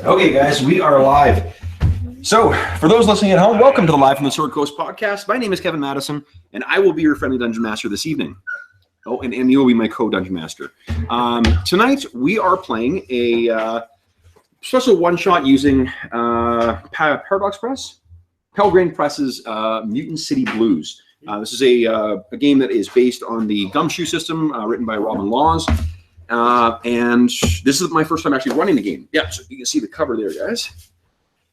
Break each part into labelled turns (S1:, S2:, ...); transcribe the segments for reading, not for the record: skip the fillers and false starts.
S1: Okay, guys, we are live. So, for those listening at home, welcome to the Live from the Sword Coast podcast. My name is Kevin Madison, and I will be your friendly dungeon master this evening. Oh, and you will be my co-dungeon master. Tonight, we are playing a special one-shot using Paradox Press, Pelgrane Press's Mutant City Blues. This is a game that is based on the Gumshoe System, written by Robin Laws. And this is my first time actually running the game. Yeah, so you can see the cover there, guys.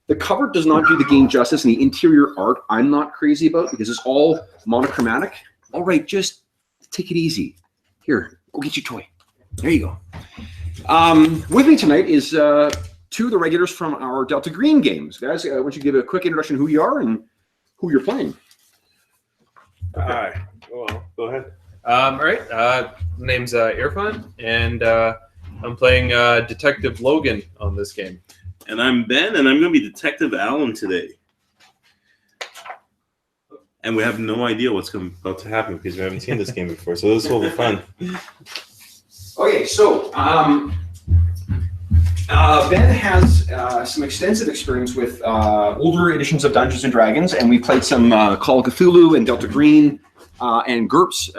S1: The cover does not do the game justice, and the interior art I'm not crazy about because it's all monochromatic. All right, just take it easy. Here, go get your toy. There you go. With me tonight is two of the regulars from our Delta Green games. Guys, why don't you give a quick introduction of who you are and who you're playing?
S2: Hi. Well, go ahead.
S3: All right. My name's Irfan, and I'm playing Detective Logan on this game.
S2: And I'm Ben, and I'm going to be Detective Allen today. And we have no idea what's about to happen because we haven't seen this game before, so this will be fun.
S1: Okay, so Ben has some extensive experience with older editions of Dungeons & Dragons, and we played some Call of Cthulhu and Delta Green and GURPS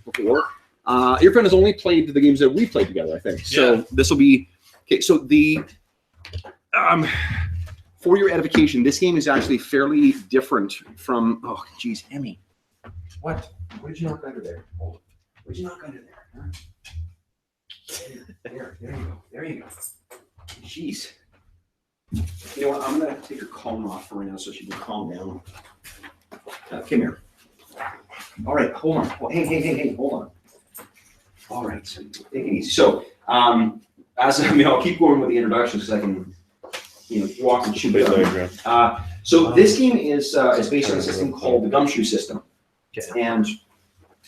S1: before. Irfan has only played the games that we played together, I think. So this will be... Okay, so the... for your edification, this game is actually fairly different from... Oh, geez, Emmy. What? What did you knock under there? What did you knock under there? Huh? There you go. There you go. Jeez. You know what? I'm going to have to take her calm off for right now so she can calm down. Come here. All right, hold on. Hey, hold on. All right, so take it easy. So, I'll keep going with the introductions because I can, walk and shoot. So this game is based on a system called the Gumshoe System, and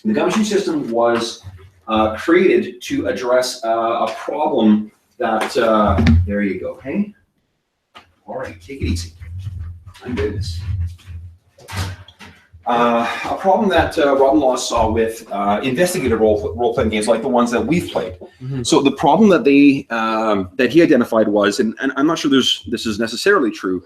S1: the Gumshoe System was created to address a problem that. There you go. Hey. All right, take it easy. My goodness. A problem that Robin Laws saw with investigative role-playing games like the ones that we've played. Mm-hmm. So the problem that that he identified was, and I'm not sure this is necessarily true,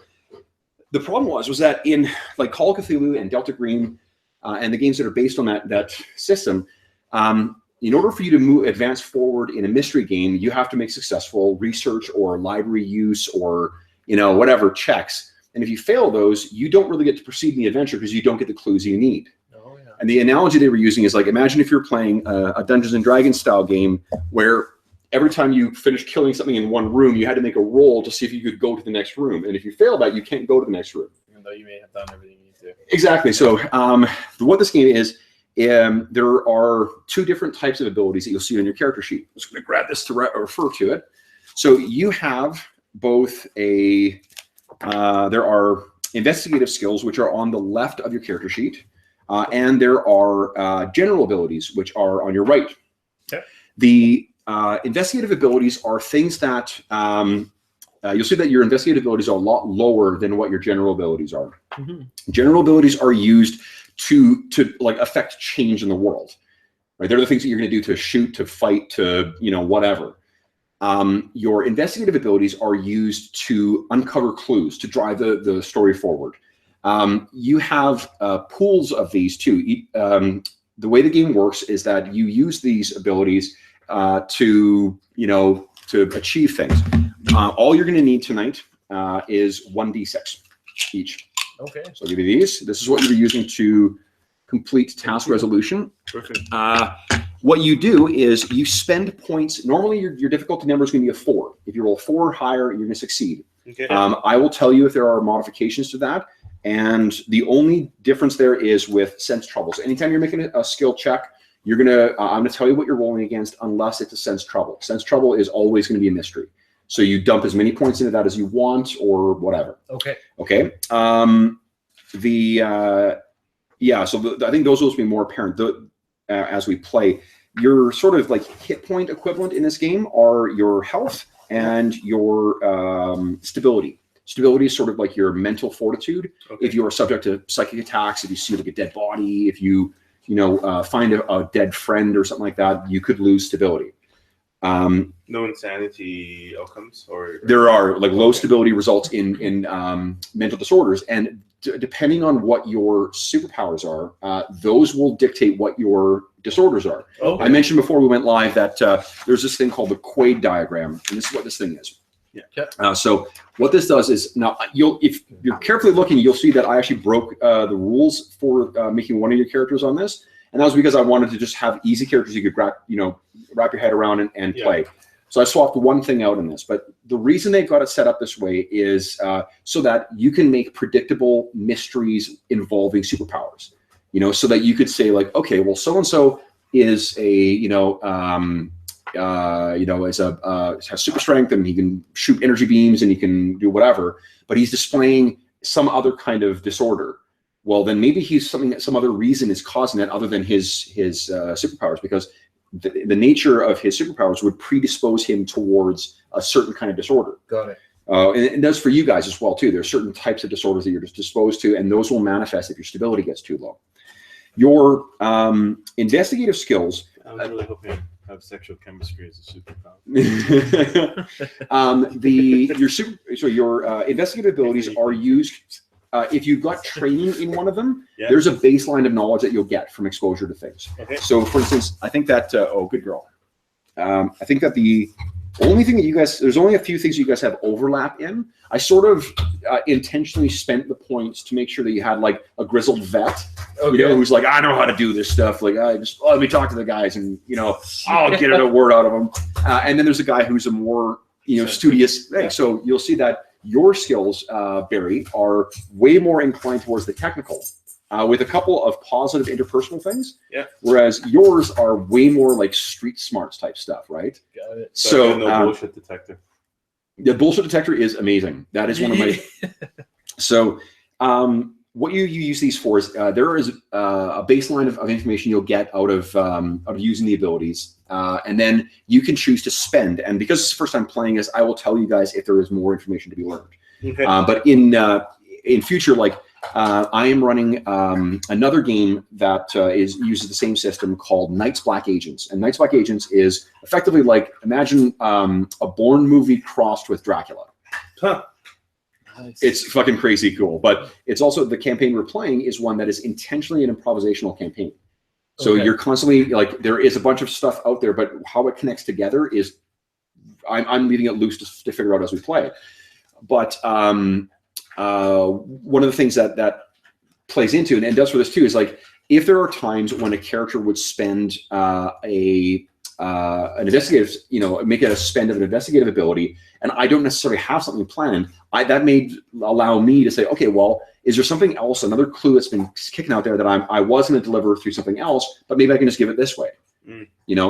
S1: the problem was that in like Call of Cthulhu and Delta Green and the games that are based on that system, in order for you to advance forward in a mystery game, you have to make successful research or library use or whatever checks. And if you fail those, you don't really get to proceed in the adventure because you don't get the clues you need. Oh, yeah. And the analogy they were using is like, imagine if you're playing a Dungeons & Dragons style game where every time you finish killing something in one room, you had to make a roll to see if you could go to the next room. And if you fail that, you can't go to the next room.
S3: Even though you may have done everything you need to.
S1: Exactly. So what this game is, there are two different types of abilities that you'll see on your character sheet. I'm just going to grab this to refer to it. So you have both there are investigative skills, which are on the left of your character sheet, and there are general abilities, which are on your right. Okay. The investigative abilities are things that you'll see that your investigative abilities are a lot lower than what your general abilities are. Mm-hmm. General abilities are used to like affect change in the world. Right? They're the things that you're going to do to shoot, to fight, to whatever. Your investigative abilities are used to uncover clues, to drive the story forward. You have pools of these too. The way the game works is that you use these abilities to achieve things. All you're going to need tonight is 1d6 each. Okay. So I'll give you these. This is what you're using to complete task resolution. Perfect. What you do is you spend points. Normally, your difficulty number is going to be a 4. If you roll 4 or higher, you're going to succeed. Okay. I will tell you if there are modifications to that, and the only difference there is with sense trouble. So anytime you're making a skill check, I'm going to tell you what you're rolling against, unless it's a sense trouble. Sense trouble is always going to be a mystery. So you dump as many points into that as you want, or whatever. Okay. Okay. So I think those will be more apparent as we play. Your sort of like hit point equivalent in this game are your health and your stability. Stability is sort of like your mental fortitude. Okay. If you are subject to psychic attacks, if you see like a dead body, if you find a dead friend or something like that, you could lose stability.
S2: No insanity outcomes, or
S1: There are like low stability results in mental disorders, and depending on what your superpowers are, those will dictate what your disorders are.
S3: Okay.
S1: I mentioned before we went live that there's this thing called the Quaid diagram, and this is what this thing is.
S2: Yeah.
S1: So what this does is, now if you're carefully looking, you'll see that I actually broke the rules for making one of your characters on this, and that was because I wanted to just have easy characters you could wrap your head around and play. So I swapped one thing out in this, but the reason they've got it set up this way is so that you can make predictable mysteries involving superpowers. So that you could say like, okay, well, so and so is a has super strength and he can shoot energy beams and he can do whatever, but he's displaying some other kind of disorder. Well, then maybe he's some other reason is causing that other than his superpowers, because the nature of his superpowers would predispose him towards a certain kind of disorder.
S3: Got it.
S1: And it does for you guys as well too. There are certain types of disorders that you're disposed to, and those will manifest if your stability gets too low. Your investigative skills.
S2: I was really hoping I have sexual chemistry as a superpower.
S1: Your investigative abilities are used. If you've got training in one of them, there's a baseline of knowledge that you'll get from exposure to things.
S2: Okay.
S1: So, for instance, I think that good girl. I think that the only thing that there's only a few things you guys have overlap in. I sort of intentionally spent the points to make sure that you had like a grizzled vet, who's like, I know how to do this stuff. Like, let me talk to the guys, and I'll get a word out of them. And then there's a guy who's a more studious thing. So you'll see that your skills, Barry, are way more inclined towards the technical, with a couple of positive interpersonal things. Yeah. Whereas yours are way more like street smarts type stuff, right?
S2: Got it. So no bullshit detector.
S1: The bullshit detector is amazing. That is one of my. So, what you use these for is there is a baseline of information you'll get out of using the abilities, and then you can choose to spend. And because it's the first time playing this, I will tell you guys if there is more information to be learned. Okay. But in future, like I am running another game that uses the same system called Night's Black Agents, and Night's Black Agents is effectively like, imagine a Bourne movie crossed with Dracula. Huh. Nice. It's fucking crazy cool, but it's also, the campaign we're playing is one that is intentionally an improvisational campaign. So you're constantly like, there is a bunch of stuff out there, but how it connects together is, I'm leaving it loose to figure out as we play. But one of the things that plays into, and does for this too, is like, if there are times when a character would spend an investigative, make it a spend of an investigative ability, and I don't necessarily have something planned, that may allow me to say, okay, well, is there something else, another clue that's been kicking out there that I was going to deliver through something else, but maybe I can just give it this way.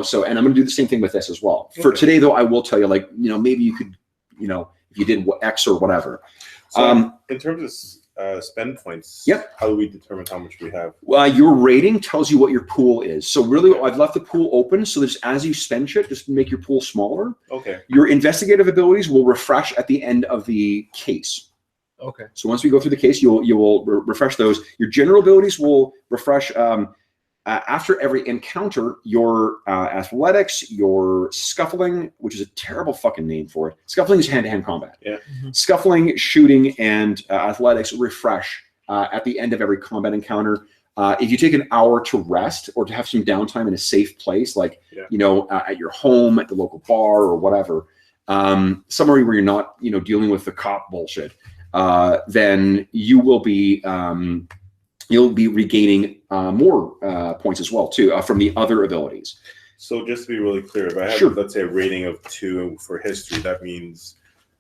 S1: So, and I'm going to do the same thing with this as well. Okay. For today, though, I will tell you, like, maybe you could, if you did X or whatever.
S2: So in terms of spend points, how do we determine how much we have?
S1: Well, your rating tells you what your pool is. So really, I've left the pool open, so that as you spend shit, just make your pool smaller. Okay. Your investigative abilities will refresh at the end of the case. Okay. So once we go through the case, you will refresh those. Your general abilities will refresh after every encounter. Your athletics, your scuffling, which is a terrible fucking name for it. Scuffling is hand-to-hand combat. Yeah. Mm-hmm. Scuffling, shooting, and athletics refresh at the end of every combat encounter. If you take an hour to rest or to have some downtime in a safe place, like at your home, at the local bar, or whatever, somewhere where you're not dealing with the cop bullshit, then you will be you'll be regaining more points as well too from the other abilities.
S2: So just to be really clear, if I have let's say a rating of 2 for history, that means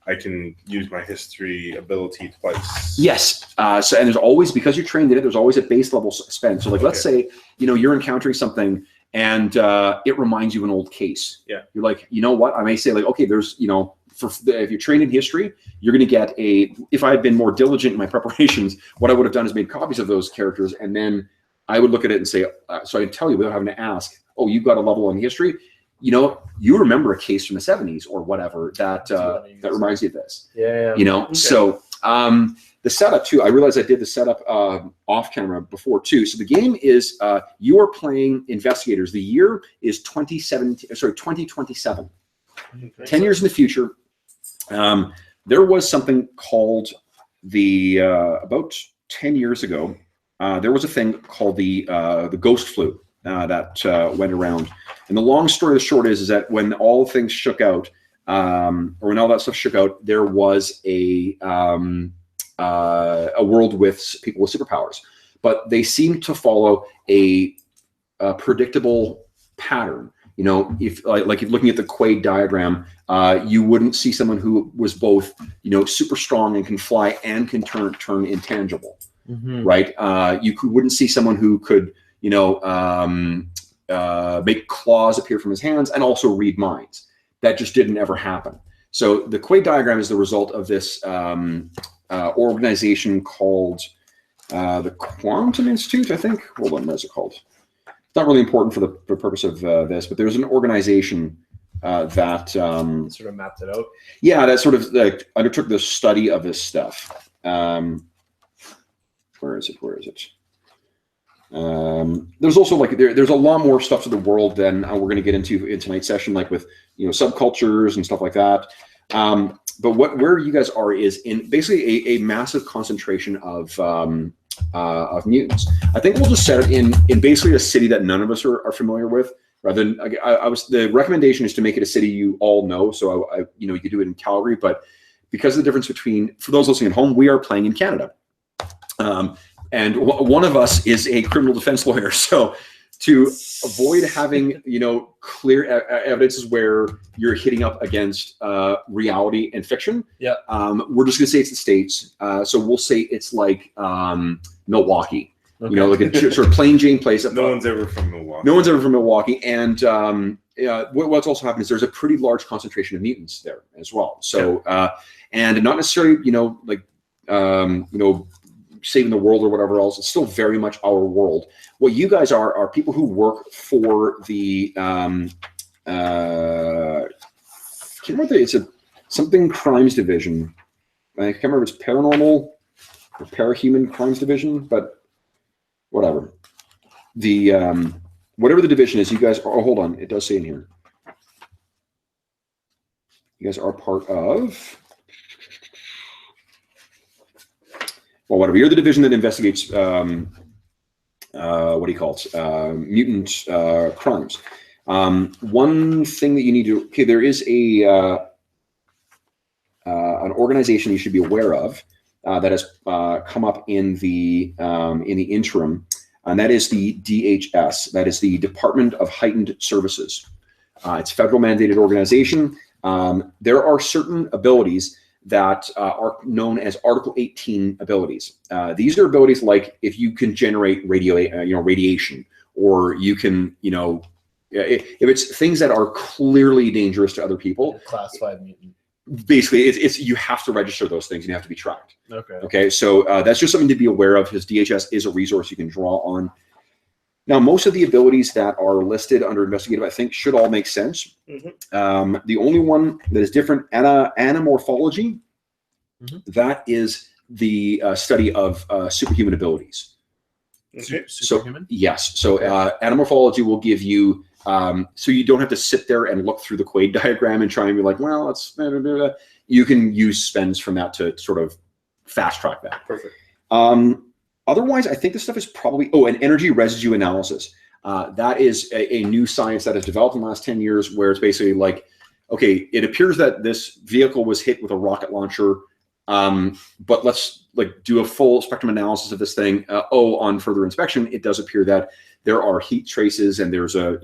S2: I can use my history ability twice.
S1: Yes. So, and there's always, because you're trained in it, there's always a base level spend. So like, let's say, you're encountering something and it reminds you of an old case. Yeah. You're like, you know what? I may say like, okay, there's, if you're trained in history, you're going to get if I had been more diligent in my preparations, what I would have done is made copies of those characters. And then I would look at it and say, so I can tell you without having to ask, oh, you've got a level on history. You remember a case from the 70s or whatever that reminds you of this. Yeah. Okay. So the setup too, I realized I did the setup off camera before too. So the game is, you are playing investigators. The year is 2027. 10 years in the future, there was something called about 10 years ago, there was a thing called the ghost flu that went around. And the long story, the short is that when all things shook out, or when all that stuff shook out, there was a world with people with superpowers, but they seemed to follow a predictable pattern. You know, if like if looking at the Quaid diagram, you wouldn't see someone who was both, you know, super strong and can fly and can turn intangible, right? You wouldn't see someone who could, you know, make claws appear from his hands and also read minds. That just didn't ever happen. So the Quaid diagram is the result of this organization called the Quantum Institute, I think. Hold on, what is it called? It's not really important for the purpose of this, but there's an organization that
S3: sort of mapped it out.
S1: Yeah, that sort of like undertook the study of this stuff. Where is it? There's also like there's a lot more stuff to the world than we're going to get into in tonight's session, like with, you know, subcultures and stuff like that. But where you guys are is in basically a massive concentration of mutants. I think we'll just set it in basically a city that none of us are familiar with. Rather than the recommendation is to make it a city you all know. So you know, you could do it in Calgary, but because of the difference between, for those listening at home, we are playing in Canada, and one of us is a criminal defense lawyer. So to avoid having, you know, clear evidences where you're hitting up against reality and fiction, we're just gonna say it's the States. So we'll say it's like Milwaukee. Okay. You know, like a sort of plain Jane place.
S2: No one's ever from Milwaukee.
S1: No one's ever from Milwaukee. And what's also happened is there's a pretty large concentration of mutants there as well. So, and not necessarily, you know, like, you know, saving the world or whatever else. It's still very much our world. What you guys are people who work for the, can't remember, it's something crimes division. I can't remember if it's paranormal or parahuman crimes division, but whatever. The whatever the division is, you guys are. Oh, hold on, it does say in here. You guys are part of. Well, whatever. You're the division that investigates. What do you call it? Mutant crimes. One thing that you need to. Okay, there is an organization you should be aware of. That has come up in the interim, and that is the DHS. That is the Department of Heightened Services. It's a federal mandated organization. There are certain abilities that are known as Article 18 abilities. These are abilities like if you can generate radiation, or you can, you know, if it's things that are clearly dangerous to other people.
S3: Classified mutant.
S1: Basically, it's you have to register those things and you have to be tracked. Okay. So that's just something to be aware of, because DHS is a resource you can draw on. Now, most of the abilities that are listed under investigative, I think, should all make sense. The only one that is different, anamorphology, that is the study of superhuman abilities.
S3: Okay.
S1: So yes, so anamorphology will give you. So you don't have to sit there and look through the Quaid diagram and try and be like, well, let's. You can use spends from that to sort of fast track that.
S3: Perfect.
S1: Otherwise, I think this stuff is probably an energy residue analysis. That is a new science that has developed in the last 10 years, where it's basically like, okay, it appears that this vehicle was hit with a rocket launcher, but let's like do a full spectrum analysis of this thing. On further inspection, it does appear that there are heat traces and there's a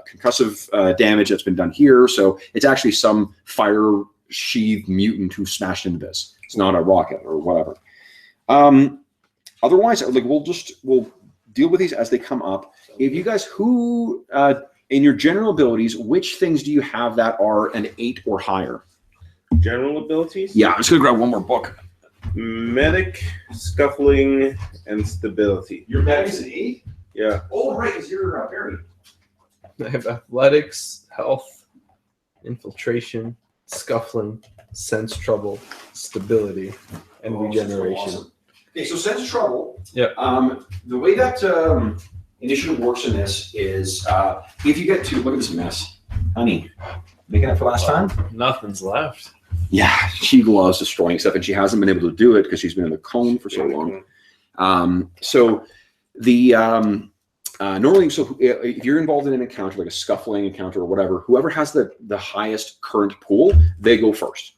S1: concussive damage that's been done here. So it's actually some fire sheathed mutant who smashed into this. It's not a rocket or whatever. Otherwise, like we'll deal with these as they come up. If you guys in your general abilities, which things do you have that are an 8 or higher?
S2: General abilities?
S1: Yeah, I'm just gonna grab one more book.
S2: Medic, scuffling, and stability.
S1: Your medic's an 8?
S2: Yeah.
S1: Oh, right, because you're Barry.
S3: I have athletics, health, infiltration, scuffling, sense trouble, stability, and regeneration.
S1: Awesome. Okay, so sense trouble.
S3: Yeah.
S1: The way that initiative works in this is if you get to look at this mess. Honey, making it for last time?
S3: Nothing's left.
S1: Yeah, she loves destroying stuff, and she hasn't been able to do it because she's been in the cone for so long. So the normally, so if you're involved in an encounter, like a scuffling encounter or whatever, whoever has the highest current pool, they go first.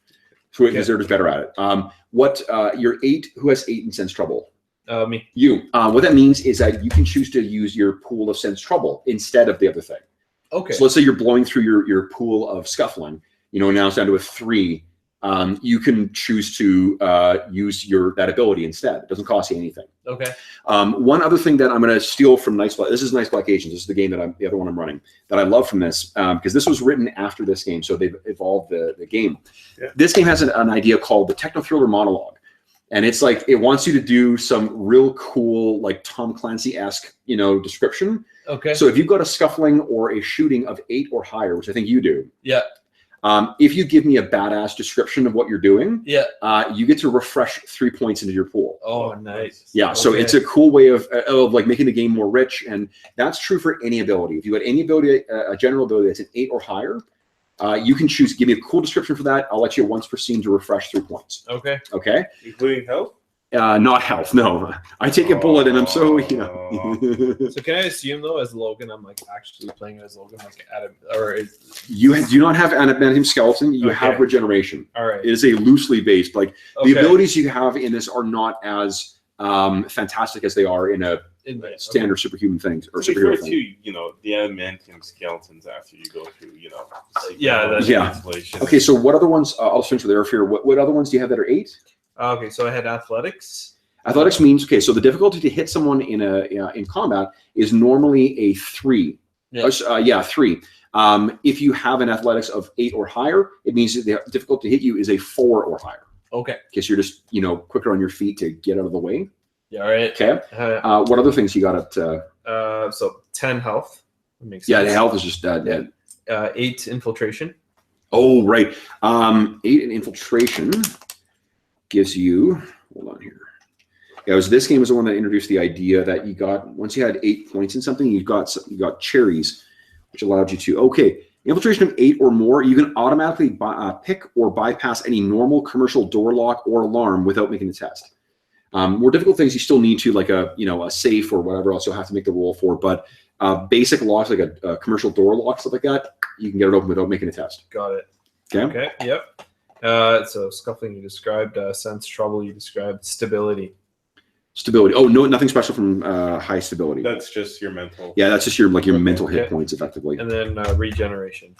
S1: So because they're just better at it. Your 8? Who has 8 and sense trouble?
S3: Me.
S1: You. What that means is that you can choose to use your pool of sense trouble instead of the other thing.
S3: Okay.
S1: So let's say you're blowing through your pool of scuffling. Now it's down to a 3. You can choose to use that ability instead. It doesn't cost you anything.
S3: Okay.
S1: One other thing that I'm going to steal from Nice Black, this is Nice Black Agents. This is the game the other one I'm running, that I love from this, because this was written after this game, so they've evolved the game. Yeah. This game has an idea called the Techno Thriller Monologue. And it's like, it wants you to do some real cool, like Tom Clancy-esque, description.
S3: Okay.
S1: So if you've got a scuffling or a shooting of 8 or higher, which I think you do.
S3: Yeah.
S1: If you give me a badass description of what you're doing, you get to refresh 3 points into your pool.
S3: Oh, nice.
S1: Yeah, so it's a cool way of like making the game more rich, and that's true for any ability. If you had any ability, a general ability that's an 8 or higher, you can choose. Give me a cool description for that. I'll let you once per scene to refresh 3 points.
S3: Okay.
S1: Okay.
S2: Including health?
S1: Not health. No, I take a bullet, and I'm so
S3: So can I assume though, as Logan, I'm like actually playing as Logan, like
S1: you do not have adamantium skeleton. You have regeneration.
S3: All right.
S1: It is a loosely based. Like the abilities you have in this are not as fantastic as they are in a standard superhuman things or superhero thing.
S2: The adamantium skeletons after you go through,
S1: Isolation. Okay, so what other ones? I'll finish with Airfear. What other ones do you have that are 8?
S3: Okay, so I had athletics.
S1: Athletics means so the difficulty to hit someone in combat is normally a 3. Yeah, 3. If you have an athletics of 8 or higher, it means that the difficulty to hit you is a 4 or higher.
S3: Okay.
S1: Because you're just quicker on your feet to get out of the way.
S3: Yeah. All right.
S1: Okay. What other things you got at?
S3: So 10 health. That makes sense.
S1: Yeah, the health is just dead.
S3: 8 infiltration.
S1: Oh right. 8 in infiltration gives you. Hold on here. Yeah, this game was the one that introduced the idea that you got once you had 8 points in something, you got cherries, which allowed you to infiltration of 8 or more. You can automatically pick or bypass any normal commercial door lock or alarm without making a test. More difficult things you still need to, like a safe or whatever else you'll have to make the roll for. But basic locks like a commercial door lock, stuff like that, you can get it open without making a test.
S3: Got it.
S1: Okay.
S3: Yep. So scuffling you described, sense trouble you described, stability.
S1: Stability. Oh no, nothing special from high stability.
S2: That's just your mental.
S1: Yeah, that's just your mental hit points effectively.
S3: And then regeneration.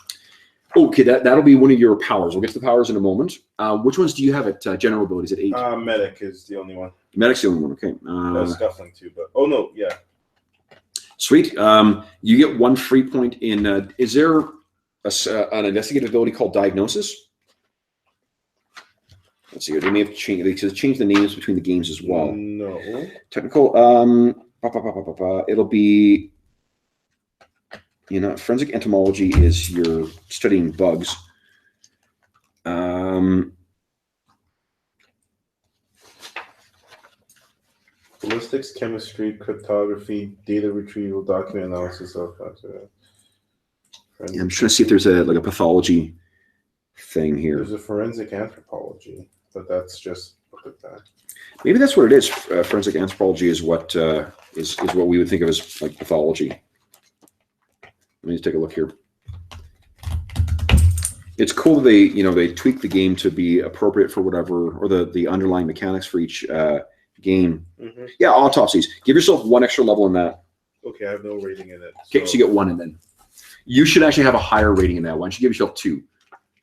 S1: Okay, that'll be one of your powers. We'll get to the powers in a moment. Which ones do you have at general abilities at 8?
S2: Medic is the only one.
S1: Medic's the only one. Okay.
S2: Scuffling too, but oh no, yeah.
S1: Sweet. You get 1 free point in. Is there an investigative ability called Diagnosis? Let's see. They may have changed the names between the games as well.
S2: No.
S1: Technical. It'll be. Forensic entomology is your studying bugs.
S2: Ballistics, chemistry, cryptography, data retrieval, document analysis of.
S1: I'm just trying to see if there's a pathology thing here.
S2: There's a forensic anthropology, but that's just look at that.
S1: Maybe that's what it is. Forensic anthropology is what is what we would think of as like pathology. Let me just take a look here. It's cool that they tweak the game to be appropriate for whatever, or the underlying mechanics for each game. Mm-hmm. Yeah, autopsies. Give yourself 1 extra level in that.
S2: Okay, I have no rating in it.
S1: Okay, so you get 1, and then you should actually have a higher rating in that. Why don't you give yourself 2?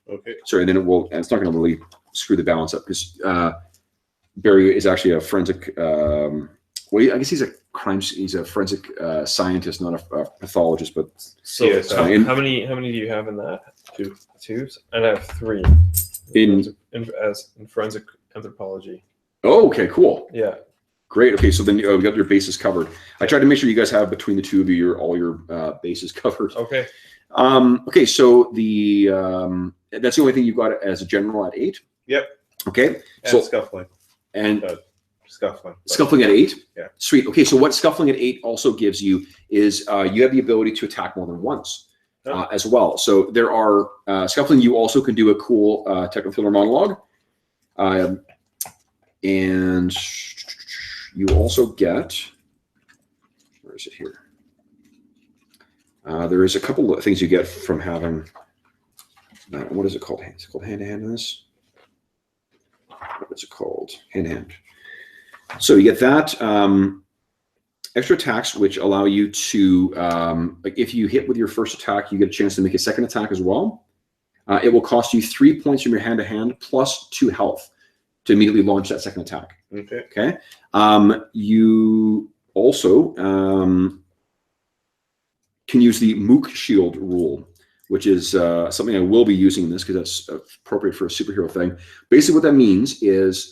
S1: Okay. Sorry, and then it's not going to really screw the balance up because Barry is actually a forensic. I guess he's a forensic scientist, not a pathologist. But
S3: so how many do you have in that? 2. And I have 3 in forensic anthropology.
S1: Oh, okay, cool.
S3: Yeah.
S1: Great. Okay, so then we got your bases covered. I tried to make sure you guys have between the two of you all your bases covered.
S3: Okay.
S1: Okay, so that's the only thing you've got as a general at 8.
S2: Yep.
S1: Okay.
S2: And
S1: so
S2: scuffling.
S1: Scuffling at 8.
S2: Yeah.
S1: Sweet. Okay, so what scuffling at 8 also gives you is you have the ability to attack more than once. as well. So there are scuffling. You also can do a cool techno thriller monologue, and you also get. Where is it here? There is a couple of things you get from having. What is it called? Is it called hand-to-hand in this? What is it called? Hand-to-hand. So you get that extra attacks, which allow you to, like if you hit with your first attack, you get a chance to make a second attack as well. It will cost you 3 points from your hand-to-hand plus 2 health to immediately launch that second attack. Okay. You also can use the Mook Shield rule, which is something I will be using in this because that's appropriate for a superhero thing. Basically what that means is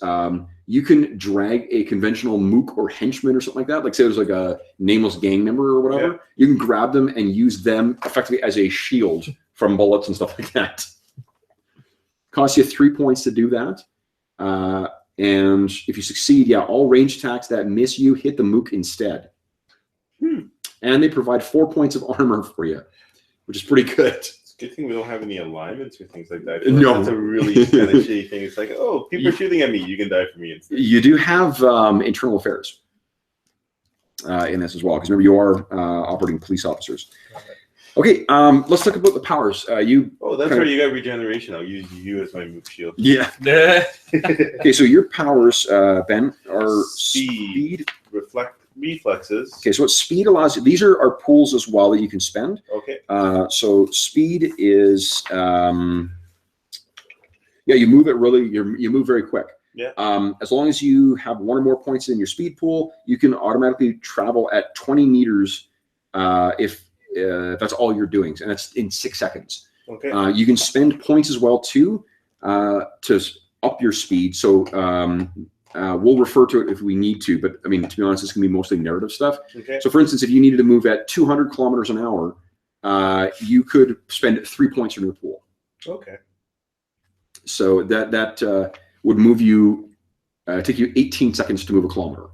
S1: you can drag a conventional mook or henchman or something like that. Like say there's like a nameless gang member or whatever. Yeah. You can grab them and use them effectively as a shield from bullets and stuff like that. Costs you 3 points to do that. And if you succeed, all range attacks that miss you hit the mook instead. And they provide 4 points of armor for you, which is pretty good.
S2: It's a good thing we don't have any alignments or things like that.
S1: No.
S2: That's a really kind of shitty thing. It's like, oh, people are shooting at me. You can die for me instead.
S1: You do have internal affairs in this as well, because remember, you are operating police officers. Okay, let's talk about the powers.
S2: Oh, that's where you got regeneration. I'll use you as my move shield.
S1: Yeah. Okay, so your powers, Ben, are speed,
S2: reflexes.
S1: Okay, so what speed allows you, these are pools as well that you can spend.
S2: Okay.
S1: So speed is, you move it really, you move very quick.
S2: Yeah.
S1: As long as you have 1 or more points in your speed pool, you can automatically travel at 20 meters if that's all you're doing, and that's in 6 seconds.
S2: Okay.
S1: You can spend points as well too to up your speed. So we'll refer to it if we need to, but I mean, to be honest, it's gonna be mostly narrative stuff.
S2: Okay.
S1: So for instance, if you needed to move at 200 kilometers an hour, you could spend 3 points from your pool.
S2: Okay.
S1: So that would move you, take you 18 seconds to move a kilometer.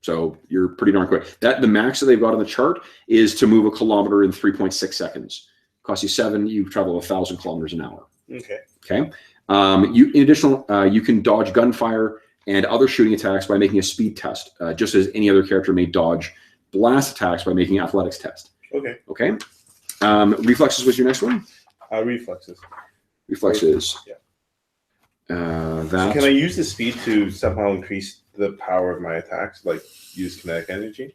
S1: So you're pretty darn quick. The max that they've got on the chart is to move a kilometer in 3.6 seconds. Costs you 7. You travel 1,000 kilometers an hour.
S2: Okay.
S1: Okay. In addition, you can dodge gunfire and other shooting attacks by making a speed test, just as any other character may dodge blast attacks by making an athletics test.
S2: Okay.
S1: Okay. Reflexes was your next one?
S2: Reflexes.
S1: Reflexes.
S2: Yeah.
S1: That.
S2: Can I use the speed to somehow increase the power of my attacks, like use kinetic energy?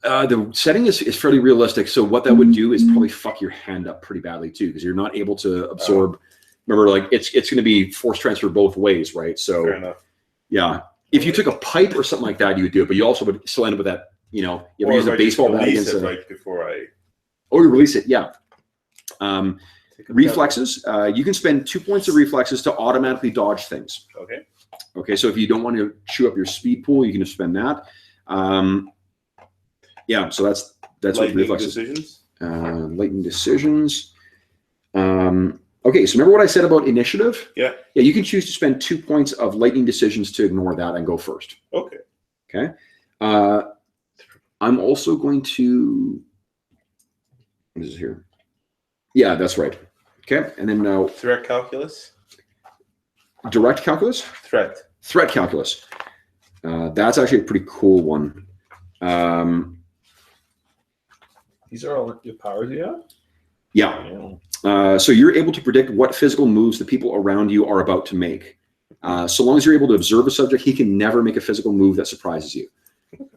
S1: The setting is fairly realistic. So what that would do is probably fuck your hand up pretty badly too, because you're not able to absorb. Remember, like it's going to be force transfer both ways, right? So
S2: fair enough.
S1: Yeah, if you took a pipe or something like that, you would do it, but you also would still end up with that. You ever use a baseball bat against it
S2: right before I.
S1: Oh, you release it, yeah. Reflexes. You can spend 2 points of reflexes to automatically dodge things.
S2: Okay.
S1: Okay, so if you don't want to chew up your speed pool, you can just spend that. So that's what reflexes.
S2: Decisions?
S1: Lightning decisions. Okay, so remember what I said about initiative?
S2: Yeah.
S1: Yeah, you can choose to spend 2 points of lightning decisions to ignore that and go first.
S2: Okay.
S1: Okay. I'm also going to. What is it here? Yeah, that's right. Okay, and then now.
S2: Threat calculus.
S1: Direct calculus? Threat calculus. That's actually a pretty cool one.
S3: These are all your powers you have?
S1: Yeah. So you're able to predict what physical moves the people around you are about to make. So long as you're able to observe a subject, he can never make a physical move that surprises you.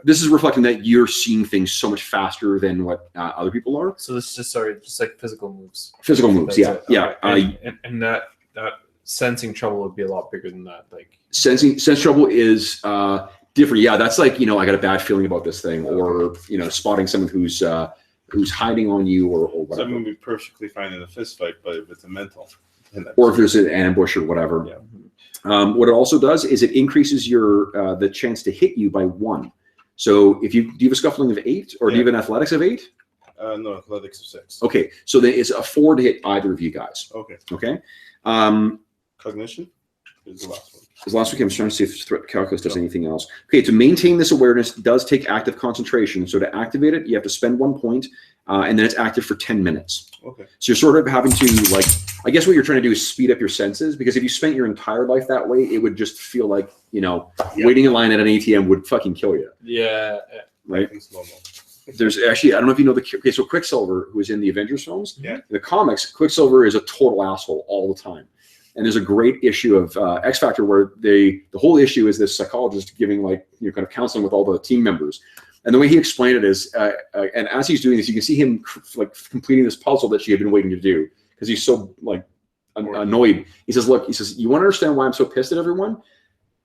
S1: This is reflecting that you're seeing things so much faster than what other people are.
S3: So this is just like physical moves.
S1: Physical moves, yeah.
S3: It.
S1: Yeah.
S3: And that sensing trouble would be a lot bigger than that. Like
S1: sense trouble is different. Yeah, that's like, I got a bad feeling about this thing, or spotting someone who's hiding on you or whatever.
S2: So I'm going to be perfectly fine in a fist fight, but if it's a mental,
S1: or if there's an ambush or whatever.
S2: Yeah.
S1: What it also does is it increases your the chance to hit you by 1. So if do you have a scuffling of 8, or do you have an athletics of 8?
S2: No, athletics of 6.
S1: Okay, so then it's a 4 to hit either of you guys.
S2: Okay.
S1: Okay.
S2: Cognition? Is the last one.
S1: Because last week I'm trying to see if threat calculus does anything else. Okay, to maintain this awareness does take active concentration. So to activate it, you have to spend 1 point, and then it's active for 10 minutes.
S2: Okay.
S1: So you're sort of having to, like, I guess what you're trying to do is speed up your senses, because if you spent your entire life that way, it would just feel like, you know, waiting in line at an ATM would fucking kill you.
S3: Yeah.
S1: Right? There's actually, I don't know if you know okay, so Quicksilver, who was in the Avengers films, in the comics, Quicksilver is a total asshole all the time. And there's a great issue of X Factor where the whole issue is this psychologist giving, like, you know, kind of counseling with all the team members. And the way he explained it is, and as he's doing this, you can see him like completing this puzzle that she had been waiting to do, because he's so like annoyed. He says, look, he says, you want to understand why I'm so pissed at everyone?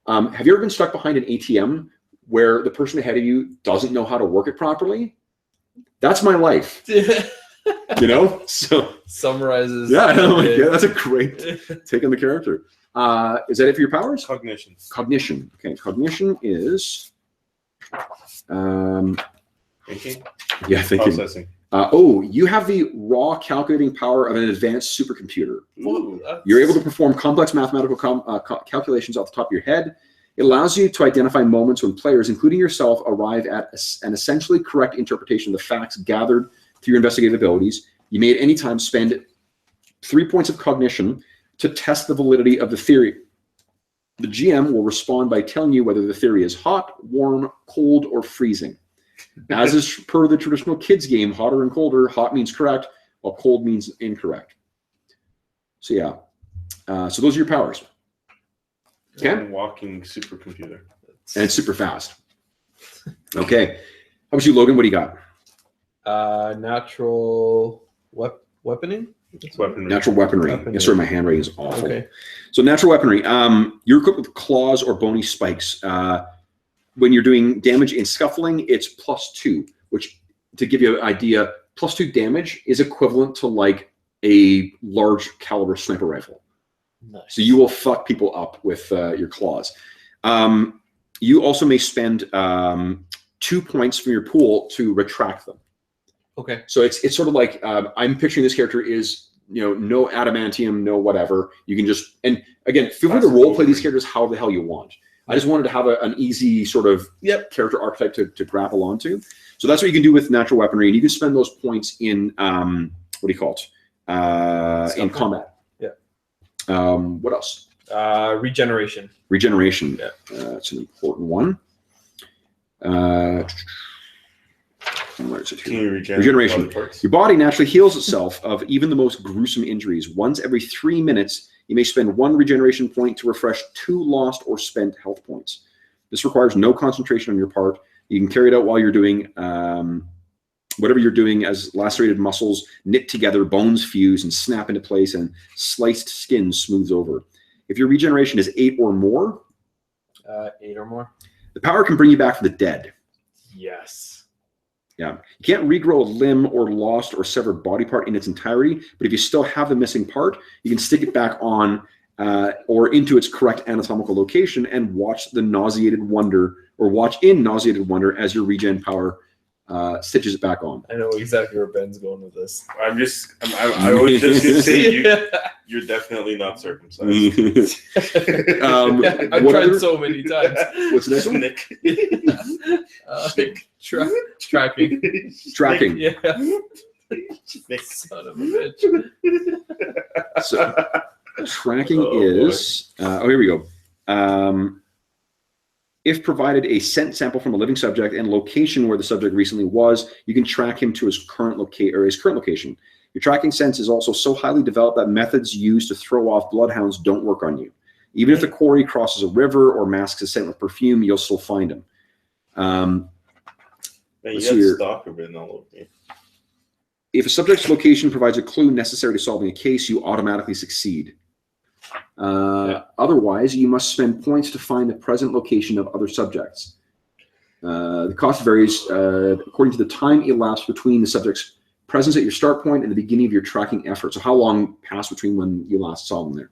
S1: Have you ever been stuck behind an ATM where the person ahead of you doesn't know how to work it properly? That's my life. You know? So
S3: summarizes.
S1: Yeah, that's a great take on the character. Is that it for your powers?
S2: Cognition.
S1: Cognition. Okay, cognition is
S2: Thinking?
S1: Yeah, thinking.
S2: Processing.
S1: You have the raw calculating power of an advanced supercomputer.
S2: Ooh,
S1: You're able to perform complex mathematical calculations off the top of your head. It allows you to identify moments when players, including yourself, arrive at an essentially correct interpretation of the facts gathered through your investigative abilities. You may at any time spend 3 points of cognition to test the validity of the theory. The GM will respond by telling you whether the theory is hot, warm, cold, or freezing. As is per the traditional kids game, hotter and colder, hot means correct, while cold means incorrect. So yeah, so those are your powers. Okay.
S2: Walking supercomputer.
S1: And it's super fast. Okay. How about you, Logan? What do you got?
S3: Natural weaponing?
S2: Weaponry.
S1: Natural weaponry. Yeah, sorry, my handwriting is awful.
S3: Okay.
S1: So natural weaponry. You're equipped with claws or bony spikes. When you're doing damage in scuffling, it's +2, which, to give you an idea, +2 damage is equivalent to like a large caliber sniper rifle.
S3: Nice.
S1: So you will fuck people up with your claws. You also may spend 2 points from your pool to retract them.
S3: Okay.
S1: So it's sort of like, I'm picturing this character is, you know, no adamantium, no whatever. You can just, and again, feel free to role play these characters how the hell you want. I just wanted to have an easy sort of character archetype to grapple onto. So that's what you can do with natural weaponry, and you can spend those points in what do you call it? In combat.
S3: Yeah.
S1: What else?
S3: Regeneration.
S1: Regeneration.
S3: Yeah.
S1: That's an important one. Where is it here? Regeneration. Your body naturally heals itself of even the most gruesome injuries. Once every 3 minutes, you may spend 1 regeneration point to refresh 2 lost or spent health points. This requires no concentration on your part. You can carry it out while you're doing whatever you're doing, as lacerated muscles knit together, bones fuse and snap into place, and sliced skin smooths over. If your regeneration is 8 or more,
S3: 8 or more,
S1: the power can bring you back from the dead.
S3: Yes.
S1: Yeah, you can't regrow a limb or lost or severed body part in its entirety, but if you still have the missing part, you can stick it back on or into its correct anatomical location and watch the nauseated wonder, or watch in nauseated wonder as your regen power stitches it back on.
S3: I know exactly where Ben's going with this.
S2: I was just gonna say you're definitely not circumcised.
S3: I've tried so many times.
S1: What's the next one?
S2: Nick.
S3: Tracking.
S1: Tracking.
S3: Yeah.
S2: Nick.
S3: Son of a bitch.
S1: So, tracking is here we go. If provided a scent sample from a living subject and location where the subject recently was, you can track him to his current location. Your tracking sense is also so highly developed that methods used to throw off bloodhounds don't work on you. Even if the quarry crosses a river or masks a scent with perfume, you'll still find him.
S2: Man, you got stalker written all over me.
S1: If a subject's location provides a clue necessary to solving a case, you automatically succeed. Otherwise, you must spend points to find the present location of other subjects. The cost varies according to the time elapsed between the subject's presence at your start point and the beginning of your tracking effort. So how long passed between when you last saw them there.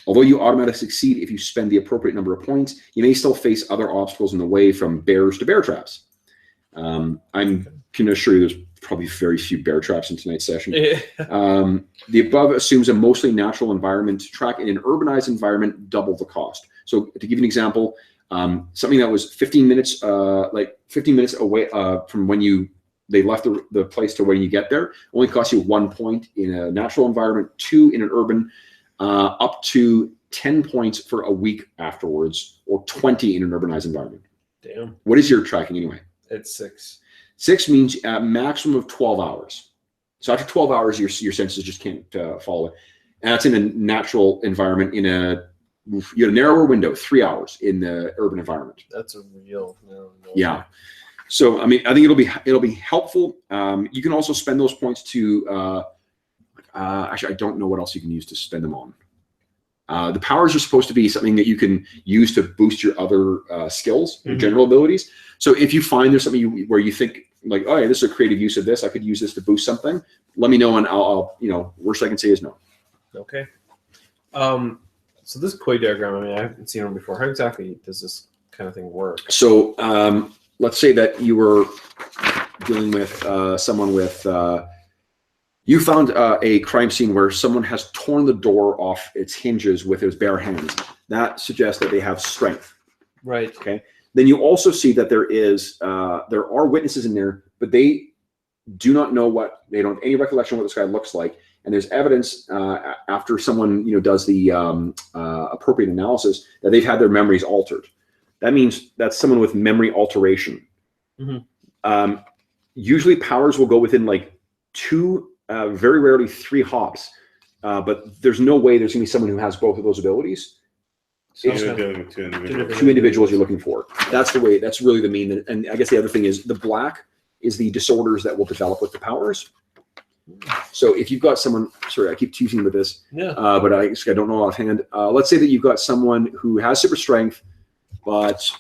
S1: Although you automatically succeed if you spend the appropriate number of points, you may still face other obstacles in the way, from bears to bear traps. I can assure you there's probably very few bear traps in tonight's session.
S3: Yeah.
S1: The above assumes a mostly natural environment. To track in an urbanized environment, double the cost. So to give you an example, something that was 15 minutes, like 15 minutes away from when they left the place to when you get there, only costs you 1 point in a natural environment, 2 in an urban, up to 10 points for a week afterwards, or 20 in an urbanized environment.
S3: Damn.
S1: What is your tracking anyway?
S3: It's 6.
S1: 6 means a maximum of 12 hours. So after 12 hours, your senses just can't follow it. And that's in a natural environment. You had a narrower window, 3 hours in the urban environment.
S3: That's a real no.
S1: Yeah. So I mean, I think it'll be helpful. You can also spend those points to. Actually, I don't know what else you can use to spend them on. The powers are supposed to be something that you can use to boost your other skills, your general abilities. So if you find there's something where you think like, oh yeah, this is a creative use of this, I could use this to boost something, let me know, and I'll worst I can say is no.
S3: Okay. So this Koi diagram, I mean, I haven't seen one before. How exactly does this kind of thing work?
S1: So let's say that you were dealing with someone with. You found a crime scene where someone has torn the door off its hinges with his bare hands. That suggests that they have strength.
S3: Right.
S1: Okay. Then you also see that there are witnesses in there, but they do not know they don't have any recollection of what this guy looks like. And there's evidence after someone does the appropriate analysis that they've had their memories altered. That means that's someone with memory alteration. Mm-hmm. Usually powers will go within like 2. Very rarely 3 hops, but there's no way there's going to be someone who has both of those abilities.
S2: So you're dealing with 2 individuals.
S1: 2 individuals you're looking for. That's the way. That's really the mean. And I guess the other thing is the black is the disorders that will develop with the powers. So if you've got someone, sorry, I keep teasing with this, but I don't know offhand. Let's say that you've got someone who has super strength, but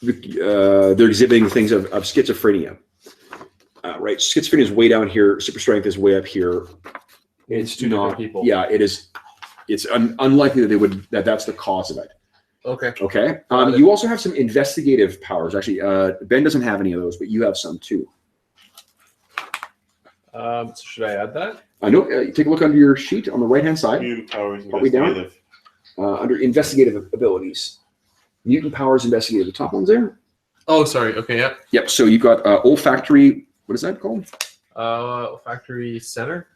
S1: they're exhibiting things of schizophrenia. Right, schizophrenia is way down here. Super strength is way up here.
S3: It's 2 different people.
S1: Yeah, it is. It's unlikely that that's the cause of it.
S3: Okay.
S1: Okay. You also have some investigative powers. Actually, Ben doesn't have any of those, but you have some too.
S3: So should I add that?
S1: I know. Take a look under your sheet on the right-hand side.
S2: Mutant powers,
S1: partway down. Under investigative abilities. Mutant powers, investigative. The top one's there.
S3: Oh, sorry. Okay. Yep.
S1: Yep. So you've got olfactory. What is that called?
S3: Olfactory center.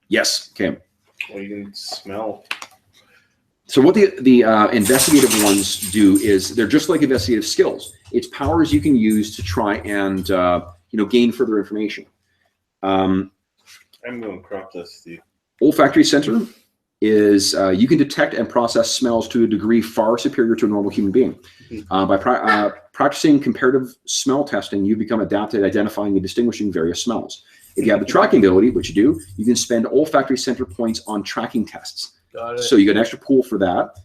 S1: Yes. Okay.
S2: Well, you can smell.
S1: So what the investigative ones do is they're just like investigative skills. It's powers you can use to try and gain further information.
S2: I'm going to crop this, Steve.
S1: Olfactory center is you can detect and process smells to a degree far superior to a normal human being. By practicing comparative smell testing, you become adapted at identifying and distinguishing various smells. If you have the tracking ability, which you do, you can spend olfactory center points on tracking tests.
S3: Got it.
S1: So you get an extra pool for that,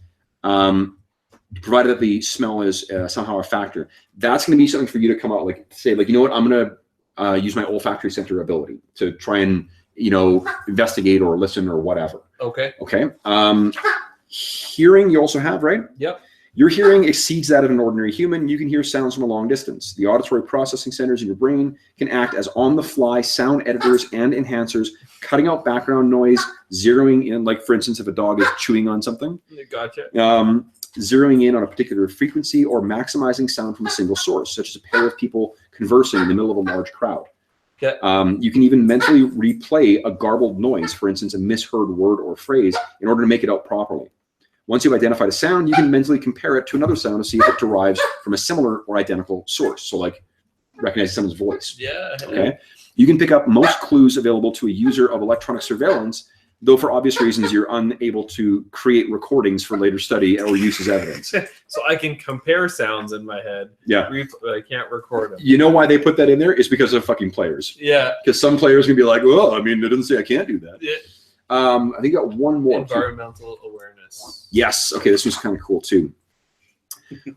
S1: provided that the smell is somehow a factor. That's going to be something for you to come out, say, you know what, I'm going to use my olfactory center ability to try and, investigate or listen or whatever.
S3: Okay.
S1: Okay. Hearing you also have, right?
S3: Yep.
S1: Your hearing exceeds that of an ordinary human. You can hear sounds from a long distance. The auditory processing centers in your brain can act as on-the-fly sound editors and enhancers, cutting out background noise, zeroing in, for instance, if a dog is chewing on something.
S3: Gotcha.
S1: Zeroing in on a particular frequency or maximizing sound from a single source, such as a pair of people conversing in the middle of a large crowd.
S3: Okay.
S1: You can even mentally replay a garbled noise, for instance, a misheard word or phrase, in order to make it out properly. Once you've identified a sound, you can mentally compare it to another sound to see if it derives from a similar or identical source. So recognizing someone's voice.
S3: Yeah.
S1: Okay. You can pick up most clues available to a user of electronic surveillance, though for obvious reasons, you're unable to create recordings for later study or use as evidence.
S3: So I can compare sounds in my head.
S1: Yeah.
S3: But I can't record them.
S1: You know why they put that in there? It's because of fucking players.
S3: Yeah.
S1: Because some players can be like, well, I mean, it doesn't say I can't do that.
S3: Yeah.
S1: I think you got one more.
S3: Environmental awareness.
S1: Yes. Okay, this one's kind of cool too.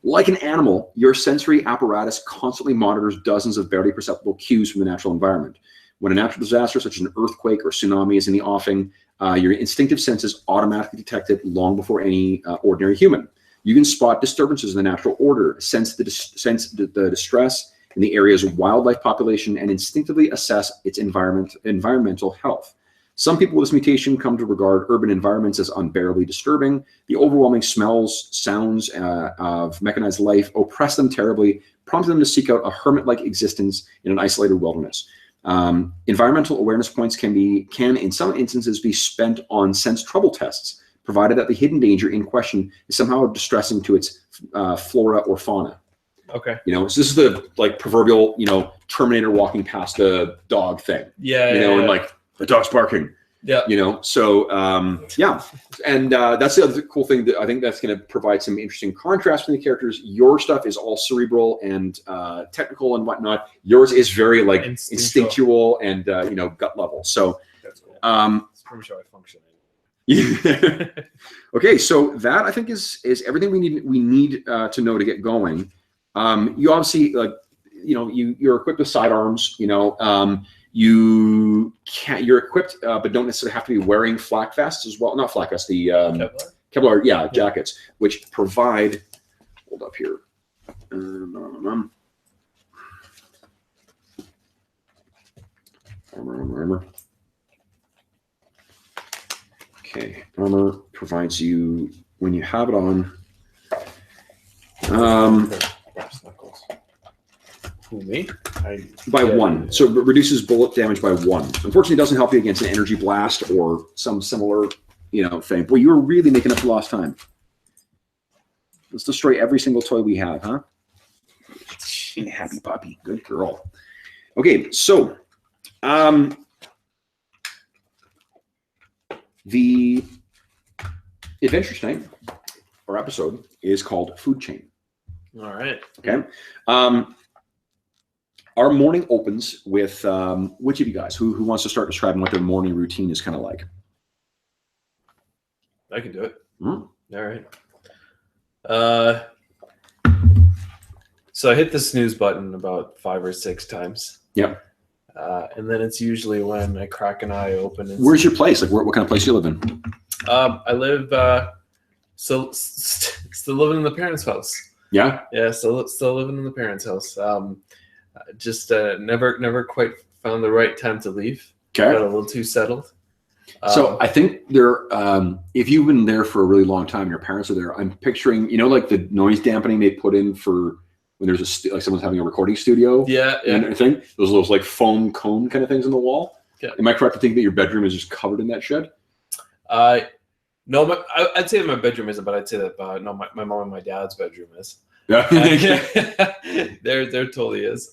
S1: Like an animal, your sensory apparatus constantly monitors dozens of barely perceptible cues from the natural environment. When a natural disaster such as an earthquake or tsunami is in the offing, your instinctive senses automatically detect it long before any ordinary human. You can spot disturbances in the natural order, sense the distress in the area's wildlife population, and instinctively assess its environmental health. Some people with this mutation come to regard urban environments as unbearably disturbing. The overwhelming smells, sounds of mechanized life oppress them terribly, prompting them to seek out a hermit-like existence in an isolated wilderness. Environmental awareness points can, in some instances, be spent on sense trouble tests, provided that the hidden danger in question is somehow distressing to its flora or fauna.
S3: Okay.
S1: So this is the proverbial, Terminator walking past a dog thing.
S3: Yeah.
S1: And like the dog's barking.
S3: Yeah.
S1: So yeah. And that's the other cool thing that I think that's going to provide some interesting contrast between the characters. Your stuff is all cerebral and technical and whatnot. Yours is very like instinctual and gut level. So
S3: that's cool. That's pretty sure I function.
S1: Okay, so that I think is everything we need to know to get going. You obviously you're equipped with sidearms. You're equipped, but don't necessarily have to be wearing flak vests as well. Not flak vests, the Kevlar, jackets, which provide. Hold up here. Armor. Okay, armor provides you when you have it on.
S3: Who, me?
S1: By 1. So it reduces bullet damage by 1. Unfortunately, it doesn't help you against an energy blast or some similar, thing. Boy, you were really making up for lost time. Let's destroy every single toy we have, huh? Happy puppy. Good girl. Okay, so the adventure tonight, or episode, is called Food Chain.
S3: All right.
S1: Okay. Our morning opens with which of you guys who wants to start describing what their morning routine is kind of like?
S3: I can do it.
S1: Mm.
S3: All right. So I hit the snooze button about 5 or 6 times.
S1: Yep.
S3: And then it's usually when I crack an eye open.
S1: Where's your place? Like, what kind of place do you live in?
S3: I live still living in the parents' house.
S1: Yeah.
S3: Yeah, still living in the parents' house. Just never quite found the right time to leave.
S1: Okay.
S3: Got a little too settled.
S1: So I think there, if you've been there for a really long time, your parents are there. I'm picturing, like the noise dampening they put in for when there's like someone's having a recording studio.
S3: Yeah.
S1: And everything. Those like foam cone kind of things on the wall.
S3: Yeah.
S1: Am I correct to think that your bedroom is just covered in that shit?
S3: No, but I'd say my bedroom isn't, but I'd say that no, my mom and my dad's bedroom is.
S1: Yeah.
S3: There totally is.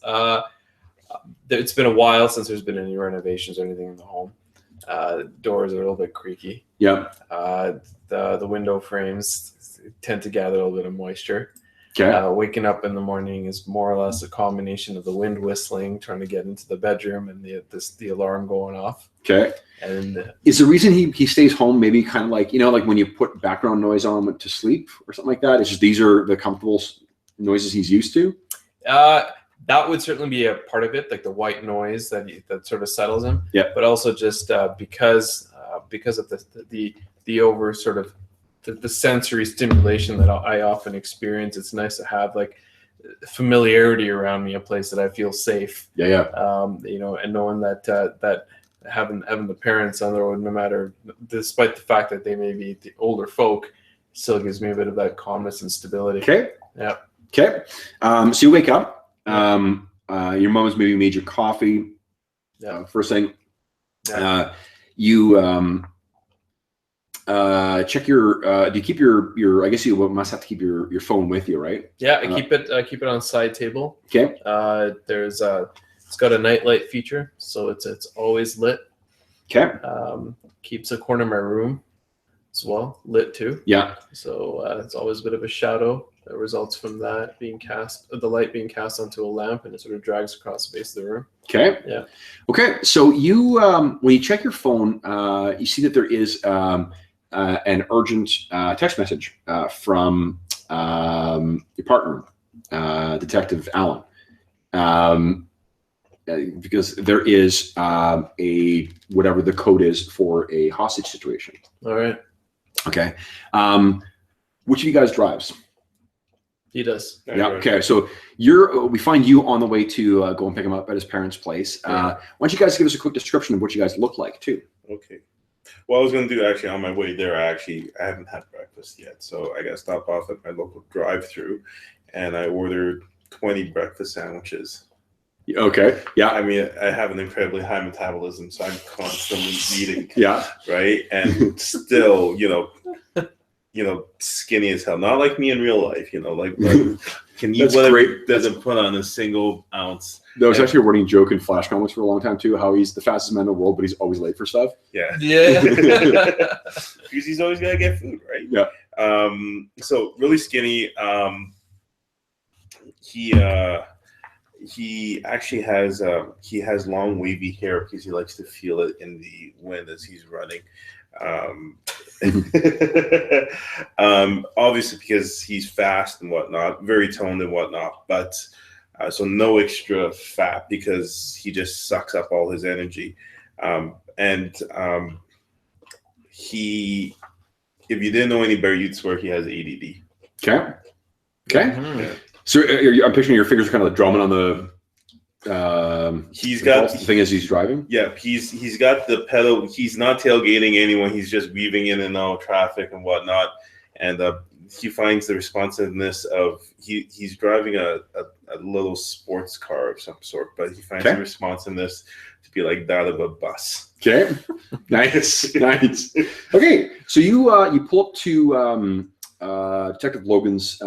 S3: It's been a while since there's been any renovations or anything in the home. Doors are a little bit creaky.
S1: Yeah.
S3: The window frames tend to gather a little bit of moisture.
S1: Okay.
S3: Waking up in the morning is more or less a combination of the wind whistling, trying to get into the bedroom, and the alarm going off.
S1: Okay.
S3: And
S1: is the reason he stays home maybe kind of like, like when you put background noise on to sleep or something like that? It's just these are the comfortable noises he's used to?
S3: That would certainly be a part of it, like the white noise that sort of settles him.
S1: Yeah.
S3: But also just because of the over sort of the sensory stimulation that I often experience, it's nice to have like familiarity around me, a place that I feel safe.
S1: Yeah.
S3: And knowing that having the parents on the road, no matter, despite the fact that they may be the older folk, still gives me a bit of that calmness and stability.
S1: Okay.
S3: Yeah.
S1: Okay. So you wake up. Your mom's maybe made your coffee.
S3: Yeah.
S1: First thing.
S3: Yeah.
S1: You check your. Do you keep your? I guess you must have to keep your phone with you, right?
S3: Yeah, I keep it on side table.
S1: Okay.
S3: It's got a nightlight feature, so it's always lit.
S1: Okay.
S3: Keeps a corner of my room as well lit too.
S1: Yeah.
S3: So it's always a bit of a shadow that results from the light being cast onto a lamp, and it sort of drags across the base of the room.
S1: Okay.
S3: Yeah.
S1: Okay. So you, when you check your phone, you see that there is an urgent text message from your partner, Detective Allen. Because there is a whatever the code is for a hostage situation.
S3: All right.
S1: Okay. Which of you guys drives?
S3: He does.
S1: Yeah. Okay. So we find you on the way to go and pick him up at his parents' place. Why don't you guys give us a quick description of what you guys look like too?
S2: Okay. Well, I was going to do actually on my way there. I haven't had breakfast yet, so I got to stop off at my local drive-through, and I ordered 20 breakfast sandwiches.
S1: Okay. Yeah.
S2: I mean, I have an incredibly high metabolism, so I'm constantly eating.
S1: Yeah.
S2: Right, and still, skinny as hell. Not like me in real life, like can eat whatever doesn't put on a single ounce.
S1: That was actually a running joke in Flash comics for a long time too. How he's the fastest man in the world, but he's always late for stuff.
S2: Yeah.
S3: Because
S2: he's always gotta get food, right?
S1: Yeah.
S2: So really skinny. He actually has long wavy hair because he likes to feel it in the wind as he's running. Obviously because he's fast and whatnot, very toned and whatnot, but so no extra fat because he just sucks up all his energy. He, if you didn't know any better, you'd swear he has ADD.
S1: Okay.
S2: Yeah.
S1: So I'm picturing your fingers kind of drumming on the.
S2: He's got
S1: the thing as he's driving.
S2: Yeah, he's got the pedal. He's not tailgating anyone. He's just weaving in and out of traffic and whatnot. And he finds the responsiveness of he's driving a little sports car of some sort, but he finds the responsiveness to be like that of a bus.
S1: Okay, nice. Okay, so you pull up to Detective Logan's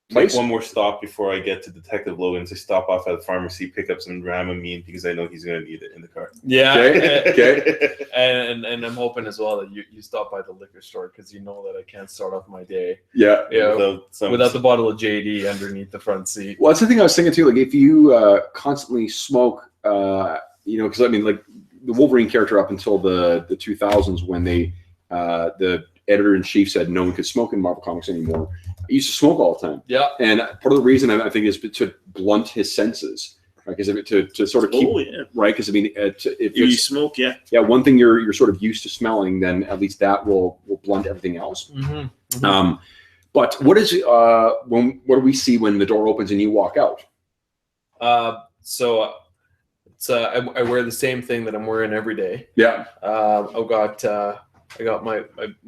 S1: place.
S2: One more stop before I get to Detective Logan's. I stop off at the pharmacy, pick up some Dramamine because I know he's going to need it in the car.
S3: Yeah.
S1: Okay.
S3: And I'm hoping as well that you stop by the liquor store because you know that I can't start off my day.
S1: Yeah.
S3: Without the bottle of JD underneath the front seat.
S1: Well, that's the thing I was thinking too. Like if you constantly smoke, because I mean, like the Wolverine character up until the 2000s when they the editor-in-chief said no one could smoke in Marvel Comics anymore. I used to smoke all the time.
S3: Yeah.
S1: And part of the reason I think is to blunt his senses, right? Because to sort of keep, right? Because I mean, if
S4: you smoke,
S1: one thing you're sort of used to smelling, then at least that will blunt everything else.
S3: Mm-hmm. Mm-hmm.
S1: But what is what do we see when the door opens and you walk out?
S3: So I wear the same thing that I'm wearing every day.
S1: Yeah.
S3: I got my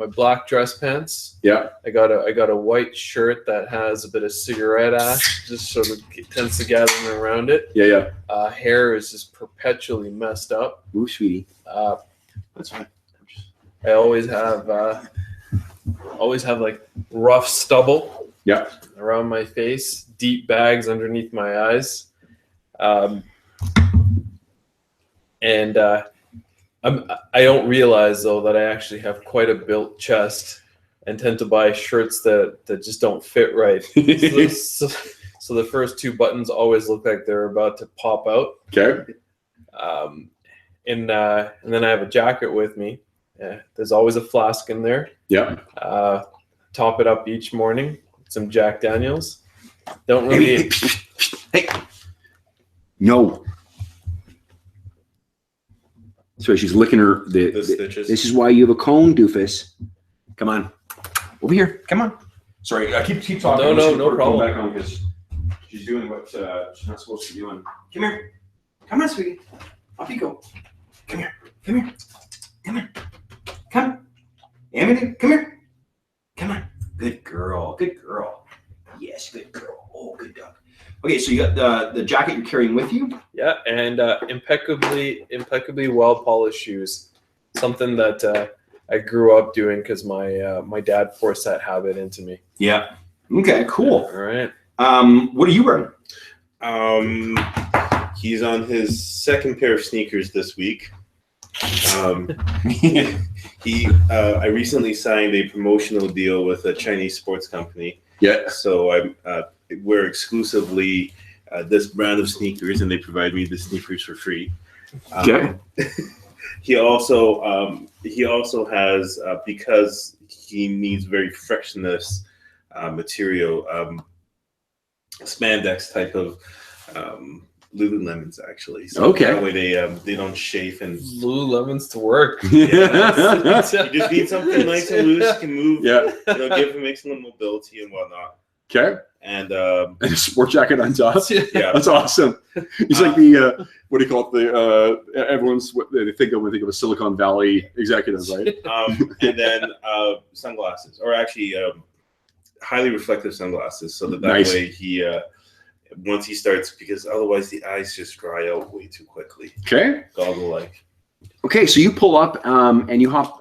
S3: black dress pants.
S1: Yeah.
S3: I got a white shirt that has a bit of cigarette ash, just sort of tends to gather around it.
S1: Yeah.
S3: Hair is just perpetually messed up.
S1: Ooh, sweetie.
S4: That's fine.
S3: I always have like rough stubble.
S1: Yeah.
S3: Around my face, deep bags underneath my eyes, I don't realize though that I actually have quite a built chest and tend to buy shirts that just don't fit right. So the first two buttons always look like they're about to pop out.
S1: Okay.
S3: And then I have a jacket with me. There's always a flask in there.
S1: Yeah.
S3: Top it up each morning. Some Jack Daniels. Don't really.
S1: Hey. No. So she's licking her.
S2: The stitches.
S1: This is why you have a cone, doofus. Come on, over here. Come on. Sorry, keep talking.
S3: No problem.
S1: Back on because she's doing what she's not supposed to be doing. Come here. Come on, sweetie. Off you go. Come here. Come here. Come here. Come. Amity, come here. Come on. Good girl. Good girl. Yes, good girl. Oh, good dog. Okay, so you got the jacket you're carrying with you.
S3: Yeah, and impeccably well polished shoes. Something that I grew up doing because my dad forced that habit into me.
S1: Yeah. Okay. Cool.
S3: All right.
S1: What are you wearing?
S2: He's on his second pair of sneakers this week. I recently signed a promotional deal with a Chinese sports company.
S1: Yeah.
S2: So I wear exclusively this brand of sneakers, and they provide me the sneakers for free.
S1: Okay.
S2: He also has because he needs very frictionless material, spandex type of Lululemons actually. So
S1: Okay.
S2: That way they don't chafe and
S3: Lululemons to work.
S2: you just need something nice and loose, can move.
S1: Yeah.
S2: Give him excellent mobility and whatnot.
S1: Okay.
S2: And
S1: And a sport jacket on top.
S2: yeah,
S1: That's awesome. He's like the what do you call it? The everyone's what they think of when they think of a Silicon Valley executive, right?
S2: and then sunglasses, or actually highly reflective sunglasses, so that
S1: Nice.
S2: way he once he starts, because otherwise the eyes just dry out way too quickly.
S1: Okay.
S2: Goggle like.
S1: Okay, so you pull up and you hop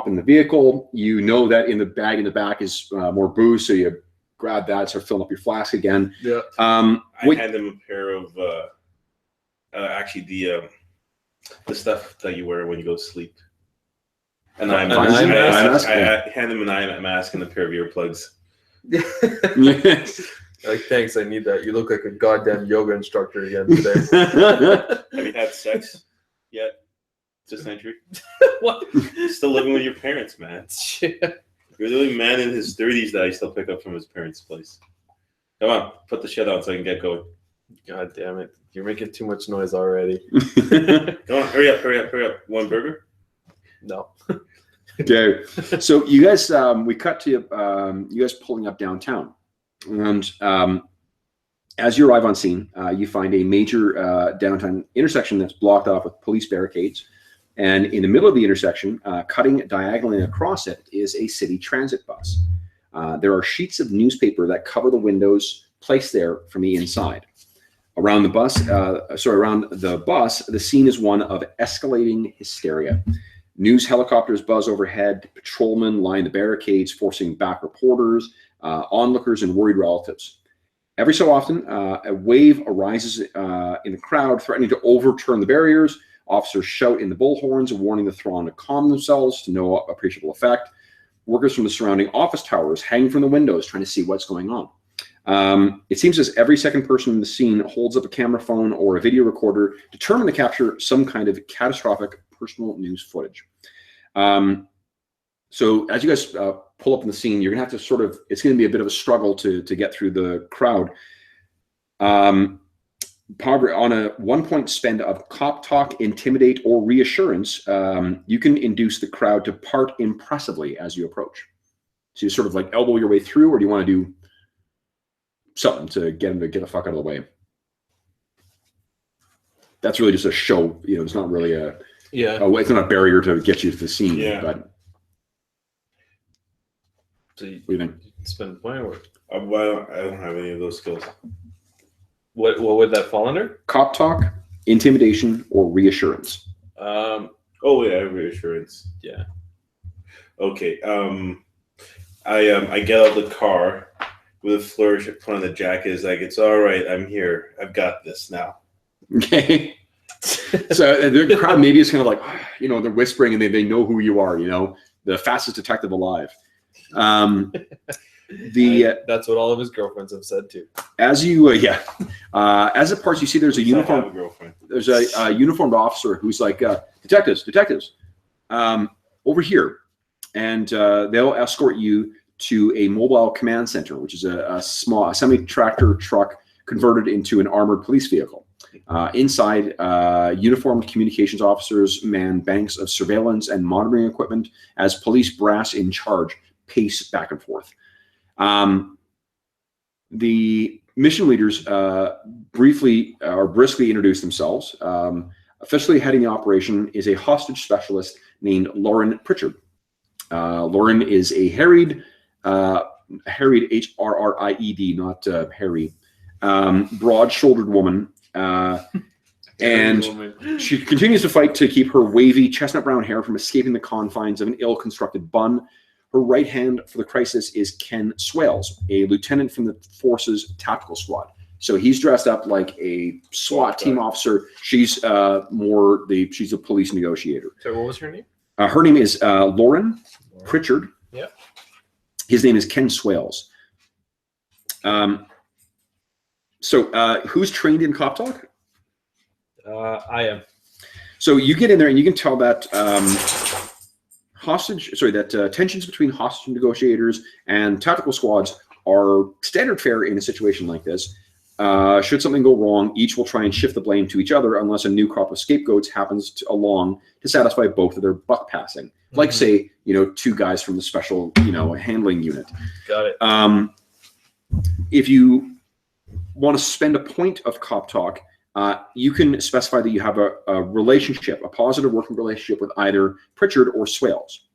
S1: in the vehicle. You know that in the bag in the back is more booze, so you grab that, start filling up your flask again.
S3: Yeah.
S2: I hand him a pair of actually the stuff that you wear when you go to sleep. An eye mask. I hand him an eye mask and a pair of earplugs.
S3: Like, thanks, I need that. You look like a goddamn yoga instructor again today.
S2: Have you had sex yet? It's a century.
S3: What?
S2: Still living with your parents, man. You're the only man in his 30s that I still pick up from his parents' place. Come on, put the shit out so I can get going.
S3: God damn it. You're making too much noise already.
S2: Come on, hurry up. One burger?
S3: No.
S1: Okay, so you guys, we cut to you guys pulling up downtown, and as you arrive on scene, you find a major downtown intersection that's blocked off with police barricades, and in the middle of the intersection, cutting diagonally across it, is a city transit bus. There are sheets of newspaper that cover the windows placed there from the inside. Around the bus, the scene is one of escalating hysteria. News helicopters buzz overhead, patrolmen line the barricades, forcing back reporters, onlookers, and worried relatives. Every so often, a wave arises in the crowd, threatening to overturn the barriers. Officers shout in the bullhorns, warning the throng to calm themselves, to no appreciable effect. Workers from the surrounding office towers hang from the windows, trying to see what's going on. It seems as every second person in the scene holds up a camera phone or a video recorder, determined to capture some kind of catastrophic personal news footage. So as you guys pull up in the scene, you're gonna have to it's gonna be a bit of a struggle to get through the crowd. On a 1 point spend of cop talk, intimidate, or reassurance, you can induce the crowd to part impressively as you approach. So you sort of like elbow your way through, or do you want to do something to get them to get the fuck out of the way? That's really just a show, it's not really it's not a barrier to get you to the scene.
S2: Yeah.
S1: But
S3: So
S1: what do you think?
S3: spend a point or
S2: Well, I don't have any of those skills.
S3: what would that fall under?
S1: Cop talk, intimidation, or reassurance.
S2: Oh yeah, reassurance.
S3: Yeah.
S2: Okay. I get out of the car with a flourish, put on the jacket. It's like, it's all right. I'm here. I've got this now.
S1: Okay. So the crowd maybe is kind of like, they're whispering and they know who you are, the fastest detective alive.
S3: That's what all of his girlfriends have said too.
S1: As you, as it parts, you see there's a uniform.
S2: Girlfriend.
S1: There's a uniformed officer who's like, detectives, over here. And they'll escort you to a mobile command center, which is a small semi-tractor truck converted into an armored police vehicle. Inside, uniformed communications officers man banks of surveillance and monitoring equipment as police brass in charge pace back and forth. The mission leaders briskly introduce themselves. Officially heading the operation is a hostage specialist named Lauren Pritchard. Lauren is a harried H-R-R-I-E-D, not Harry, broad-shouldered woman. And she continues to fight to keep her wavy chestnut brown hair from escaping the confines of an ill-constructed bun. Her right hand for the crisis is Ken Swales, a lieutenant from the force's tactical squad. So he's dressed up like a SWAT team officer. She's she's a police negotiator.
S3: So what was her name?
S1: Her name is Lauren Pritchard.
S3: Yeah.
S1: His name is Ken Swales. So who's trained in cop talk?
S3: I am.
S1: So you get in there and you can tell that tensions between hostage negotiators and tactical squads are standard fare in a situation like this. Should something go wrong, each will try and shift the blame to each other unless a new crop of scapegoats happens along to satisfy both of their buck passing. Like, say, two guys from the special, handling unit.
S3: Got it.
S1: If you want to spend a point of cop talk, you can specify that you have a relationship, a positive working relationship with either Pritchard or Swales.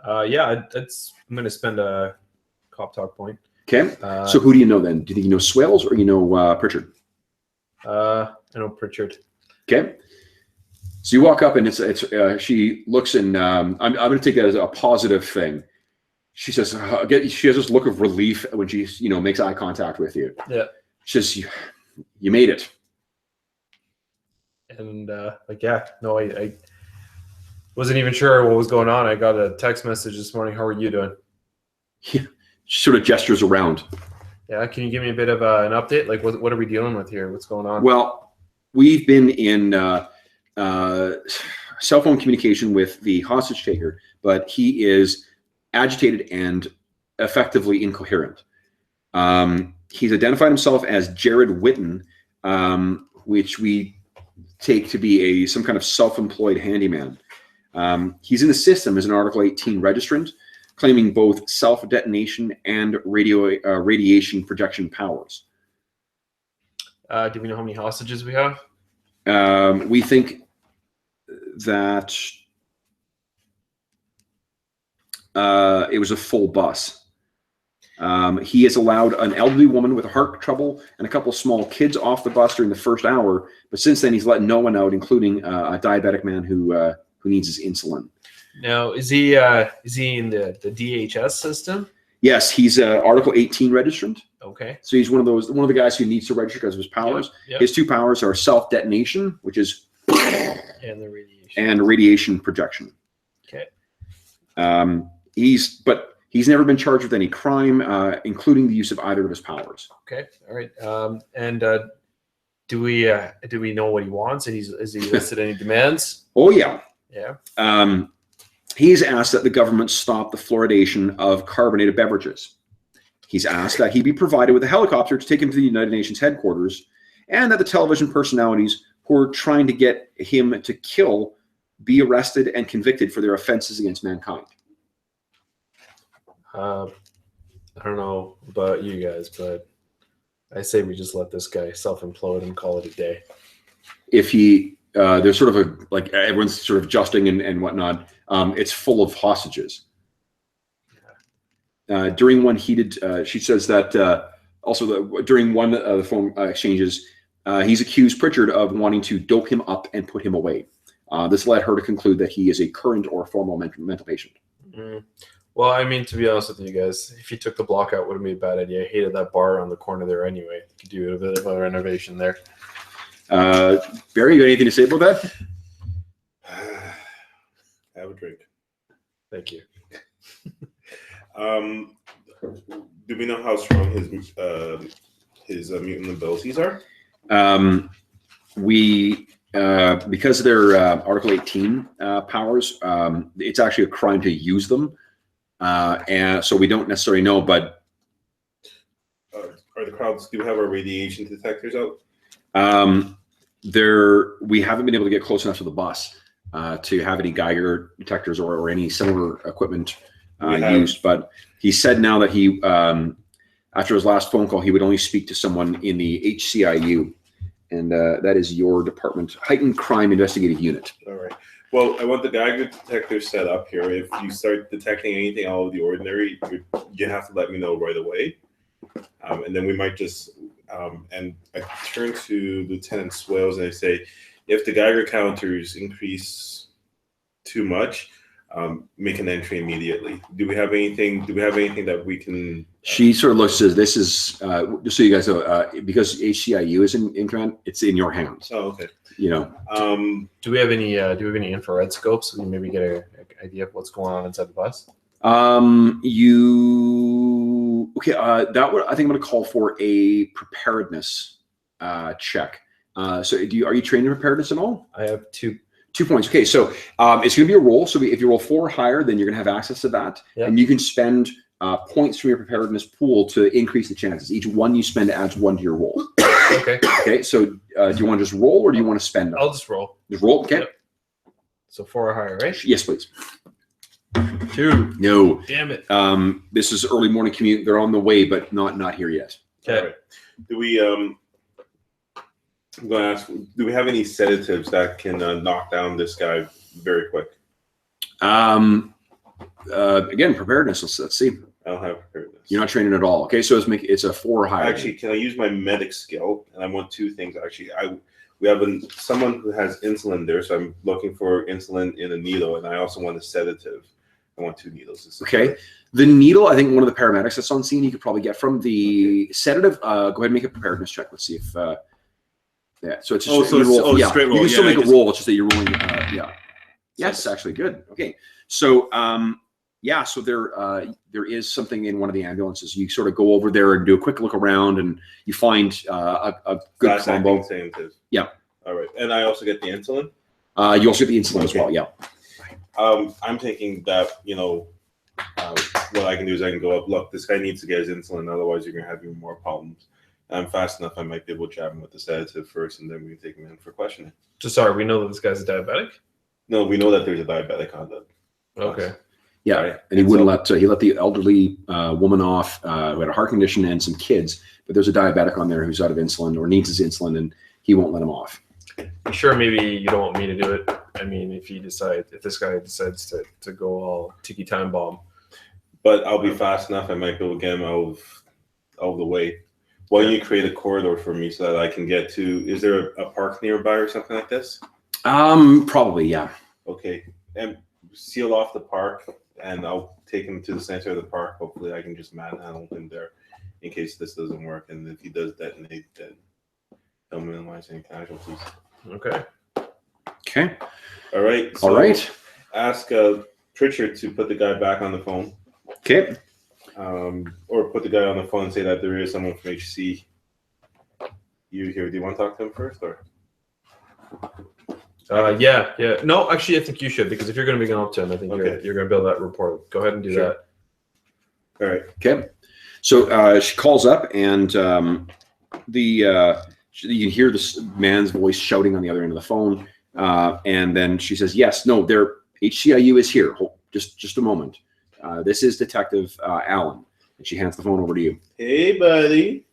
S3: Yeah, I'm going to spend a cop talk point.
S1: Okay. So who do you know then? Do you think you know Swales or you know Pritchard?
S3: I know Pritchard.
S1: Okay. So you walk up and she looks and I'm going to take that as a positive thing. She says, she has this look of relief when she, makes eye contact with you.
S3: Yeah.
S1: She says, you made it.
S3: And I wasn't even sure what was going on. I got a text message this morning. How are you doing?
S1: Yeah. She sort of gestures around.
S3: Yeah. Can you give me a bit of an update? Like, what are we dealing with here? What's going on?
S1: Well, we've been in cell phone communication with the hostage taker, but he is agitated and effectively incoherent. He's identified himself as Jared Witten, which we take to be some kind of self-employed handyman. He's in the system as an Article 18 registrant, claiming both self-detonation and radiation projection powers.
S3: Do we know how many hostages we have?
S1: We think that it was a full bus. He has allowed an elderly woman with heart trouble and a couple of small kids off the bus during the first hour, but since then he's let no one out, including a diabetic man who needs his insulin.
S3: Now, is he in the DHS system?
S1: Yes, he's Article 18 registrant.
S3: Okay.
S1: So he's one of the guys who needs to register because of his powers.
S3: Yep.
S1: His two powers are self-detonation, which is
S3: and the radiation.
S1: And radiation projection.
S3: Okay.
S1: He's never been charged with any crime, including the use of either of his powers.
S3: Okay. All right. Do we know what he wants? And is he listed any demands?
S1: Oh yeah.
S3: Yeah.
S1: He's asked that the government stop the fluoridation of carbonated beverages. He's asked that he be provided with a helicopter to take him to the United Nations headquarters, and that the television personalities who are trying to get him to kill be arrested and convicted for their offenses against mankind.
S3: I don't know about you guys, but I say we just let this guy self-implode and call it a day.
S1: If he, there's sort of everyone's sort of adjusting and whatnot. It's full of hostages. During one heated, she says that during one of the phone exchanges, he's accused Pritchard of wanting to dope him up and put him away. This led her to conclude that he is a current or former mental patient.
S3: Mm. Well, I mean, to be honest with you guys, if you took the block out, wouldn't be a bad idea. I hated that bar on the corner there anyway. Could do a bit of a renovation there.
S1: Barry, you got anything to say about that?
S2: Have a drink.
S3: Thank you.
S2: Do we know how strong his mutant abilities are?
S1: Because of their Article 18 powers, it's actually a crime to use them. And so we don't necessarily know, but
S2: are the crowds, do we have our radiation detectors out?
S1: We haven't been able to get close enough to the bus to have any Geiger detectors or any similar equipment used. But he said now that he, after his last phone call, he would only speak to someone in the HCIU, and that is your department, Heightened Crime Investigative Unit.
S2: All right. Well, I want the Geiger detector set up here. If you start detecting anything out of the ordinary, you have to let me know right away. And then we might just, and I turn to Lieutenant Swales and I say, if the Geiger counters increase too much, make an entry immediately. Do we have anything that we can?
S1: She sort of looks as this is just so you guys know, because HCIU is in command, it's in your hands.
S2: Oh, okay.
S3: Do we have any infrared scopes so we can maybe get an idea of what's going on inside the bus?
S1: That would, I think I'm going to call for a preparedness check. So are you trained in preparedness at all?
S3: I have 2
S1: points. Okay, so it's going to be a roll. So if you roll 4 or higher, then you're going to have access to that,
S3: Yep.
S1: and you can spend points from your preparedness pool to increase the chances. Each one you spend adds 1 to your roll.
S3: Okay.
S1: Okay, so do you want to just roll or do you want to spend them?
S3: I'll just roll.
S1: Just roll, okay?
S3: Yep. So 4 or higher, right?
S1: Yes, please.
S3: 2.
S1: No.
S3: Damn it.
S1: This is early morning commute. They're on the way, but not here yet.
S3: Okay.
S2: All right. Do we I'm going to ask, do we have any sedatives that can knock down this guy very quick?
S1: Again, preparedness. Let's see.
S2: I don't have preparedness.
S1: You're not training at all. Okay, so it's a 4 or higher.
S2: Actually, can I use my medic skill? And I want 2 things. Actually, we have someone who has insulin there, so I'm looking for insulin in a needle, and I also want a sedative. I want 2 needles.
S1: Okay. The needle, I think one of the paramedics that's on scene, you could probably get from the sedative. Go ahead and make a preparedness check. Let's see if. Yeah. So it's just
S4: straight roll.
S1: You can still
S4: Yeah,
S1: make a roll. It's just that you're rolling. Yeah. Yes, actually, good. Okay. So yeah. So there is something in one of the ambulances. You sort of go over there and do a quick look around, and you find a good combo. Yeah.
S2: All right. And I also get the insulin.
S1: You also get the insulin as well. Yeah.
S2: I'm thinking that, what I can do is I can go up, look, this guy needs to get his insulin, otherwise you're going to have even more problems. I'm fast enough, I might be able to jab him with the sedative first, and then we can take him in for questioning.
S3: So sorry, we know that this guy's a diabetic?
S2: No, we know that there's a diabetic on the
S3: Okay.
S1: Yeah,
S2: right.
S1: and he wouldn't let he let the elderly woman off who had a heart condition and some kids, but there's a diabetic on there who's out of insulin or needs his insulin, and he won't let him off.
S3: Sure, maybe you don't want me to do it. I mean, if this guy decides to go all tiki time bomb.
S2: But I'll be fast enough, I might be able to get him out of the way. Why don't you create a corridor for me so that I can get to, is there a park nearby or something like this?
S1: Probably, yeah.
S2: Okay, and seal off the park, and I'll take him to the center of the park. Hopefully I can just manhandle him there in case this doesn't work, and if he does detonate, then he'll minimize any casualties.
S3: Okay.
S1: Okay.
S2: All right.
S1: All right.
S2: Ask Pritchard to put the guy back on the phone.
S1: Okay.
S2: Or put the guy on the phone and say that there is someone from HC. You here? Do you want to talk to him first, or?
S3: Yeah. No, actually, I think you should, because if you're going to be going up to him, I think
S2: Okay.
S3: you're going to build that rapport. Go ahead and do
S2: Sure.
S3: that.
S2: All right.
S1: Okay. So she calls up, and you can hear this man's voice shouting on the other end of the phone, and then she says, "Yes, no, their HCIU is here. Hold, just a moment. This is Detective Allen," and she hands the phone over to you.
S2: Hey, buddy.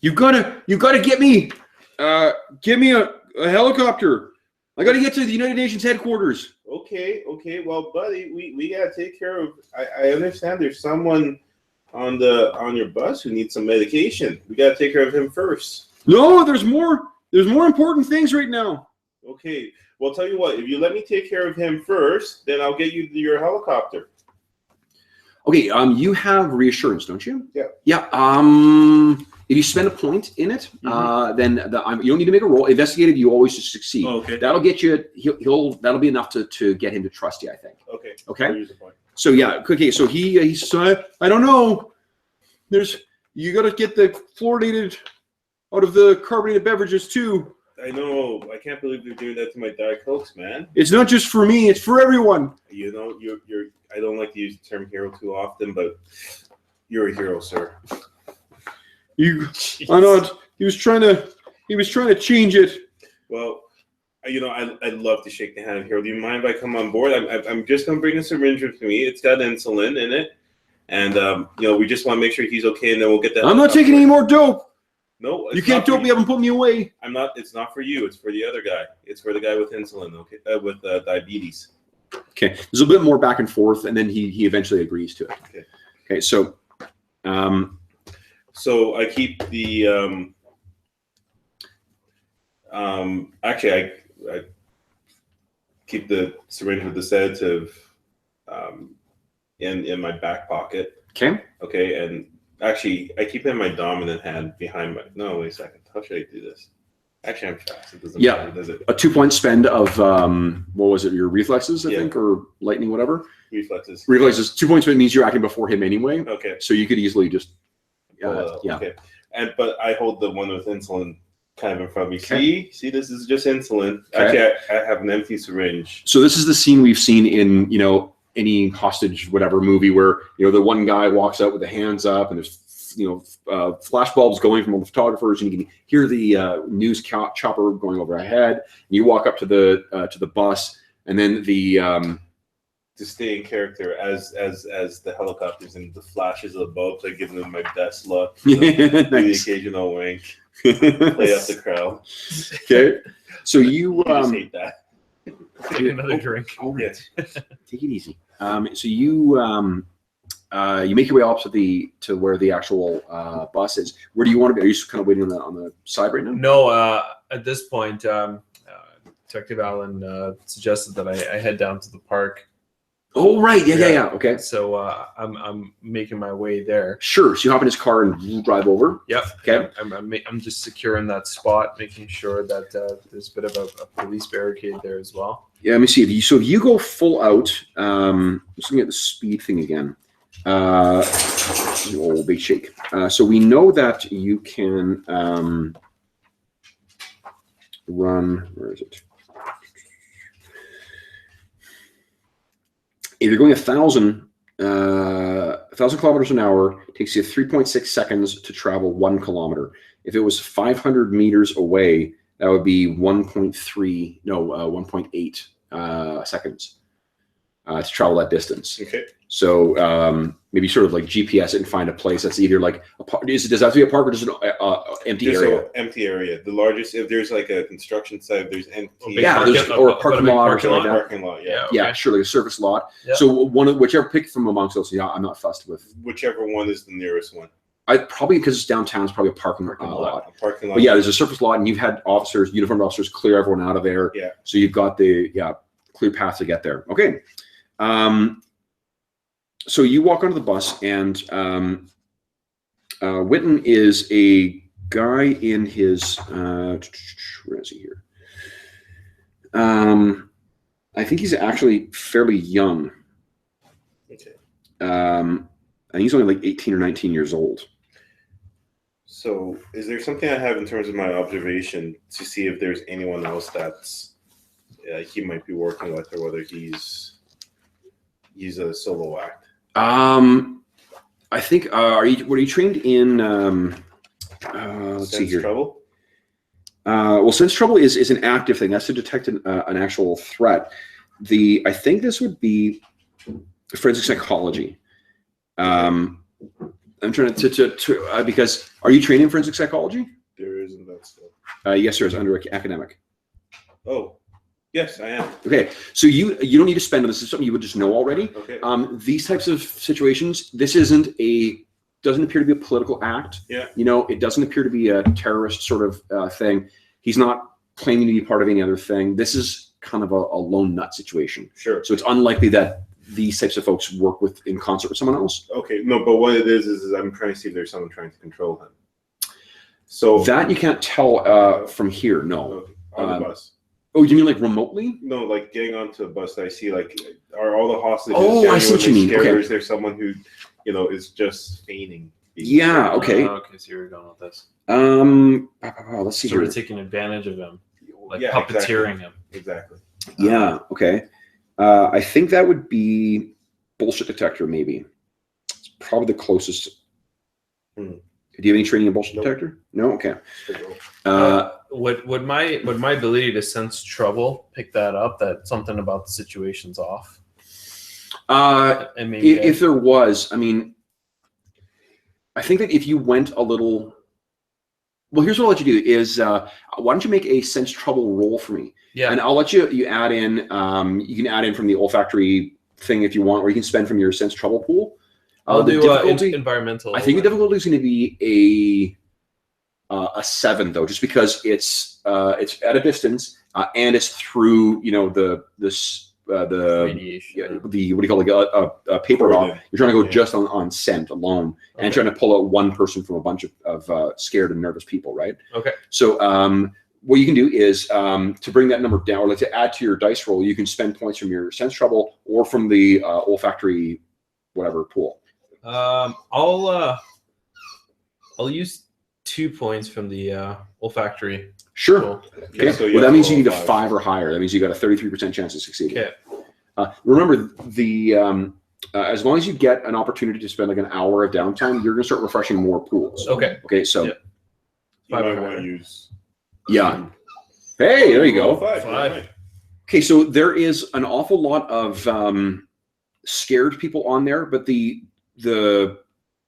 S1: You gotta get me a helicopter. I gotta get to the United Nations headquarters.
S2: Okay. Well, buddy, we gotta take care of. I understand there's someone on your bus who needs some medication. We gotta take care of him first.
S1: No, there's more important things right now.
S2: Okay. Well, tell you what. If you let me take care of him first, then I'll get you your helicopter.
S1: Okay. You have reassurance, don't you?
S2: Yeah.
S1: Yeah. If you spend a point in it, then you don't need to make a roll. Investigative, you always just succeed.
S4: Oh, okay.
S1: That'll get you. That'll be enough to get him to trust you, I think.
S2: Okay.
S1: Okay.
S2: I'll use the point.
S1: So yeah. Okay. So he's. I don't know. You got to get the fluoridated out of the carbonated beverages too.
S2: I know. I can't believe you're doing that to my Diet Cokes, man.
S1: It's not just for me. It's for everyone.
S2: You know, you're. I don't like to use the term hero too often, but you're a hero, sir.
S1: I know. He was trying to change it.
S2: Well, I'd love to shake the hand of hero. Do you mind if I come on board? I'm just gonna bring a syringe with me. It's got insulin in it, and we just want to make sure he's okay, and then we'll get that.
S1: I'm not taking any more dope.
S2: No,
S1: You can't dope me up and put me away.
S2: I'm not. It's not for you. It's for the other guy. It's for the guy with insulin. Okay, with diabetes.
S1: Okay. There's a bit more back and forth, and then he eventually agrees to it. Okay. So,
S2: So I keep the actually I keep the syringe with the sedative in my back pocket.
S1: Okay.
S2: Okay, and actually I keep it in my dominant hand behind my. No, wait a second. How should I do this? Actually, I'm fast. It doesn't matter, does it?
S1: A 2-point spend of what was it? Your reflexes, I think, or lightning, whatever.
S2: Reflexes.
S1: 2 points spend means you're acting before him anyway.
S2: Okay.
S1: So you could easily just. Yeah.
S2: Okay. But I hold the one with insulin kind of in front of me.
S1: Okay.
S2: See, this is just insulin.
S1: Okay.
S2: Actually, I have an empty syringe.
S1: So this is the scene we've seen in any hostage whatever movie where the one guy walks out with the hands up and there's flash bulbs going from all the photographers, and you can hear the news chopper going overhead. You walk up to the bus, and then
S2: to stay in character as the helicopters and the flashes of the boats are giving them my best look. The occasional wink. Play up the crowd.
S1: Okay. So you
S2: just hate that.
S3: Take another drink.
S1: Oh, right. Take it easy. So you make your way up to where the actual bus is. Where do you want to be? Are you just kind of waiting on the side right now?
S3: No. At this point, Detective Allen suggested that I head down to the park.
S1: Oh, right. Yeah. Okay.
S3: So I'm making my way there.
S1: Sure. So you hop in his car and you drive over.
S3: Yep.
S1: Okay.
S3: I'm just securing that spot, making sure that there's a bit of a police barricade there as well.
S1: Yeah. Let me see. If you go full out, I'm just looking at the speed thing again. Big shake. So we know that you can run. Where is it? If you're going 1,000 kilometers an hour, it takes you 3.6 seconds to travel 1 kilometer. If it was 500 meters away, that would be 1.8 seconds to travel that distance.
S2: Okay.
S1: So maybe sort of like GPS it and find a place that's either like a park. Does that have to be a park or just an empty area?
S2: An empty area. The largest, if there's like a construction site, there's empty.
S1: Yeah, or a parking lot or something like that.
S2: Parking lot, yeah.
S1: Yeah, sure, like a surface lot.
S3: Yeah.
S1: So whichever pick from amongst those. Yeah, I'm not fussed with.
S2: Whichever one is the nearest one.
S1: I probably because it's downtown, it's probably a parking lot.
S2: A parking lot.
S1: But yeah, there's a surface lot, and you've had uniformed officers, clear everyone out of there.
S2: Yeah.
S1: So you've got the clear path to get there. Okay. So you walk onto the bus, and Witten is a guy in his where is he here? I think he's actually fairly young.
S2: Okay.
S1: I think he's only like 18 or 19 years old.
S2: So is there something I have in terms of my observation to see if there's anyone else that's he might be working with, or whether he's a solo act?
S1: I think were you trained in let's see here.
S2: Trouble?
S1: Well, sense trouble is an active thing. That's to detect an actual threat. I think this would be forensic psychology. I'm trying to because are you trained in forensic psychology?
S2: There isn't that stuff.
S1: Yes, there is under academic.
S2: Oh, yes, I am.
S1: Okay, so you don't need to spend on this. This is something you would just know already.
S2: Okay.
S1: These types of situations, this doesn't appear to be a political act.
S2: Yeah.
S1: It doesn't appear to be a terrorist sort of thing. He's not claiming to be part of any other thing. This is kind of a lone nut situation.
S2: Sure.
S1: So it's unlikely that these types of folks work in concert with someone else.
S2: Okay, no, but what it is I'm trying to see if there's someone trying to control him. So
S1: that you can't tell from here. No.
S2: On the bus.
S1: Oh, you mean like remotely?
S2: No, like getting onto a bus. I see like are all the hostages?
S1: Oh, I see what you mean.
S2: Scared,
S1: okay.
S2: Or is there someone who is just feigning?
S1: Yeah. Okay.
S3: Okay, so you're going with this.
S1: Let's see
S3: Sort
S1: here.
S3: of taking advantage of him, like
S2: Yeah,
S3: puppeteering him.
S2: Exactly.
S1: Yeah. Okay. I think that would be bullshit detector. Maybe it's probably the closest. Do you have any training in bullshit detector? No. Okay.
S3: Would my ability to sense trouble pick that up? That something about the situation's off. And maybe
S1: if there was, I mean, I think that if you went a little. Well, here's what I'll let you do is why don't you make a sense trouble roll for me?
S3: Yeah.
S1: And I'll let you add in. You can add in from the olfactory thing if you want, or you can spend from your sense trouble pool.
S3: I'll
S1: the
S3: do
S1: difficulty,
S3: environmental.
S1: I think the difficulty is going to be a 7 though, just because it's at a distance and it's through the
S3: radiation.
S1: what do you call a paper rock. You're trying to go just on scent alone and trying to pull out one person from a bunch of scared and nervous people, right?
S3: Okay.
S1: So what you can do is to bring that number down, or like to add to your dice roll, you can spend points from your sense trouble or from the olfactory whatever pool.
S3: I'll use 2 points from the olfactory.
S1: Sure.
S3: Pool.
S1: Okay.
S2: So
S1: well, that means you need a
S2: 5
S1: 5 or higher. That means you got a 33% chance of succeeding.
S3: Okay.
S1: Remember, as long as you get an opportunity to spend like an hour of downtime, you're going to start refreshing more pools.
S3: Okay.
S1: Okay, so
S3: Yeah.
S2: You might
S3: 500.
S2: want to use.
S1: yeah. Hey, there you go.
S2: Five.
S3: Five.
S1: Okay, so there is an awful lot of scared people on there, but the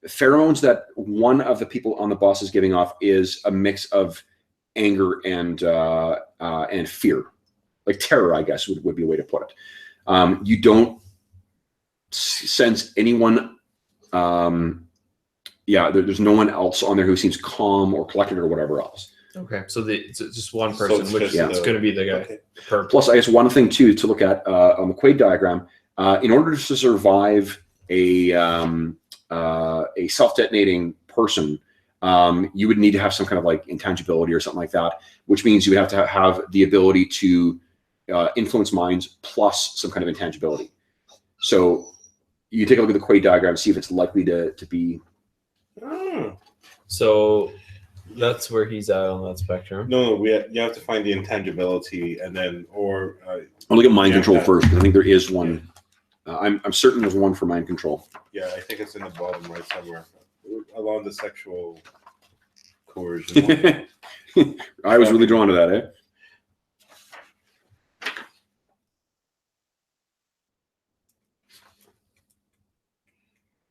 S1: pheromones that one of the people on the bus is giving off is a mix of anger and fear, like terror, I guess would be a way to put it. You don't sense anyone. There's no one else on there who seems calm or collected or whatever else.
S3: Okay, so it's just one person,
S2: it's
S3: which
S2: just
S3: is going to be the guy.
S2: Okay.
S3: Perfect.
S1: Plus, I guess one thing too to look at on the Quaid diagram, in order to survive a self-detonating person, you would need to have some kind of like intangibility or something like that, which means you would have to have the ability to influence minds plus some kind of intangibility. So you take a look at the Quaid diagram, see if it's likely to be.
S2: Oh.
S3: So that's where he's at on that spectrum.
S2: No, you have to find the intangibility, and then
S1: I'll look at mind control first, because I think there is one. I'm certain there's one for mind control.
S2: Yeah, I think it's in the bottom right somewhere, along the sexual coercion.
S1: I was really drawn to that, eh?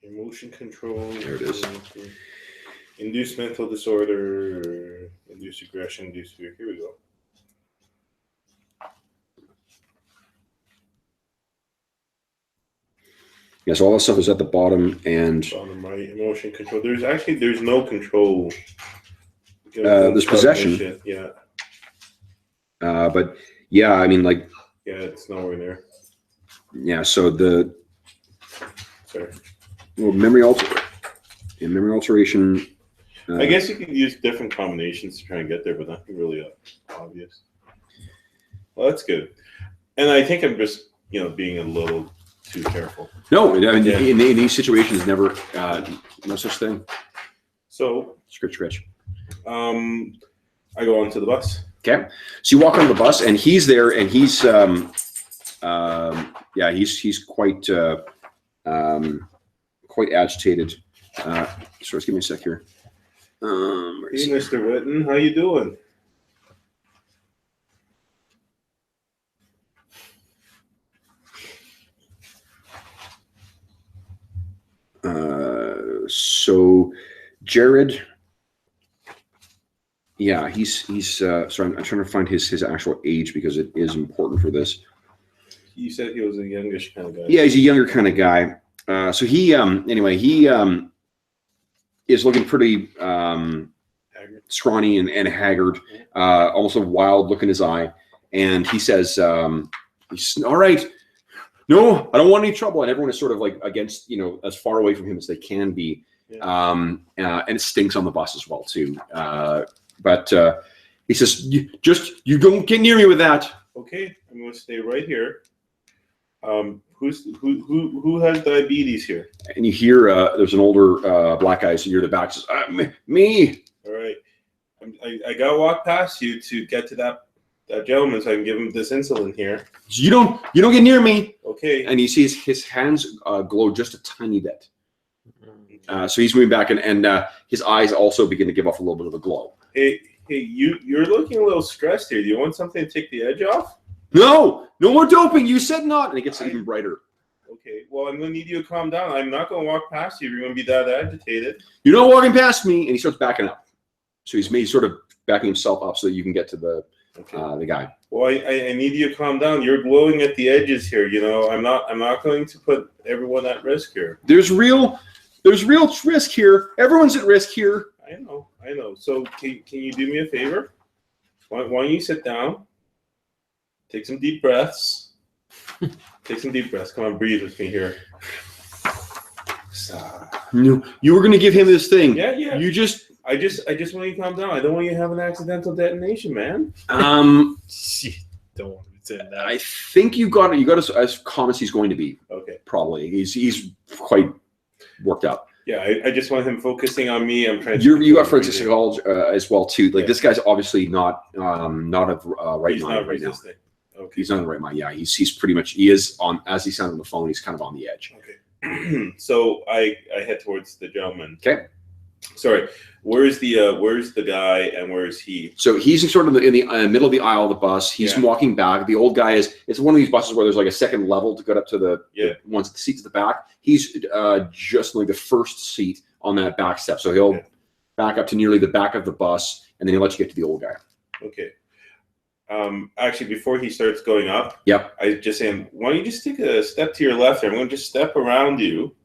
S2: Emotion control.
S1: There it is.
S2: Induced mental disorder, induced aggression, induced fear. Here we go.
S1: Yeah, so all that stuff is at the bottom, and
S2: Bottom right, emotion control. There's no control.
S1: There's possession.
S2: Yeah.
S1: But yeah, I mean, like,
S2: Yeah, it's nowhere there.
S1: yeah. So the
S2: Sorry.
S1: memory alteration.
S2: I guess you could use different combinations to try and get there, but nothing really obvious. Well, that's good. And I think I'm just, being a little too careful.
S1: No, I mean,
S2: Yeah.
S1: in these situations, never no such thing.
S2: So,
S1: Scritch.
S2: I go onto the bus.
S1: Okay, so you walk on the bus, and he's there, and he's he's quite quite agitated. Sorry, just give me a sec here.
S2: Hey, Mr. Witten, how you doing?
S1: So Jared, yeah, he's sorry, I'm trying to find his actual age because it is important for this.
S2: You said he was a youngish kind of guy.
S1: Yeah, he's a younger kind of guy. So he is looking pretty scrawny and haggard, almost a wild look in his eye, and he says, all right, no, I don't want any trouble. And everyone is sort of like against, as far away from him as they can be.
S2: Yeah.
S1: And it stinks on the bus as well too. But he says, you don't get near me with that.
S2: Okay, I'm going to stay right here. Who has diabetes here?
S1: And you hear there's an older black guy, so you're the back says, me.
S2: All right, I got to walk past you to get to that gentleman so I can give him this insulin here.
S1: You don't get near me.
S2: Okay.
S1: And you see his hands glow just a tiny bit. So he's moving back, and his eyes also begin to give off a little bit of a glow.
S2: Hey, you're looking a little stressed here. Do you want something to take the edge off?
S1: No more doping. You said not, and it gets even brighter.
S2: Okay, well, I'm going to need you to calm down. I'm not going to walk past you. You're going to be that agitated.
S1: You're not walking past me, and he starts backing up. So he's sort of backing himself up so that you can get to the guy.
S2: Well, I need you to calm down. You're glowing at the edges here. I'm not going to put everyone at risk here.
S1: There's real risk here. Everyone's at risk here.
S2: I know. So can you do me a favor? Why don't you sit down? Take some deep breaths. Come on, breathe with me here.
S1: No, you were going to give him this thing.
S2: Yeah.
S1: You just.
S2: I just want you to calm down. I don't want you to have an accidental detonation, man.
S3: Don't want to say that.
S1: I think you got as calm as he's going to be.
S2: Okay.
S1: Probably. He's quite worked up.
S2: Yeah, I just want him focusing on me. I'm trying.
S1: You got forensic psychology as well too. Like this guy's obviously not of right
S2: He's
S1: mind
S2: not
S1: right now.
S2: resisting. Okay.
S1: He's not in the right mind. Yeah, he's pretty much, he is on, as he sounded on the phone, he's kind of on the edge.
S2: Okay. So I head towards the gentleman.
S1: Okay.
S2: Sorry. Where's the guy and where is he?
S1: So he's sort of in the middle of the aisle of the bus. He's walking back. The old guy it's one of these buses where there's like a second level to get up to the ones, the seats at the back. He's just like the first seat on that back step. So he'll back up to nearly the back of the bus, and then he'll let you get to the old guy.
S2: Okay. Actually, before he starts going up, I just say, why don't you just take a step to your left here? I'm going to just step around you.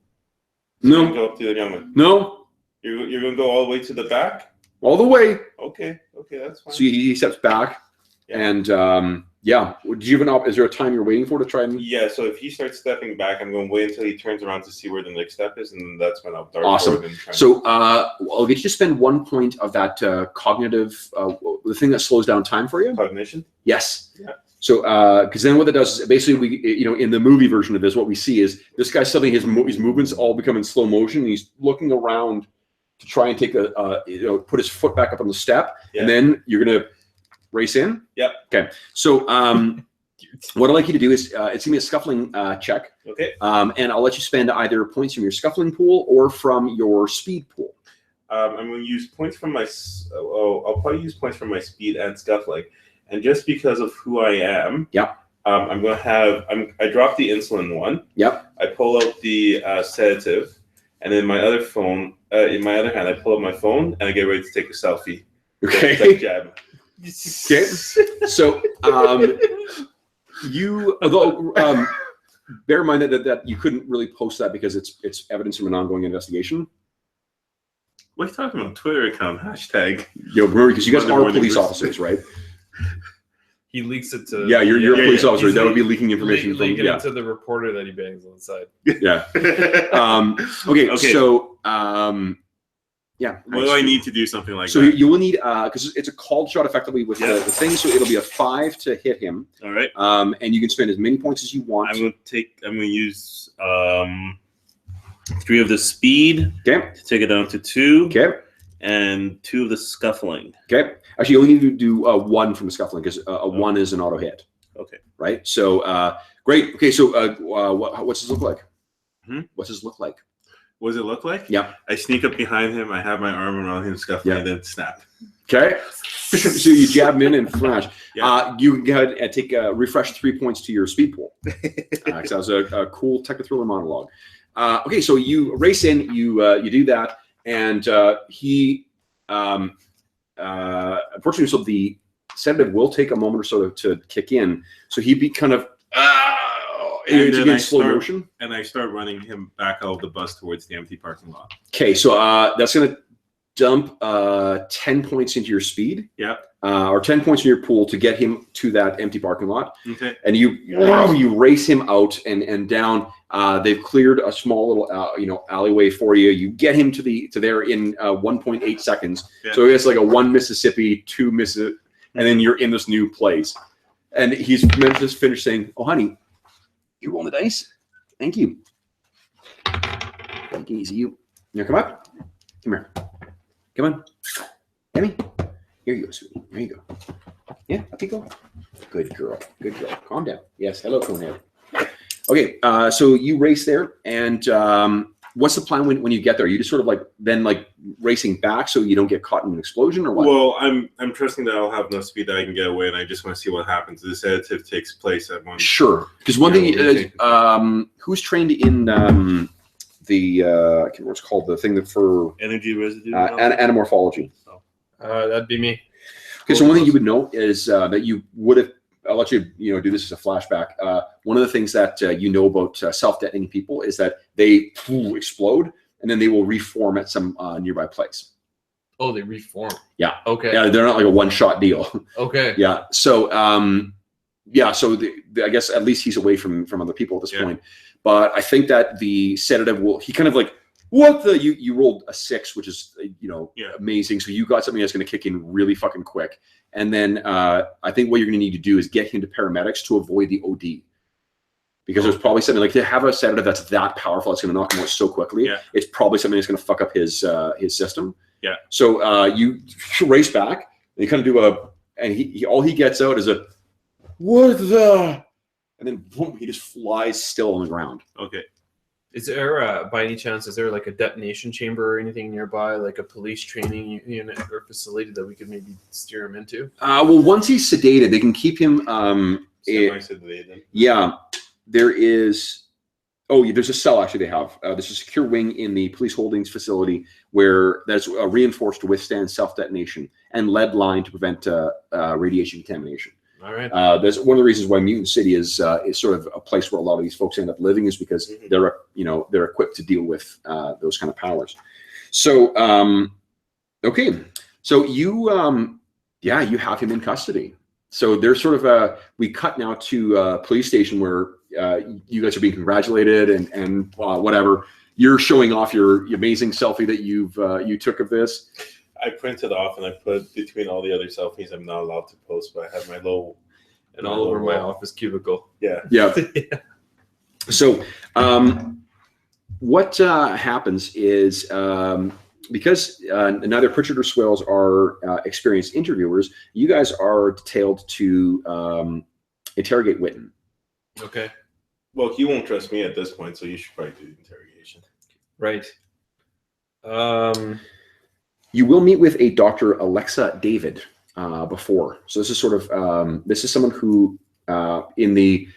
S1: No.
S2: Go up to the gentleman.
S1: No.
S2: You're going to go all the way to the back?
S1: All the way.
S2: Okay, that's fine.
S1: So he steps back, and do you have is there a time you're waiting for to try and?
S2: Yeah, so if he starts stepping back, I'm going to wait until he turns around to see where the next step is, and that's when I'll dart forward and try.
S1: So I'll get you to spend 1 point of that cognitive, the thing that slows down time for you.
S2: Cognition?
S1: Yes.
S2: Yeah.
S1: So, because then what that does is basically in the movie version of this, what we see is this guy suddenly his movements all become in slow motion. And he's looking around to try and take put his foot back up on the step, and then you're gonna race in.
S2: Yep.
S1: Okay. So, what I'd like you to do is it's gonna be a scuffling check.
S2: Okay.
S1: And I'll let you spend either points from your scuffling pool or from your speed pool.
S2: I'm going to use points from my. I'll probably use points from my speed and scuffling. And just because of who I am, I'm going to have. I drop the insulin one.
S1: Yep.
S2: I pull out the sedative, and then my other phone. In my other hand, I pull out my phone and I get ready to take a selfie.
S1: Okay.
S2: Jab.
S1: Okay. So, bear in mind that you couldn't really post that because it's evidence from an ongoing investigation.
S2: What are you talking about? Twitter account hashtag.
S1: Remember, because you guys are police officers, right?
S3: He leaks it to.
S1: Yeah, you're a police officer. That would be leaking information from
S3: it to the reporter that he bangs on the side.
S1: Yeah. Okay. So,
S2: What do I need to do something like that?
S1: So you will need because it's a called shot effectively with the thing. So it'll be a 5 to hit him.
S2: All right.
S1: And you can spend as many points as you want.
S2: I'm going to use 3 of the speed.
S1: Okay.
S2: To take it down to 2.
S1: Okay.
S2: And 2 of the scuffling.
S1: Okay. Actually, you only need to do 1 from the scuffling because a 1 is an auto hit.
S2: Okay.
S1: Right. So great. Okay. So what's this look like? What's this look like?
S2: What does it look like?
S1: Yeah.
S2: I sneak up behind him. I have my arm around him, scuffling, and then snap.
S1: Okay. So you jab him in and flash.
S2: Yeah.
S1: You can go ahead and take refresh 3 points to your speed pool. That was a cool tech-thriller monologue. Okay, so you race in, you do that, and he unfortunately, so the sedative will take a moment or so to kick in. So he'd be kind of in slow motion,
S2: and I start running him back out of the bus towards the empty parking lot.
S1: Okay, so that's going to dump 10 points into your speed.
S2: Yeah.
S1: Or 10 points in your pool to get him to that empty parking lot.
S2: Okay.
S1: And you race him out and down. They've cleared a small little alleyway for you. You get him to there in 1.8 seconds. Yeah. So it's like a 1 Mississippi, 2 Mississippi, and then you're in this new place. And he's meant to finish saying, "Oh, honey, you roll the dice. Thank you. Take it easy, you. Now come up. Come here. Come on. Emmy. Here you go, sweetie. There you go. Yeah, up you go. Good girl. Good girl. Calm down. Yes. Hello, Cornell. Okay. So you race there, and what's the plan when you get there? You just sort of then racing back so you don't get caught in an explosion, or what?
S2: Well, I'm trusting that I'll have enough speed that I can get away, and I just want to see what happens. The sedative takes place at one.
S1: Sure. Because one thing, who's trained in I can't remember what it's called, the thing that for
S2: energy residue
S1: anamorphology.
S3: That'd be me.
S1: Okay, so one thing you would know is that you would have. I'll let you do this as a flashback. One of the things that you know about self-detonating people is that they explode and then they will reform at some nearby place.
S3: Oh, they reform.
S1: Yeah.
S3: Okay.
S1: Yeah, they're not like a one-shot deal.
S3: Okay.
S1: Yeah. So so I guess at least he's away from other people at this point. But I think that the sedative will. He kind of you rolled a 6, which is amazing. So you got something that's going to kick in really fucking quick. And then I think what you're going to need to do is get him to paramedics to avoid the OD. Because there's probably something to have a sedative that's that powerful, that's going to knock him out so quickly. Yeah. It's probably something that's going to fuck up his system. Yeah. So you race back, and you kind of do and all he gets out is a what the? And then boom, he just flies still on the ground.
S2: Okay.
S3: Is there, by any chance, is there like a detonation chamber or anything nearby, like a police training unit or facility that we could maybe steer him into?
S1: Well, once he's sedated, they can keep him.
S2: Semi-sedated.
S1: Yeah, there is. Oh, yeah, there's a cell actually they have. There's a secure wing in the police holdings facility where that's reinforced to withstand self-detonation and lead line to prevent radiation contamination.
S3: All right.
S1: That's one of the reasons why Mutant City is sort of a place where a lot of these folks end up living, is because they're equipped to deal with those kind of powers. So okay, so you have him in custody. So there's sort of we cut now to a police station where you guys are being congratulated and whatever. You're showing off your amazing selfie that you took of this.
S2: I printed off and I put between all the other selfies I'm not allowed to post, but I have my low
S3: and all over my office cubicle.
S2: Yeah.
S1: Yeah. So what happens is because neither Pritchard or Swales are experienced interviewers, you guys are detailed to interrogate Witten.
S3: Okay.
S2: Well, he won't trust me at this point, so you should probably do the interrogation.
S3: Right.
S1: You will meet with a Dr. Alexa David before. So this is sort of this is someone who in the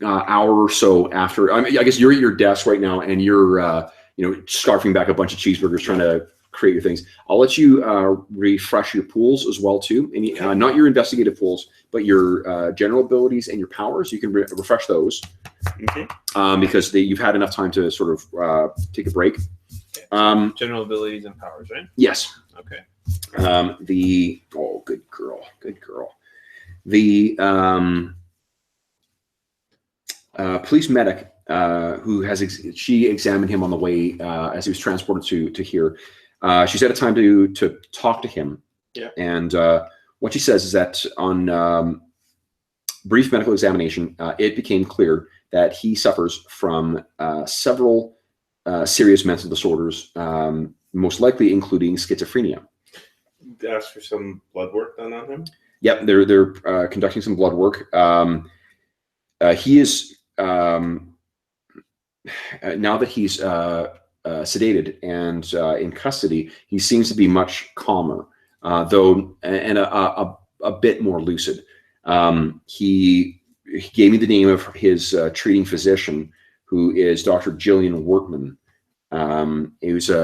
S1: hour or so after, I guess you're at your desk right now and you're scarfing back a bunch of cheeseburgers trying to create your things. I'll let you refresh your pools as well too, and not your investigative pools, but your general abilities and your powers. You can refresh those because you've had enough time to sort of take a break.
S3: General abilities and powers, right?
S1: Yes.
S3: Okay.
S1: Good girl. The police medic who she examined him on the way as he was transported to here. She's had a time to talk to him.
S2: Yeah.
S1: And what she says is that on brief medical examination, it became clear that he suffers from several serious mental disorders, most likely including schizophrenia.
S2: Ask for some blood work done on him?
S1: Yep, they're conducting some blood work. He is now that he's sedated and in custody, he seems to be much calmer, though, and a bit more lucid. He gave me the name of his treating physician, who is Dr. Jillian Wortman.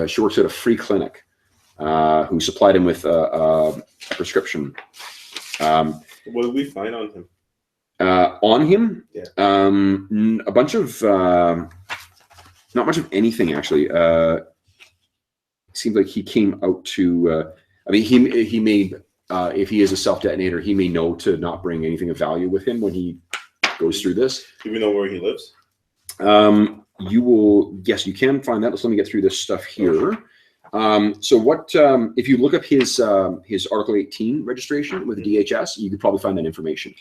S1: She works at a free clinic, who supplied him with a prescription.
S2: What did we find on him?
S1: On him?
S2: Yeah.
S1: A bunch of, not much of anything, actually. It seems like he came out to, he may, if he is a self-detonator, he may know to not bring anything of value with him when he goes through this.
S2: Do we know where he lives?
S1: You will, yes, you can find that. Let's let me get through this stuff here. So what, if you look up his Article 18 registration with the DHS, you could probably find that information.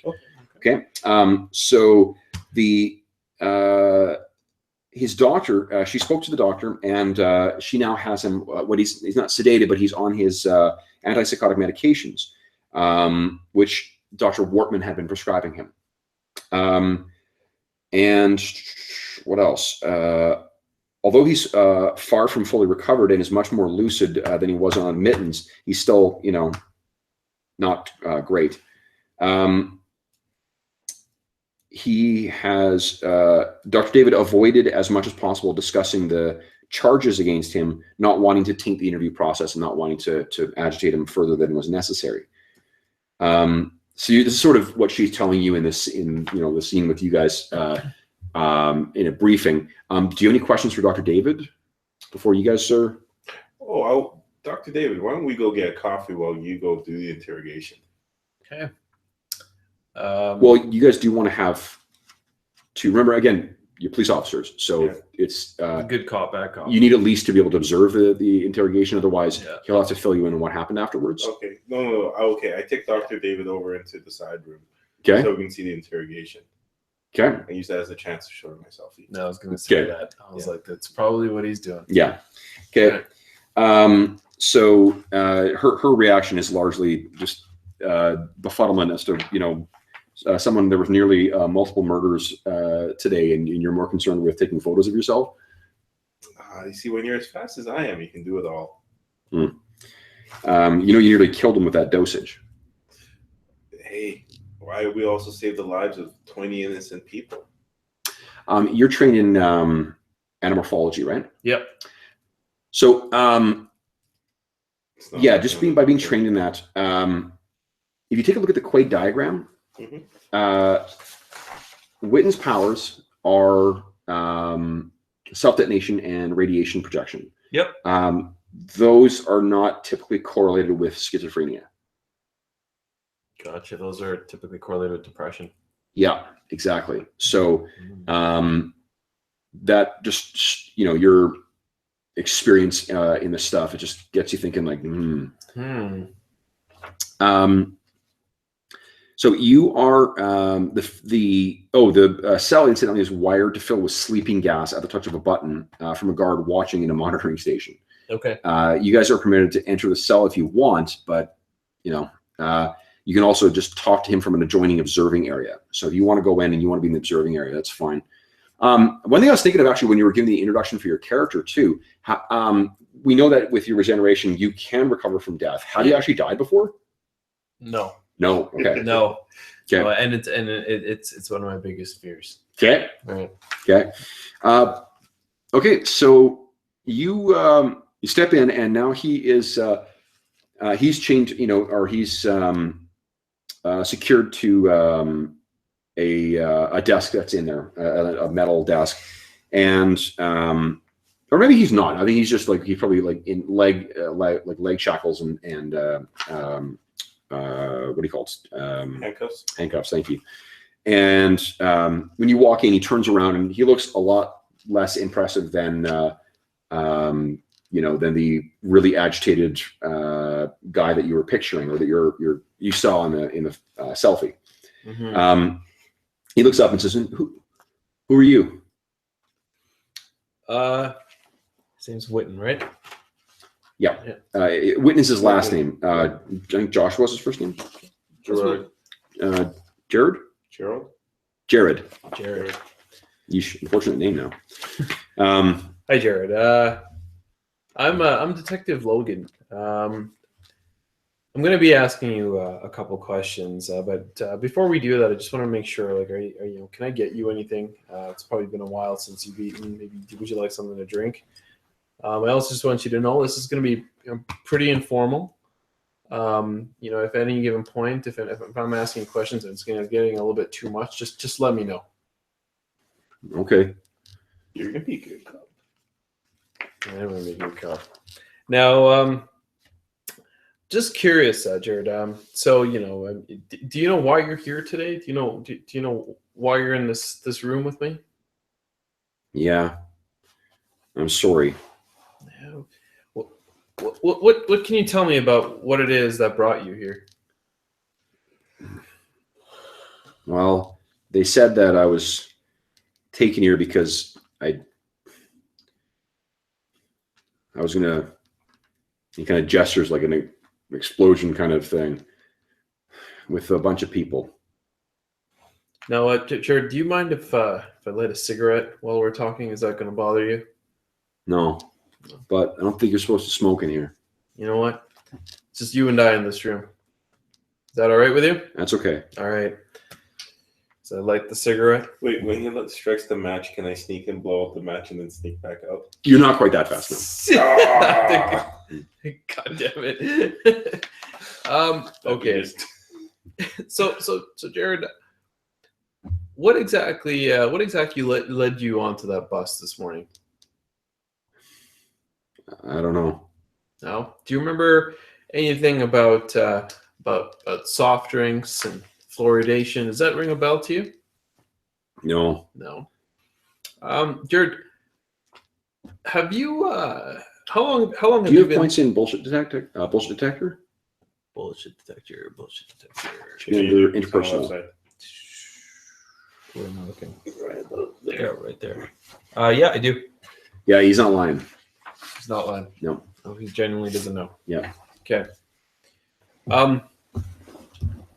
S1: Okay. So his doctor, she spoke to the doctor, and she now has him, he's not sedated, but he's on his antipsychotic medications, which Dr. Wortman had been prescribing him. And what else? Although he's far from fully recovered and is much more lucid than he was on admittance, he's still, not great. He has, Dr. David avoided as much as possible discussing the charges against him, not wanting to taint the interview process and not wanting to agitate him further than was necessary. So this is sort of what she's telling you in the scene with you guys in a briefing. Do you have any questions for Dr. David before you guys, sir?
S2: Dr. David, why don't we go get coffee while you go do the interrogation?
S3: Okay.
S1: Well, you guys do want to have to remember, again, you're police officers, so it's
S3: good cop, bad cop.
S1: You need at least to be able to observe the interrogation. Otherwise, he'll have to fill you in on what happened afterwards.
S2: Okay. No. Okay. I take Dr. David over into the side room.
S1: Okay.
S2: So we can see the interrogation.
S1: Okay.
S2: I use that as a chance to show her my selfie.
S3: No, I was going to say that. I was like, that's probably what he's doing.
S1: Yeah. Okay. So her reaction is largely just befuddlement as to someone, there was nearly multiple murders today, and you're more concerned with taking photos of yourself?
S2: You see, when you're as fast as I am, you can do it all.
S1: You know, you nearly killed him with that dosage.
S2: Hey, why did we also save the lives of 20 innocent people?
S1: You're trained in anamorphology, right?
S3: Yep.
S1: So,
S2: It's not
S1: yeah,
S2: like
S1: just
S2: I'm-
S1: by being trained in that, if you take a look at the Quaid diagram, Witten's powers are self-detonation and radiation projection.
S3: Yep.
S1: Those are not typically correlated with schizophrenia.
S3: Gotcha. Those are typically correlated with depression.
S1: Yeah, exactly. So that just, you know, your experience in the stuff, it just gets you thinking like, so you are the cell incidentally is wired to fill with sleeping gas at the touch of a button from a guard watching in a monitoring station.
S3: Okay.
S1: You guys are permitted to enter the cell if you want, but you know, you can also just talk to him from an adjoining observing area. So if you want to go in and you want to be in the observing area, that's fine. One thing I was thinking of actually when you were giving the introduction for your character too, we know that with your regeneration, you can recover from death. Have you actually died before?
S3: No.
S1: No. Okay.
S3: No.
S1: Okay.
S3: No, and it's one of my biggest fears.
S1: Okay.
S3: Right.
S1: Okay. Okay. So you step in, and now he is he's chained, you know, or he's secured to a desk that's in there, a metal desk, and or maybe he's not. I think he's just like he's probably like in leg shackles and what do you call it?
S2: Handcuffs.
S1: Handcuffs. Thank you. And when you walk in, he turns around and he looks a lot less impressive than you know, than the really agitated guy that you were picturing or that you saw in the selfie. He looks up and says, "Who are you?"
S3: His name's Witten, right?
S1: Yeah. Witten is his last name. I think Joshua was his first name.
S2: Gerard.
S1: Jared?
S2: Gerald?
S1: Jared.
S3: Jared.
S1: Unfortunate name now.
S3: Hi, Jared. I'm Detective Logan. I'm going to be asking you a couple questions, but before we do that, I just want to make sure, like, are you can I get you anything? It's probably been a while since you've eaten. Maybe would you like something to drink? I also just want you to know this is going to be pretty informal. You know, if at any given point, if I'm asking questions and it's getting a little bit too much, just let me know.
S1: Okay.
S2: You're going to be a good cop.
S3: I'm going to be a good cop. Now, just curious, Jared. So, you know, do you know why you're here today? Do you know why you're in this room with me?
S1: Yeah. I'm sorry.
S3: What can you tell me about what it is that brought you here?
S1: Well, they said that I was taken here because I was gonna. He kind of gestures like an explosion kind of thing with a bunch of people.
S3: Now, Jared, do you mind if I light a cigarette while we're talking? Is that going to bother you?
S1: No, but I don't think you're supposed to smoke in here.
S3: You know what? It's just you and I in this room. Is that all right with you?
S1: That's okay.
S3: All right. So I light the cigarette.
S2: Wait, when he strikes the match, can I sneak and blow up the match and then sneak back out?
S1: You're not quite that fast now.
S3: God damn it. Okay. So Jared, what exactly led you onto that bus this morning?
S1: I don't know.
S3: No. Do you remember anything about soft drinks and fluoridation? Does that ring a bell to you?
S1: No.
S3: No. Jared, have you how long have
S1: Do you have
S3: been
S1: points in bullshit detector? Bullshit detector?
S3: bullshit detector?
S1: Under interpersonal.
S3: Where am I looking? Right there. Yeah, I do.
S1: Yeah, he's not lying.
S3: He's not lying.
S1: No.
S3: Oh, he genuinely doesn't know.
S1: Yeah.
S3: Okay.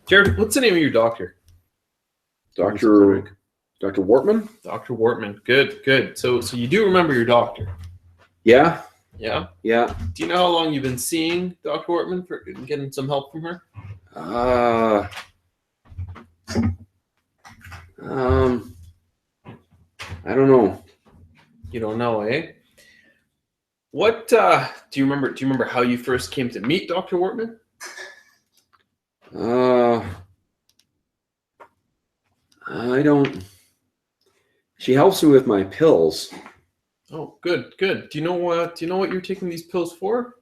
S3: Jared, what's the name of your doctor?
S1: Dr. Wortman?
S3: Dr. Wortman. Good, good. So you do remember your doctor?
S1: Yeah.
S3: Yeah.
S1: Yeah.
S3: Do you know how long you've been seeing Dr. Wortman for getting some help from her?
S1: I don't know.
S3: You don't know, eh? What do you remember? Do you remember how you first came to meet Dr. Wortman?
S1: I don't. She helps me with my pills.
S3: Oh, good, good. Do you know what you're taking these pills for?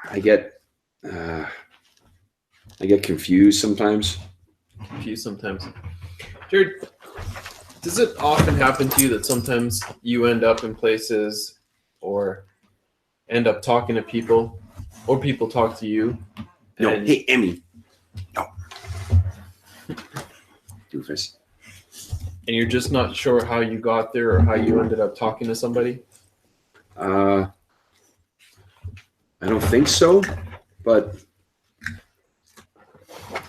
S1: I get confused sometimes.
S3: Confused sometimes. Jared, does it often happen to you that sometimes you end up in places or end up talking to people or people talk to you?
S1: No,
S3: and-
S1: hey, Emmy. No. Doofus.
S3: and you're just not sure how you got there or how you ended up talking to somebody?
S1: I don't think so, but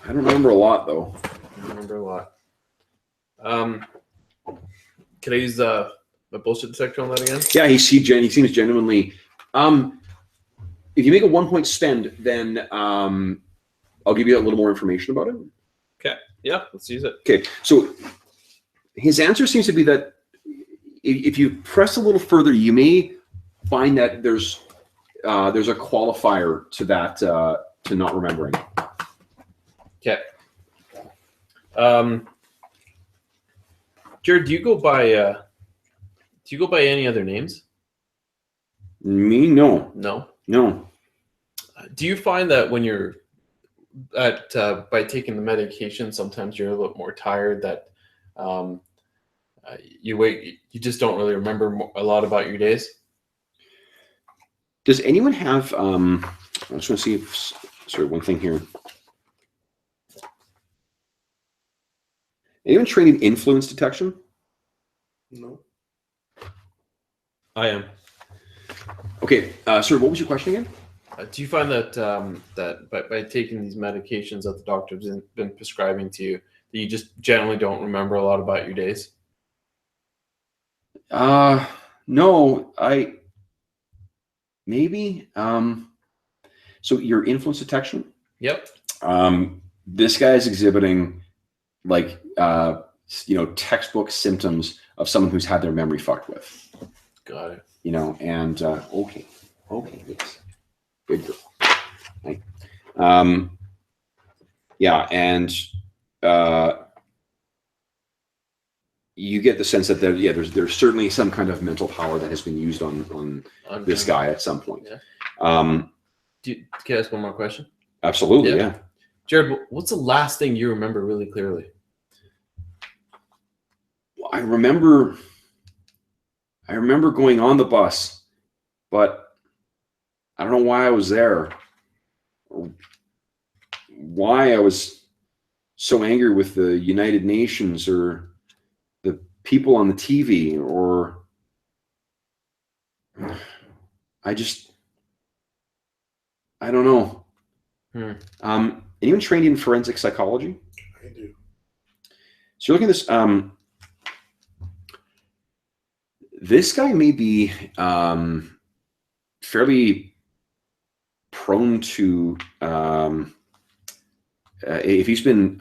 S1: I don't remember a lot though.
S3: I remember a lot. Can I use the bullshit detector on that again?
S1: Yeah, he seems genuinely. If you make a 1 point spend, then I'll give you a little more information about it.
S3: Okay. Yeah, let's use it.
S1: Okay, so his answer seems to be that if you press a little further, you may find that there's a qualifier to that to not remembering.
S3: Okay. Jared, do you go by any other names?
S1: Me, no.
S3: Do you find that when you're by taking the medication, sometimes you're a little more tired, that you just don't really remember a lot about your days?
S1: Does anyone have? I just want to see if. Sorry, one thing here. Anyone trained in influence detection?
S2: No.
S3: I am.
S1: Okay, sir, what was your question again?
S3: Do you find that that by taking these medications that the doctor's been prescribing to you, that you just generally don't remember a lot about your days?
S1: No, maybe. So your influence detection?
S3: Yep.
S1: This guy is exhibiting like textbook symptoms of someone who's had their memory fucked with.
S3: Got it.
S1: And okay, yes. Good girl. Right. Yeah, and you get the sense that there's certainly some kind of mental power that has been used on this guy at some point.
S3: Yeah.
S1: Can
S3: Can I ask one more question?
S1: Absolutely, yeah.
S3: Jared, what's the last thing you remember really clearly?
S1: Well, I remember going on the bus, but I don't know why I was there, or why I was so angry with the United Nations or the people on the TV, or I don't know. Anyone trained in forensic psychology?
S2: I do.
S1: So you're looking at this. This guy may be fairly prone to if he's been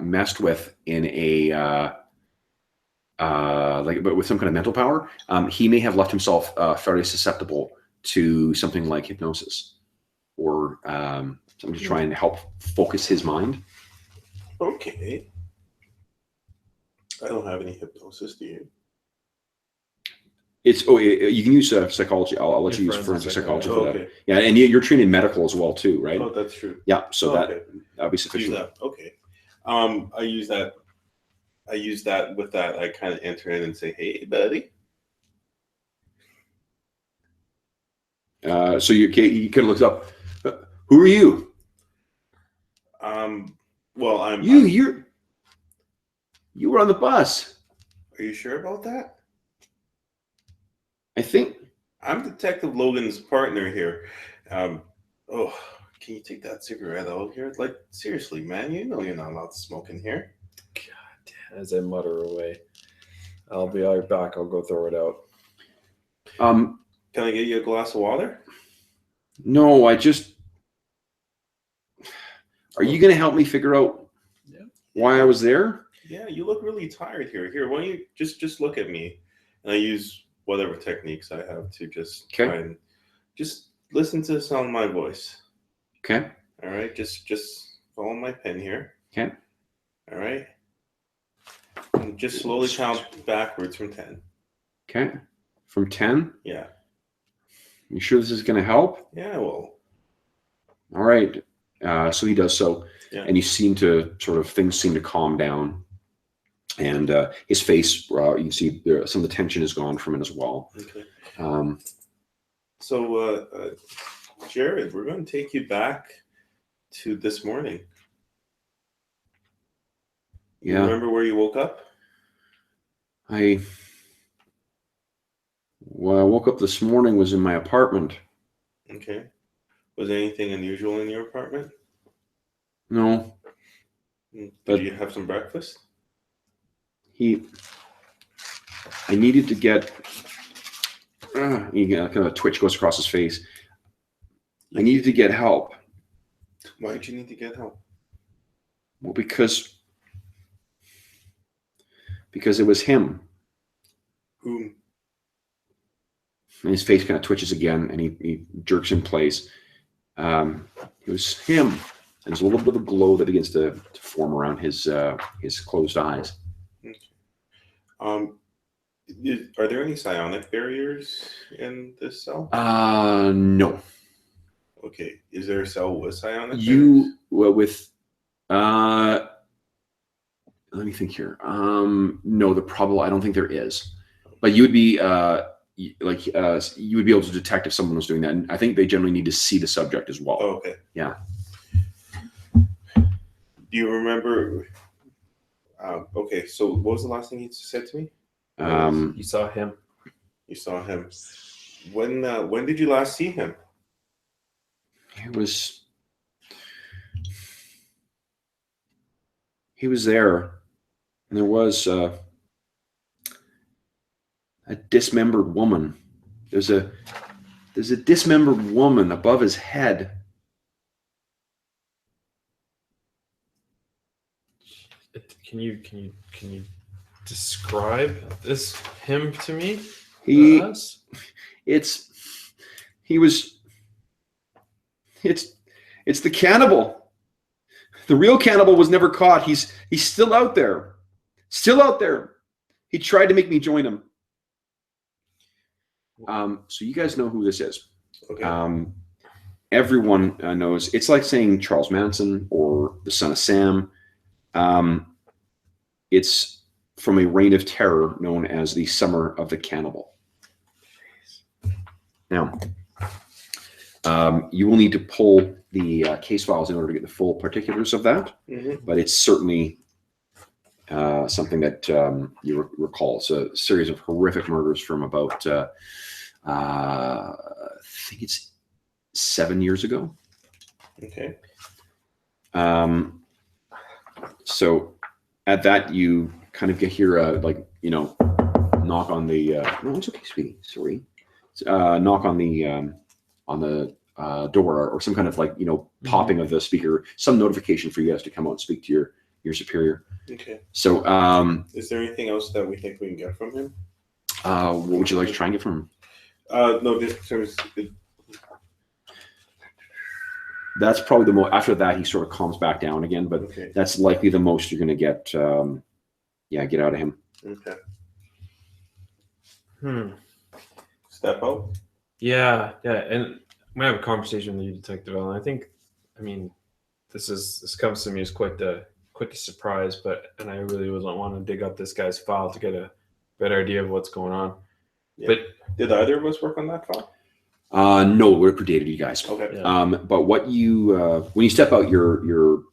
S1: messed with in a but with some kind of mental power, he may have left himself fairly susceptible to something like hypnosis or something to try and help focus his mind.
S2: Okay. I don't have any hypnosis, do you?
S1: You can use psychology. I'll let you use forensic psychology for that. Yeah, and you're trained in medical as well too, right?
S2: Oh, that's true.
S1: Yeah, so that'll be sufficient.
S2: Use that. Okay. I use that. With that, I kind of enter in and say, "Hey, buddy."
S1: So you kind of looks up. Who are you?
S2: Well, I'm.
S1: You were on the bus.
S2: Are you sure about that?
S1: I think
S2: I'm Detective Logan's partner here. Can you take that cigarette out here? Like, seriously, man, you know you're not allowed to smoke in here.
S3: God, as I mutter away, I'll be right back. I'll go throw it out.
S2: Can I get you a glass of water?
S1: No, I just. Are you going to help me figure out why I was there?
S2: Yeah, you look really tired here. Here, why don't you just look at me? And I use whatever techniques I have to just try and just listen to the sound of my voice.
S1: Okay.
S2: All right, just follow my pen here.
S1: Okay.
S2: All right. And just slowly count backwards from 10.
S1: Okay. From 10?
S2: Yeah.
S1: You sure this is going to help?
S2: Yeah, well.
S1: All right. So he does so.
S2: Yeah.
S1: And things seem to calm down. And his face, you can see some of the tension is gone from it as well.
S2: Okay. So, Jared, we're going to take you back to this morning. You remember where you woke up?
S1: I woke up this morning, was in my apartment.
S2: Okay. Was anything unusual in your apartment?
S1: No.
S2: Did you have some breakfast?
S1: I needed to get, kind of a twitch goes across his face. I needed to get help.
S2: Why did you need to get help?
S1: Well, because it was him.
S2: Whom?
S1: And his face kind of twitches again, and he jerks in place. It was him. And there's a little bit of a glow that begins to form around his closed eyes.
S2: Okay. Are there any psionic barriers in this cell?
S1: No.
S2: Okay. Is there a cell with psionic
S1: barriers? Let me think here. No, I don't think there is. But you would be you would be able to detect if someone was doing that. And I think they generally need to see the subject as well.
S2: Oh, okay.
S1: Yeah.
S2: Do you remember? Okay, so what was the last thing you said to me?
S3: You saw him.
S2: You saw him. When did you last see him?
S1: He was there, and there was a dismembered woman. There's a dismembered woman above his head.
S3: Can you describe him to me?
S1: It's the cannibal. The real cannibal was never caught. He's still out there. Still out there. He tried to make me join him. So you guys know who this is.
S2: Okay.
S1: Everyone knows. It's like saying Charles Manson or the Son of Sam. It's from a reign of terror known as the Summer of the Cannibal. Now, you will need to pull the case files in order to get the full particulars of that, but it's certainly something that you recall. It's a series of horrific murders from about, I think it's 7 years ago.
S2: Okay.
S1: So at that, you kind of get here, knock on the. No, it's okay, sweetie. Sorry. Knock on the door, or some kind of popping of the speaker, some notification for you guys to come out and speak to your superior.
S2: Okay.
S1: So,
S2: is there anything else that we think we can get from him?
S1: What would you like to try and get from him?
S2: No, just
S1: That's probably the most. After that, he sort of calms back down again, but that's likely the most you're going to get. Get out of him.
S2: Okay. Step out.
S3: Yeah, and I'm gonna have a conversation with you, Detective Allen. This comes to me as quite the surprise, and I really wouldn't want to dig up this guy's file to get a better idea of what's going on.
S2: Yeah.
S3: But
S2: did either of us work on that file?
S1: No, we're predated you guys.
S2: Okay.
S3: Yeah.
S1: But what you when you step out, your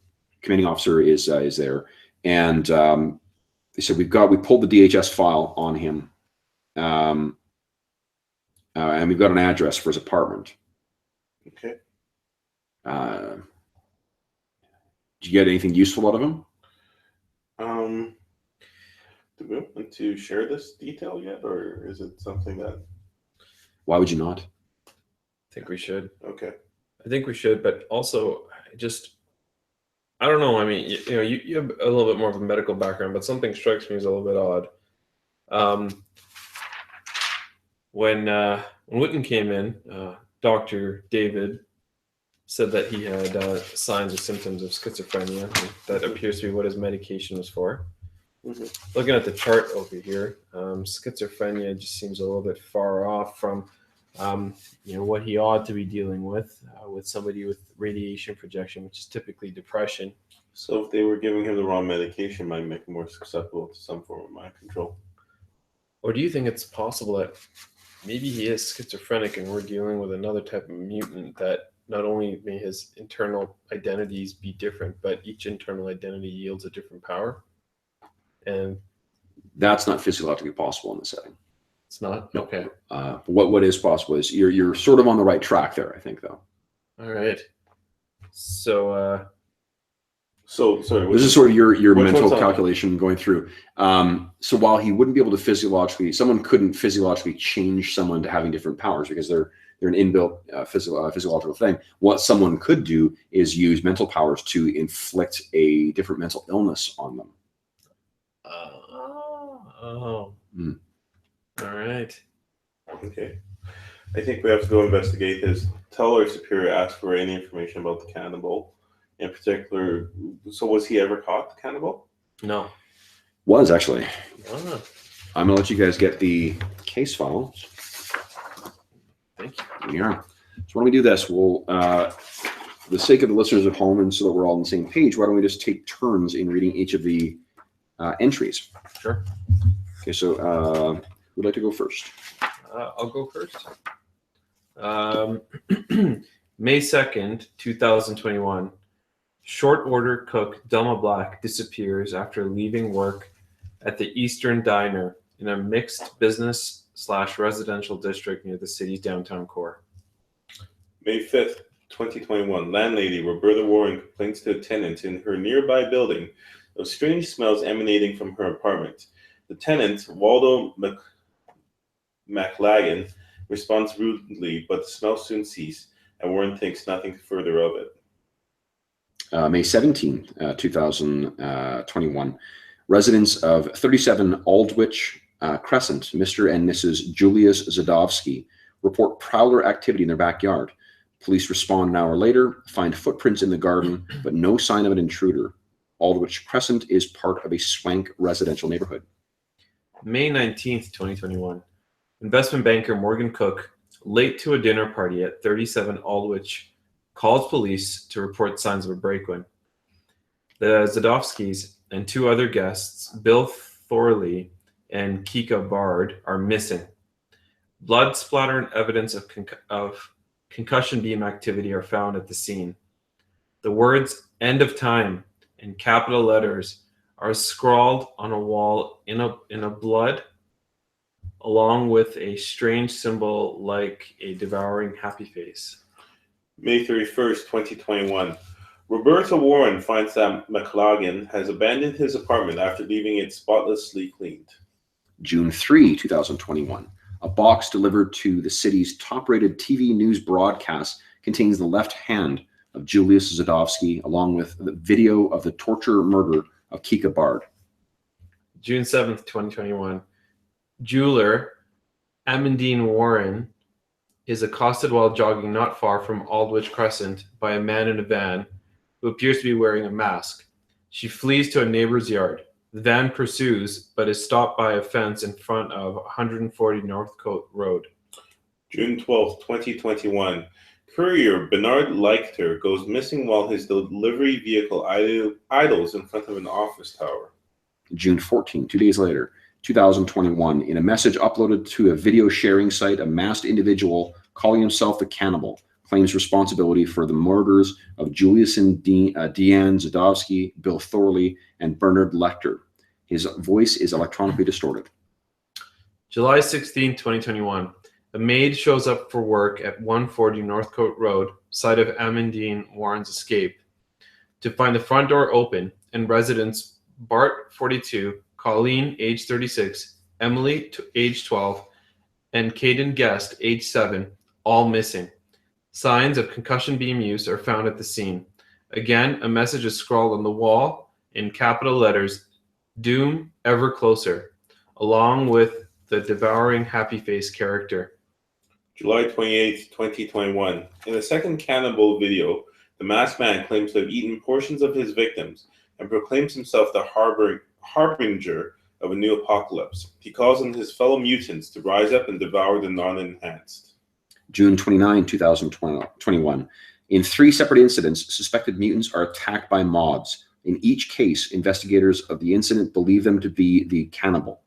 S1: commanding officer is there, and they said we pulled the DHS file on him, and we've got an address for his apartment.
S2: Okay.
S1: Did you get anything useful out of him?
S2: Do we want to share this detail yet, or is it something that?
S1: Why would you not?
S3: I think we should.
S2: Okay.
S3: I think we should, but also I don't know. I mean, you have a little bit more of a medical background, but something strikes me as a little bit odd. When Witten came in, Dr. David said that he had signs or symptoms of schizophrenia. That appears to be what his medication was for. Mm-hmm. Looking at the chart over here, schizophrenia just seems a little bit far off from what he ought to be dealing with somebody with radiation projection, which is typically depression.
S2: So if they were giving him the wrong medication, might make him more susceptible to some form of mind control.
S3: Or do you think it's possible that maybe he is schizophrenic and we're dealing with another type of mutant that not only may his internal identities be different, but each internal identity yields a different power? And
S1: that's not physiologically possible in this setting.
S3: It's not?
S1: No.
S3: Okay.
S1: What is possible is you're sort of on the right track there, I think, though.
S3: All right. So
S2: sorry.
S1: This is sort of your mental calculation going through. So while he wouldn't be able to someone couldn't physiologically change someone to having different powers because they're an inbuilt physiological thing. What someone could do is use mental powers to inflict a different mental illness on them.
S3: All right.
S2: Okay. I think we have to go investigate this. Tell our superior, ask for any information about the cannibal. In particular, so was he ever caught, the cannibal?
S3: No.
S1: Was actually.
S3: Ah.
S1: I'm gonna let you guys get the case files.
S3: Thank you.
S1: Here we are. So why don't we do this? We'll, for the sake of the listeners at home and so that we're all on the same page, why don't we just take turns in reading each of the entries?
S3: Sure.
S1: Okay, so who'd like to go first?
S3: I'll go first. May 2nd, 2021. Short order cook Delma Black disappears after leaving work at the Eastern Diner in a mixed business/residential district near the city's downtown core.
S2: May 5th, 2021. Landlady Roberta Warren complains to a tenant in her nearby building of strange smells emanating from her apartment. The tenant, Waldo McLagan, responds rudely, but the smell soon ceases, and Warren thinks nothing further of it.
S1: May 17, 2021. Residents of 37 Aldwych Crescent, Mr. and Mrs. Julius Zadovsky, report prowler activity in their backyard. Police respond an hour later, find footprints in the garden, but no sign of an intruder. Aldwych Crescent is part of a swank residential neighborhood.
S3: May 19th, 2021. Investment banker Morgan Cook, late to a dinner party at 37 Aldwych, calls police to report signs of a break-in. The Zadovskys and two other guests, Bill Thorley and Kika Bard, are missing. Blood splatter and evidence of concussion beam activity are found at the scene. The words "end of time" in capital letters are scrawled on a wall in a blood, along with a strange symbol like a devouring happy face.
S2: May 31st, 2021. Roberta Warren finds that McLagan has abandoned his apartment after leaving it spotlessly cleaned.
S1: June 3, 2021. A box delivered to the city's top-rated TV news broadcast contains the left hand of Julius Zadovsky, along with the video of the torture murder of Kika Bard.
S3: June 7th, 2021. Jeweler Amandine Warren is accosted while jogging not far from Aldwych Crescent by a man in a van who appears to be wearing a mask. She flees to a neighbor's yard. The van pursues, but is stopped by a fence in front of 140 Northcote Road.
S2: June 12th, 2021. Courier Bernard Leichter goes missing while his delivery vehicle idles in front of an office tower.
S1: June 14, 2 days later, 2021, in a message uploaded to a video sharing site, a masked individual calling himself the Cannibal claims responsibility for the murders of Julius and Deanne Zadovsky, Bill Thorley, and Bernard Leichter. His voice is electronically distorted.
S3: July 16, 2021. A maid shows up for work at 140 Northcote Road, site of Amandine Warren's escape, to find the front door open and residents Bart, 42, Colleen, age 36, Emily, age 12, and Caden Guest, age 7, all missing. Signs of concussion beam use are found at the scene. Again, a message is scrawled on the wall in capital letters, "Doom ever closer," along with the devouring happy face character.
S2: July 28th, 2021. In the second Cannibal video, the masked man claims to have eaten portions of his victims and proclaims himself the harbinger of a new apocalypse. He calls on his fellow mutants to rise up and devour the non-enhanced.
S1: June 29, 2021. In 3 separate incidents, suspected mutants are attacked by mobs. In each case, investigators of the incident believe them to be the cannibal.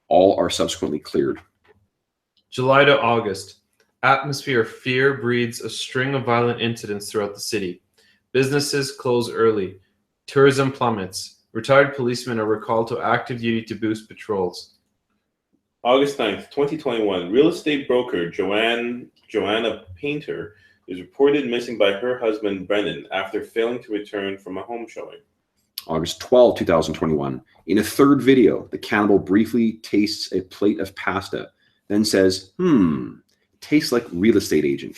S1: All are subsequently cleared.
S3: July to August. Atmosphere of fear breeds a string of violent incidents throughout the city. Businesses close early. Tourism plummets. Retired policemen are recalled to active duty to boost patrols.
S2: August 9th, 2021. Real estate broker Joanna Painter is reported missing by her husband Brennan after failing to return from a home showing.
S1: August 12, 2021. In a third video, the cannibal briefly tastes a plate of pasta, then says, tastes like real estate agent.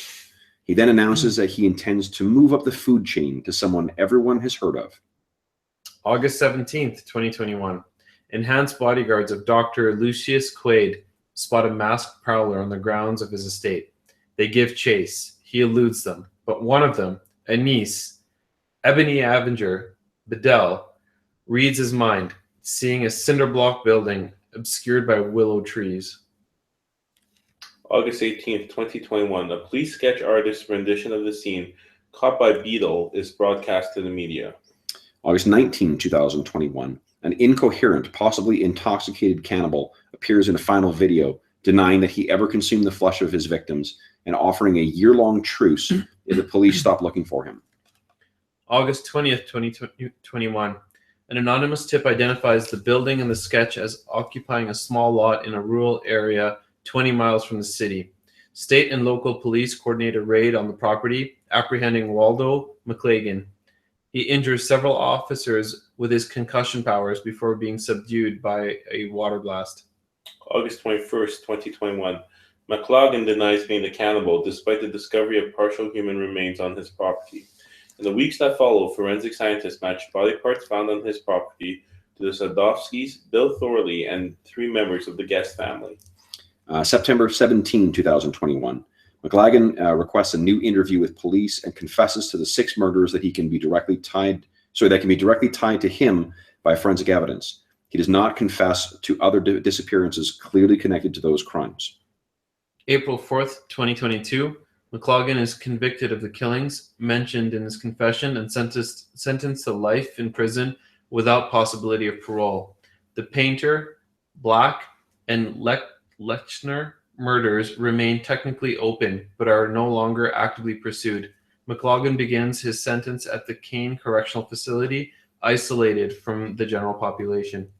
S1: He then announces that he intends to move up the food chain to someone everyone has heard of.
S3: August 17th, 2021. Enhanced bodyguards of Dr. Lucius Quaid spot a masked prowler on the grounds of his estate. They give chase. He eludes them, but one of them, a niece, Ebony Avenger Bedell, reads his mind, seeing a cinder block building obscured by willow trees.
S2: August 18th, 2021. A police sketch artist's rendition of the scene, caught by Beetle, is broadcast to the media.
S1: August 19, 2021. An incoherent, possibly intoxicated cannibal appears in a final video, denying that he ever consumed the flesh of his victims and offering a year-long truce if the police stop looking for him.
S3: August 20th, 2021. An anonymous tip identifies the building in the sketch as occupying a small lot in a rural area 20 miles from the city. State and local police coordinate a raid on the property, apprehending Waldo McLagan. He injures several officers with his concussion powers before being subdued by a water blast.
S2: August 21st, 2021. McLagan denies being the cannibal despite the discovery of partial human remains on his property. In the weeks that follow, forensic scientists matched body parts found on his property to the Sadowskis, Bill Thorley, and 3 members of the Guest family.
S1: September 17, 2021. McLagan requests a new interview with police and confesses to the 6 murders that can be directly tied to him by forensic evidence. He does not confess to other disappearances clearly connected to those crimes.
S3: April 4th, 2022. McLagan is convicted of the killings mentioned in his confession and sentenced to life in prison without possibility of parole. The Painter, Black, and Lechner murders remain technically open, but are no longer actively pursued. McLagan begins his sentence at the Kane Correctional Facility, isolated from the general population.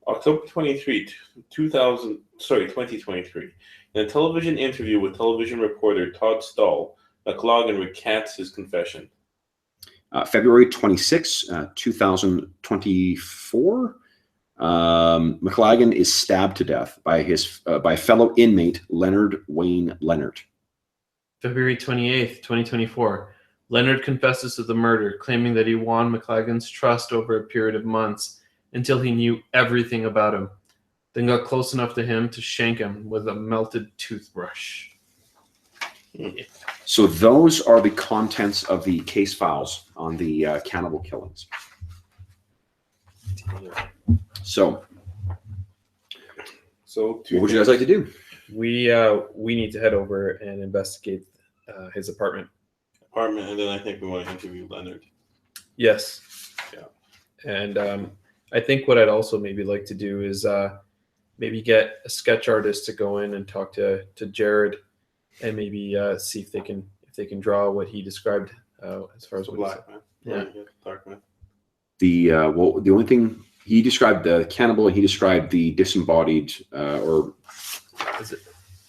S2: October 23, 2023. In a television interview with television reporter Todd Stahl, McLagan recants his confession.
S1: February 26, 2024. McLagan is stabbed to death by fellow inmate Leonard Wayne Leonard.
S3: February 28th, 2024. Leonard confesses to the murder, claiming that he won McLagan's trust over a period of months until he knew everything about him, then got close enough to him to shank him with a melted toothbrush.
S1: So those are the contents of the case files on the cannibal killings. So what would you guys like to do?
S3: We need to head over and investigate his apartment.
S2: And then I think we want to interview Leonard.
S3: Yes.
S2: Yeah.
S3: And I think what I'd also maybe like to do is maybe get a sketch artist to go in and talk to Jared, and maybe see if they can draw what he described as far as what
S2: Black man.
S3: Yeah.
S2: Dark man.
S1: The only thing he described, the cannibal, he described the disembodied
S3: Is it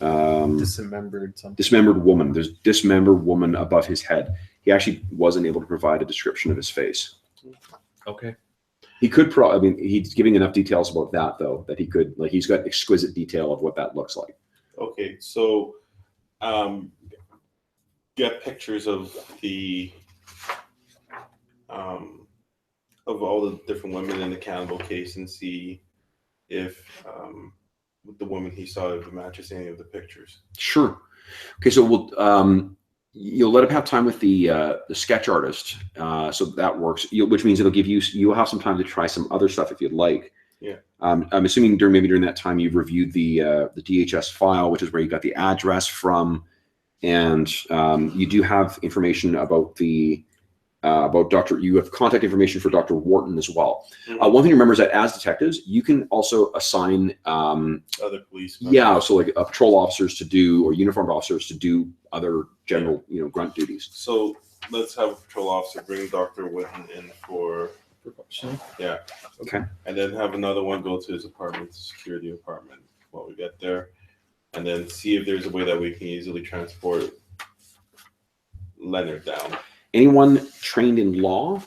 S3: Dismembered something.
S1: Dismembered woman. There's dismembered woman above his head. He actually wasn't able to provide a description of his face.
S3: Okay.
S1: He could I mean, he's giving enough details about that though, that he could, like, he's got exquisite detail of what that looks like.
S2: Okay, so get pictures of the of all the different women in the Cannibal case and see if the woman he saw if it matches any of the pictures.
S1: Sure. Okay, so we'll you'll let him have time with the sketch artist, so that works. Which means it'll give you'll have some time to try some other stuff if you'd like.
S2: Yeah.
S1: I'm assuming during that time you've reviewed the DHS file, which is where you got the address from, and you do have information about about Dr. You have contact information for Dr. Wharton as well.
S2: Mm-hmm.
S1: One thing to remember is that as detectives, you can also assign
S2: other police members.
S1: Yeah, so like patrol officers to do, or uniformed officers to do other general, grunt duties.
S2: So let's have a patrol officer bring Dr. Witten in for
S3: Precaution.
S2: yeah.
S1: Okay.
S2: And then have another one go to his apartment, secure the apartment while we get there, and then see if there's a way that we can easily transport Leonard down.
S1: Anyone trained in law?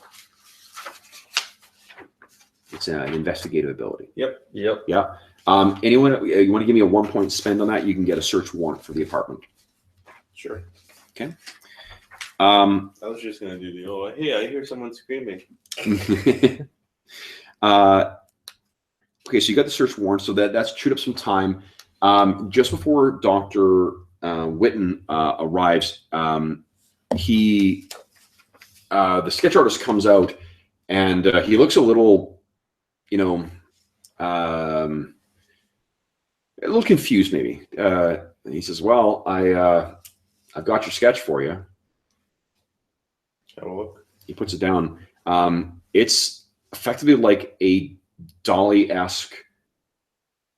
S1: It's an investigative ability.
S2: Yep.
S1: Yeah. Anyone, you want to give me a 1-point spend on that? You can get a search warrant for the apartment.
S2: Sure.
S1: Okay.
S2: I was just gonna do the hey, I hear someone screaming.
S1: Okay, so you got the search warrant, so that's chewed up some time. Just before Dr. Witten arrives, the sketch artist comes out, and he looks a little, a little confused maybe. And he says, "Well, I've got your sketch for you."
S2: Have a look.
S1: He puts it down. It's effectively like a Dali-esque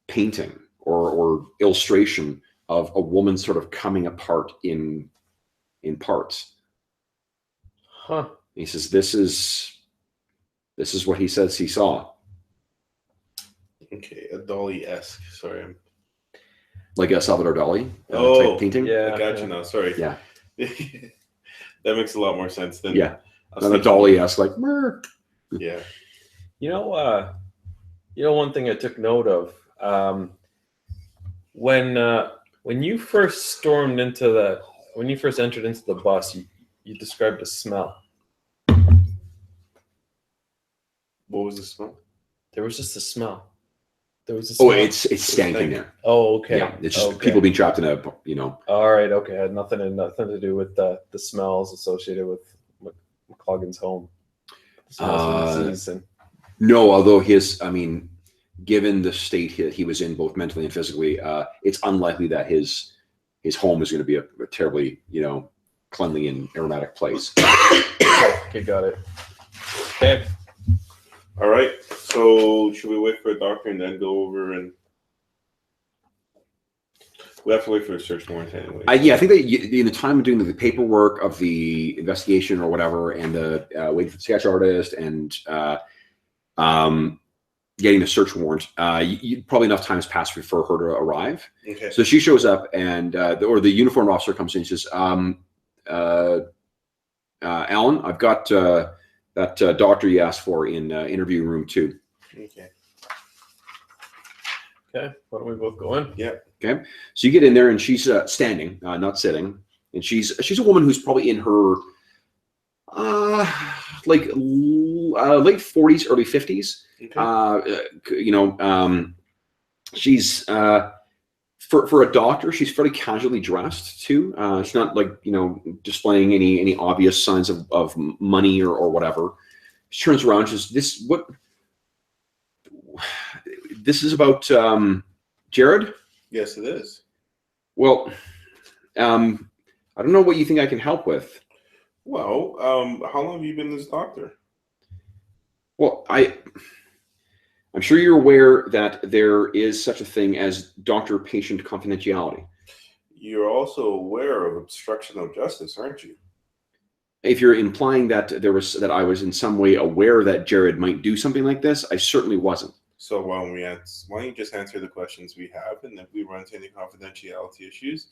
S1: painting or illustration of a woman sort of coming apart in parts.
S3: Huh.
S1: He says, "This is what he says he saw."
S2: Okay, a Dali-esque. Sorry,
S1: Like a Salvador Dali type painting.
S3: Yeah.
S2: I got you now. Sorry.
S1: Yeah.
S2: That makes a lot more sense than
S1: Yeah.
S2: I was
S1: Not a
S2: thinking.
S1: Dali-esque, like, "Mer."
S2: Yeah.
S3: One thing I took note of when you first entered into the bus, you described a smell.
S2: What was the smell?
S3: There was just a smell. There was a
S1: Oh,
S3: smell.
S1: it's stanking there.
S3: Oh, okay.
S1: Yeah, it's just
S3: Okay.
S1: people being trapped in a,
S3: All right. Okay. It had nothing to do with the smells associated with McCluggan's home. The smells from the season.
S1: No, although given the state he was in, both mentally and physically, it's unlikely that his home is going to be a terribly, cleanly and aromatic place.
S3: Okay, got it. Okay.
S2: All right. So should we wait for a doctor and then go over and we have to wait for a search warrant anyway?
S1: Yeah, I think that in the time of doing the paperwork of the investigation or whatever, and the waiting for the sketch artist and getting the search warrant, probably enough time has passed for her to arrive.
S2: Okay.
S1: So she shows up, and or the uniformed officer comes in and says, "Alan, I've got that doctor you asked for in interview room 2."
S2: Okay.
S3: Okay. Why don't we both go in?
S2: Yeah.
S1: Okay. So you get in there, and she's standing, not sitting, and she's a woman who's probably in her late 40s, early 50s.
S2: Okay.
S1: She's for a doctor, she's fairly casually dressed too. She's not like displaying any obvious signs of money or whatever. She turns around. She says, This is about Jared."
S2: Yes, it is.
S1: "Well, I don't know what you think I can help with."
S2: Well, how long have you been this doctor?
S1: "Well, I'm sure you're aware that there is such a thing as doctor-patient confidentiality."
S2: You're also aware of obstruction of justice, aren't you?
S1: If you're implying that I was in some way aware that Jared might do something like this, I certainly wasn't.
S2: So why don't you just answer the questions we have, and if we run into any confidentiality issues,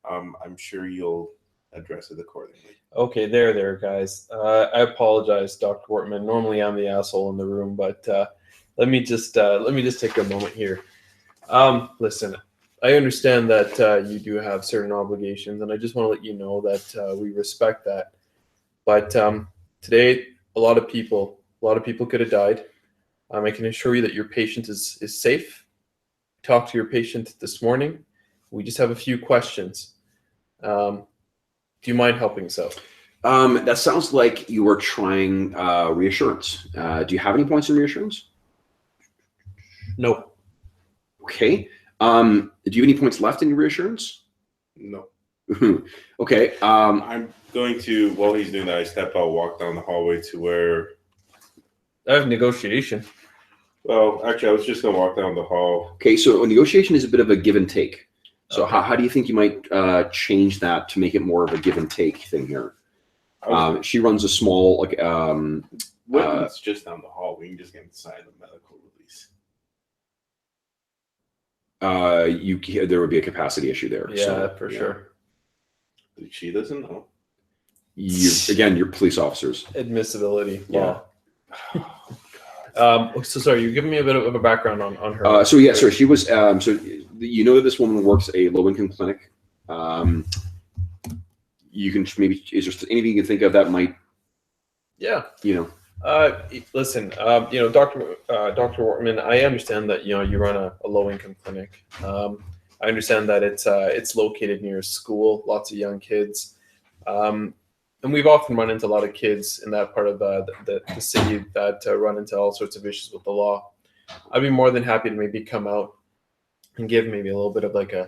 S2: I'm sure you'll address it accordingly.
S3: Okay, there, guys. I apologize, Dr. Wortman. Normally, I'm the asshole in the room, but let me just take a moment here. Listen, I understand that you do have certain obligations, and I just want to let you know that we respect that. But today, a lot of people could have died. I can assure you that your patient is safe. Talked to your patient this morning. We just have a few questions. Do you mind helping us out?
S1: That sounds like you were trying reassurance. Do you have any points in reassurance?
S3: No.
S1: Okay. Do you have any points left in your reassurance?
S2: No.
S1: Okay.
S2: I'm going to, while he's doing that, I step out, walk down the hallway to where.
S3: I have negotiation.
S2: Well, actually, I was just going to walk down the hall.
S1: Okay, so a negotiation is a bit of a give and take. So
S3: Okay.
S1: how do you think you might change that to make it more of a give and take thing here? She runs a small, like,
S2: It's just down the hall. We can just get inside the medical release.
S1: there would be a capacity issue there.
S3: Yeah,
S1: so,
S3: for
S1: yeah.
S3: sure.
S2: She doesn't know.
S1: You're police officers.
S3: Admissibility.
S1: Yeah.
S3: So sorry, you're giving me a bit of a background on her.
S1: So she was. So you know that this woman works a low-income clinic. You can maybe, is there anything you can think of that might?
S3: Yeah. Listen, Dr. Wortman, I understand that you run a low-income clinic. I understand that it's located near a school, lots of young kids, and we've often run into a lot of kids in that part of the city that run into all sorts of issues with the law. I'd be more than happy to maybe come out and give maybe a little bit of like an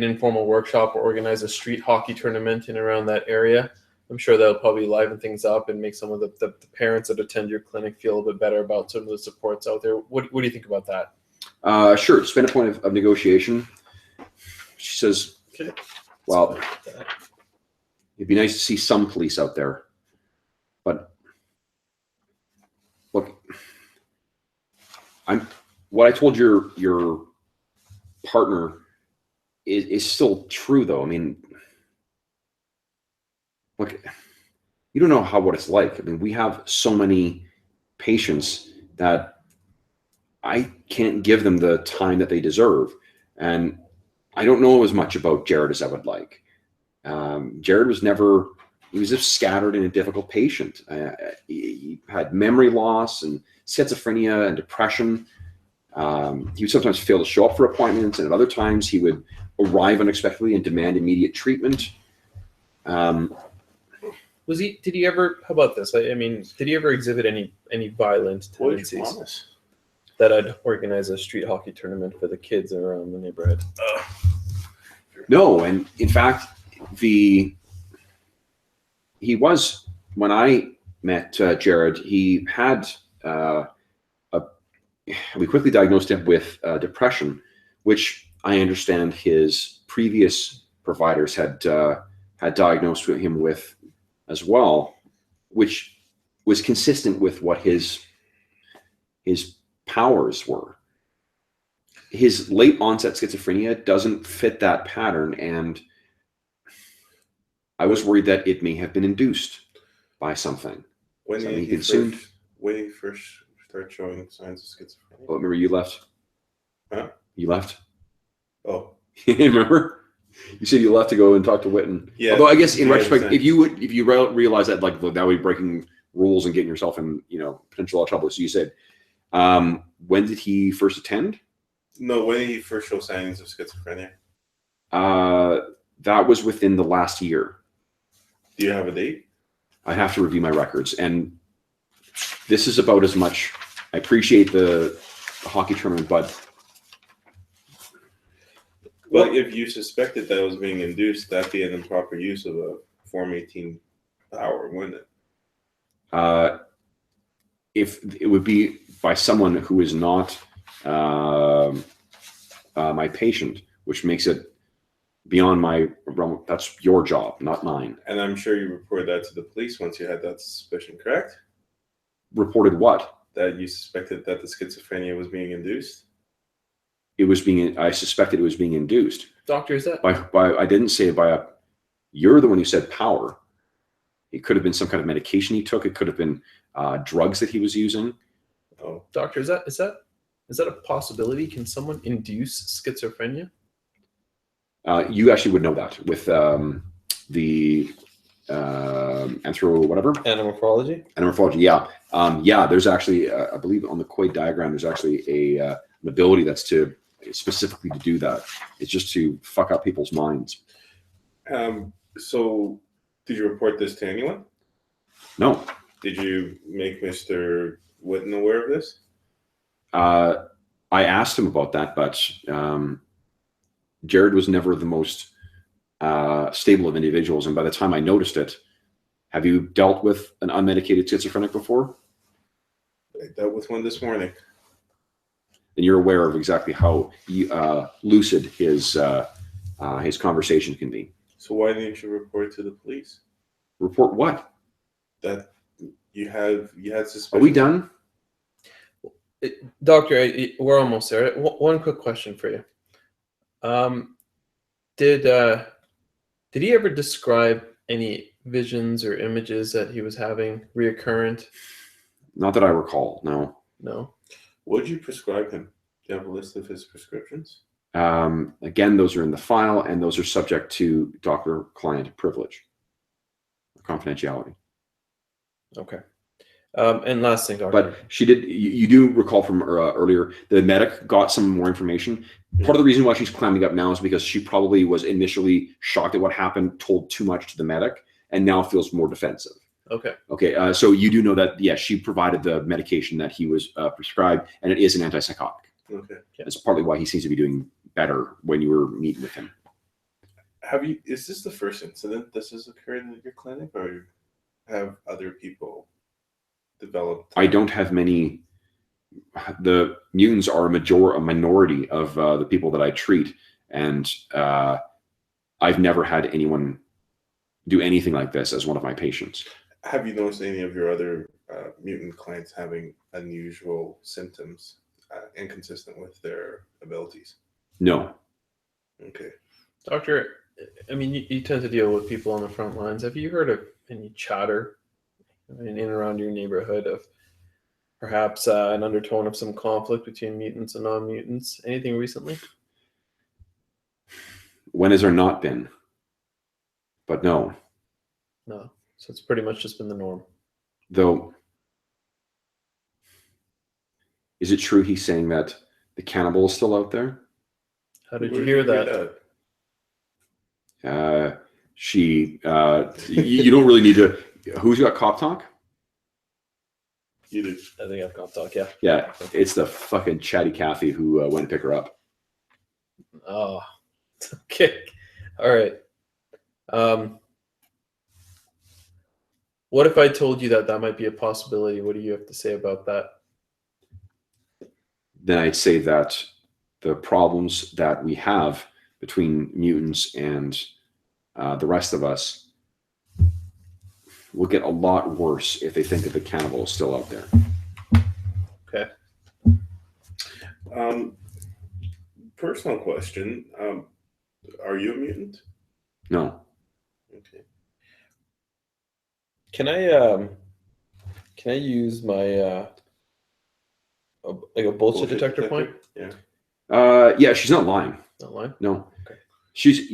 S3: informal workshop or organize a street hockey tournament in around that area. I'm sure that'll probably liven things up and make some of the parents that attend your clinic feel a little bit better about some of the supports out there. What do you think about that?
S1: Sure. Spend a point of negotiation. She says,
S3: Okay.
S1: Well, it'd be nice to see some police out there. But look, what I told your partner is still true, though. I mean, look, you don't know what it's like. I mean, we have so many patients that I can't give them the time that they deserve. And I don't know as much about Jared as I would like. Jared he was just scattered and a difficult patient. He had memory loss and schizophrenia and depression. He would sometimes fail to show up for appointments, and at other times he would arrive unexpectedly and demand immediate treatment.
S3: Did he ever, how about this? I mean, did he ever exhibit any violent tendencies? That I'd organize a street hockey tournament for the kids around the neighborhood.
S1: No, and in fact, when I met Jared, he had we quickly diagnosed him with depression, which I understand his previous providers had diagnosed him with as well, which was consistent with what his powers were. His late onset schizophrenia doesn't fit that pattern, and I was worried that it may have been induced by something.
S2: When
S1: Something
S2: he
S1: consumed.
S2: when he first started showing signs of schizophrenia.
S1: Oh, remember you left?
S2: Huh?
S1: You left?
S2: Oh.
S1: Remember? You said you left to go and talk to Witten.
S2: Yeah.
S1: Although I guess in
S2: Yeah,
S1: retrospect, if you realize that that would be breaking rules and getting yourself in potential trouble. So you said, when did he first attend?
S2: No, when did he first show signs of schizophrenia?
S1: That was within the last year.
S2: Do you have a date?
S1: I have to review my records, and this is about as much. I appreciate the hockey tournament, but
S2: if you suspected that was being induced, that'd be an improper use of a Form 18 power, wouldn't it?
S1: If it would be by someone who is not my patient, which makes it beyond my realm. That's your job, not mine.
S2: And I'm sure you reported that to the police once you had that suspicion, correct?
S1: Reported what?
S2: that you suspected that the schizophrenia was being induced?
S1: I suspected it was being induced.
S3: Doctor, is that
S1: By I didn't say by a, you're the one who said power. It could have been some kind of medication he took. It could have been drugs that he was using.
S2: Oh,
S3: doctor? Is that a possibility? Can someone induce schizophrenia?
S1: You actually would know that with the anthropology. Yeah. Yeah, there's actually, I believe on the Coy diagram, there's actually an ability that's to specifically to do that. It's just to fuck up people's minds.
S2: so did you report this to anyone?
S1: No.
S2: Did you make Mr. Whitten aware of this?
S1: I asked him about that, but Jared was never the most stable of individuals. And by the time I noticed it, have you dealt with an unmedicated schizophrenic before?
S2: I dealt with one this morning.
S1: Then you're aware of exactly how lucid his conversation can be.
S2: So why didn't you report to the police?
S1: Report what?
S2: That you had suspicion.
S1: Are we done?
S3: Doctor, we're almost there. One quick question for you. Did he ever describe any visions or images that he was having reoccurrent?
S1: Not that I recall, no.
S3: No.
S2: Would you prescribe him? Do you have a list of his prescriptions?
S1: Again, those are in the file, and those are subject to doctor-client privilege, confidentiality.
S3: Okay. And last thing, doctor.
S1: But she did. You do recall from earlier, the medic got some more information. Part of the reason why she's climbing up now is because she probably was initially shocked at what happened, told too much to the medic, and now feels more defensive.
S3: Okay.
S1: Okay. So you do know that, yes, she provided the medication that he was prescribed, and it is an antipsychotic.
S2: Okay.
S1: That's partly why he seems to be doing better when you were meeting with him.
S2: Is this the first incident this has occurred in your clinic, or have other people developed?
S1: I don't have many. The mutants are a minority of the people that I treat, and I've never had anyone do anything like this as one of my patients.
S2: Have you noticed any of your other mutant clients having unusual symptoms inconsistent with their abilities?
S1: No.
S2: Okay.
S3: Doctor, I mean, you tend to deal with people on the front lines. Have you heard of any chatter in and around your neighborhood of perhaps an undertone of some conflict between mutants and non-mutants? Anything recently?
S1: When has there not been? But no.
S3: No. So it's pretty much just been the norm.
S1: Though, is it true he's saying that the cannibal is still out there?
S3: How did you hear that?
S1: You don't really need to. Who's got cop talk?
S2: You do.
S3: I think I've got talk, yeah.
S1: Yeah, it's the fucking chatty Kathy who went to pick her up.
S3: Oh, okay. All right. What if I told you that might be a possibility? What do you have to say about that?
S1: Then I'd say that the problems that we have between mutants and the rest of us will get a lot worse if they think that the cannibal is still out there.
S3: Okay.
S2: Personal question. Are you a mutant?
S1: No.
S2: Okay.
S3: Can I use my like a bullshit detector point?
S2: Yeah.
S1: Yeah, she's not lying.
S3: Not lying?
S1: No.
S3: Okay.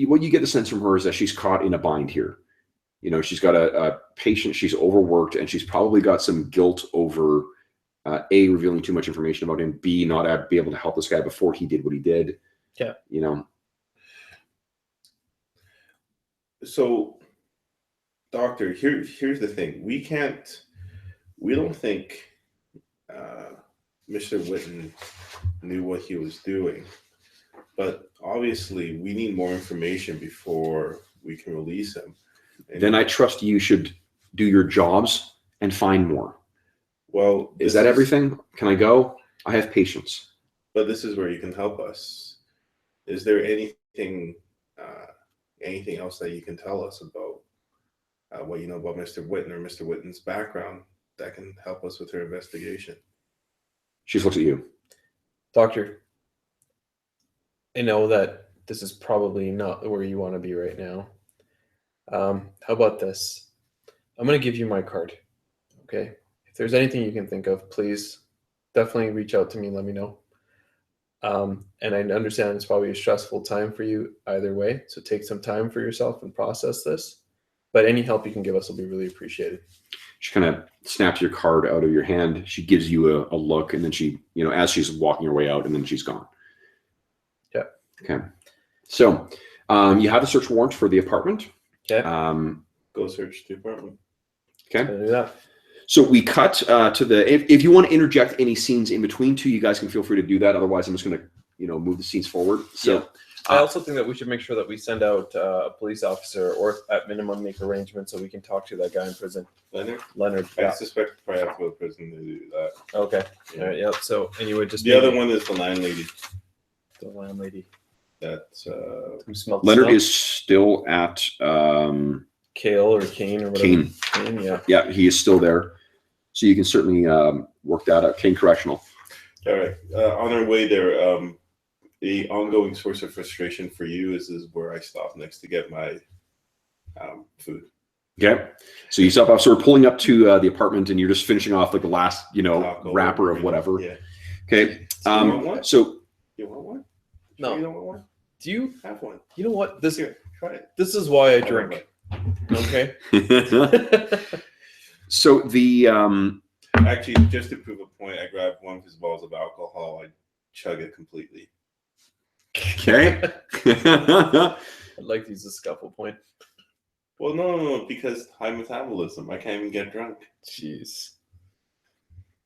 S1: What you get the sense from her is that she's caught in a bind here. You know, she's got a patient, she's overworked, and she's probably got some guilt over A, revealing too much information about him, B, not be able to help this guy before he did what he did.
S3: Yeah.
S1: You know.
S2: So, doctor, here's the thing. We don't think Mr. Whitten knew what he was doing, but obviously we need more information before we can release him. And
S1: then I trust you should do your jobs and find more.
S2: Well,
S1: is that everything? Can I go? I have patience.
S2: But this is where you can help us. Is there anything else that you can tell us about what you know about Mr. Whitten or Mr. Whitten's background that can help us with our investigation?
S1: She just looks at you.
S3: Doctor, I know that this is probably not where you want to be right now. How about this? I'm going to give you my card. Okay? If there's anything you can think of, please definitely reach out to me and let me know. And I understand it's probably a stressful time for you either way. So take some time for yourself and process this. But any help you can give us will be really appreciated.
S1: She kind of snaps your card out of your hand. She gives you a look, and then she, as she's walking her way out, and then she's gone.
S3: Yeah.
S1: Okay. So you have the search warrant for the apartment.
S3: Okay.
S2: Go search the apartment.
S1: Okay.
S3: Do that.
S1: So we cut to the. If you want to interject any scenes in between two, you guys can feel free to do that. Otherwise, I'm just going to, move the scenes forward. So.
S3: Yeah. I also think that we should make sure that we send out a police officer, or at minimum make arrangements so we can talk to that guy in prison. Leonard.
S2: I
S3: Yeah.
S2: suspect probably have to go to prison to do that.
S3: Okay.
S2: Yeah.
S3: All right. Yep. So, and you would just
S2: The other one is the landlady.
S3: the landlady
S2: That's
S3: who smelled
S1: Leonard
S3: smoke.
S1: is still at
S3: Kale or Kane or whatever.
S1: Kane.
S3: Kane, yeah.
S1: Yeah, he is still there. So you can certainly work that out. Kane Correctional.
S2: all right. On our way there, the ongoing source of frustration for you is where I stop next to get my food.
S1: Okay. So you stop off. So we're pulling up to the apartment, and you're just finishing off like the last,
S2: Taco,
S1: wrapper of whatever.
S2: Yeah.
S1: Okay.
S2: You want one?
S1: So
S2: You want one?
S3: No.
S2: You don't want one?
S3: Do you?
S2: Have one.
S3: You know what? This
S2: Here, try it.
S3: this is why I drink. Okay.
S1: so the
S2: Actually, just to prove a point, I grabbed one of his balls of alcohol. I chug it completely.
S1: okay.
S3: I'd like to use a scuffle point.
S2: Well, no, because high metabolism. I can't even get drunk.
S3: Jeez.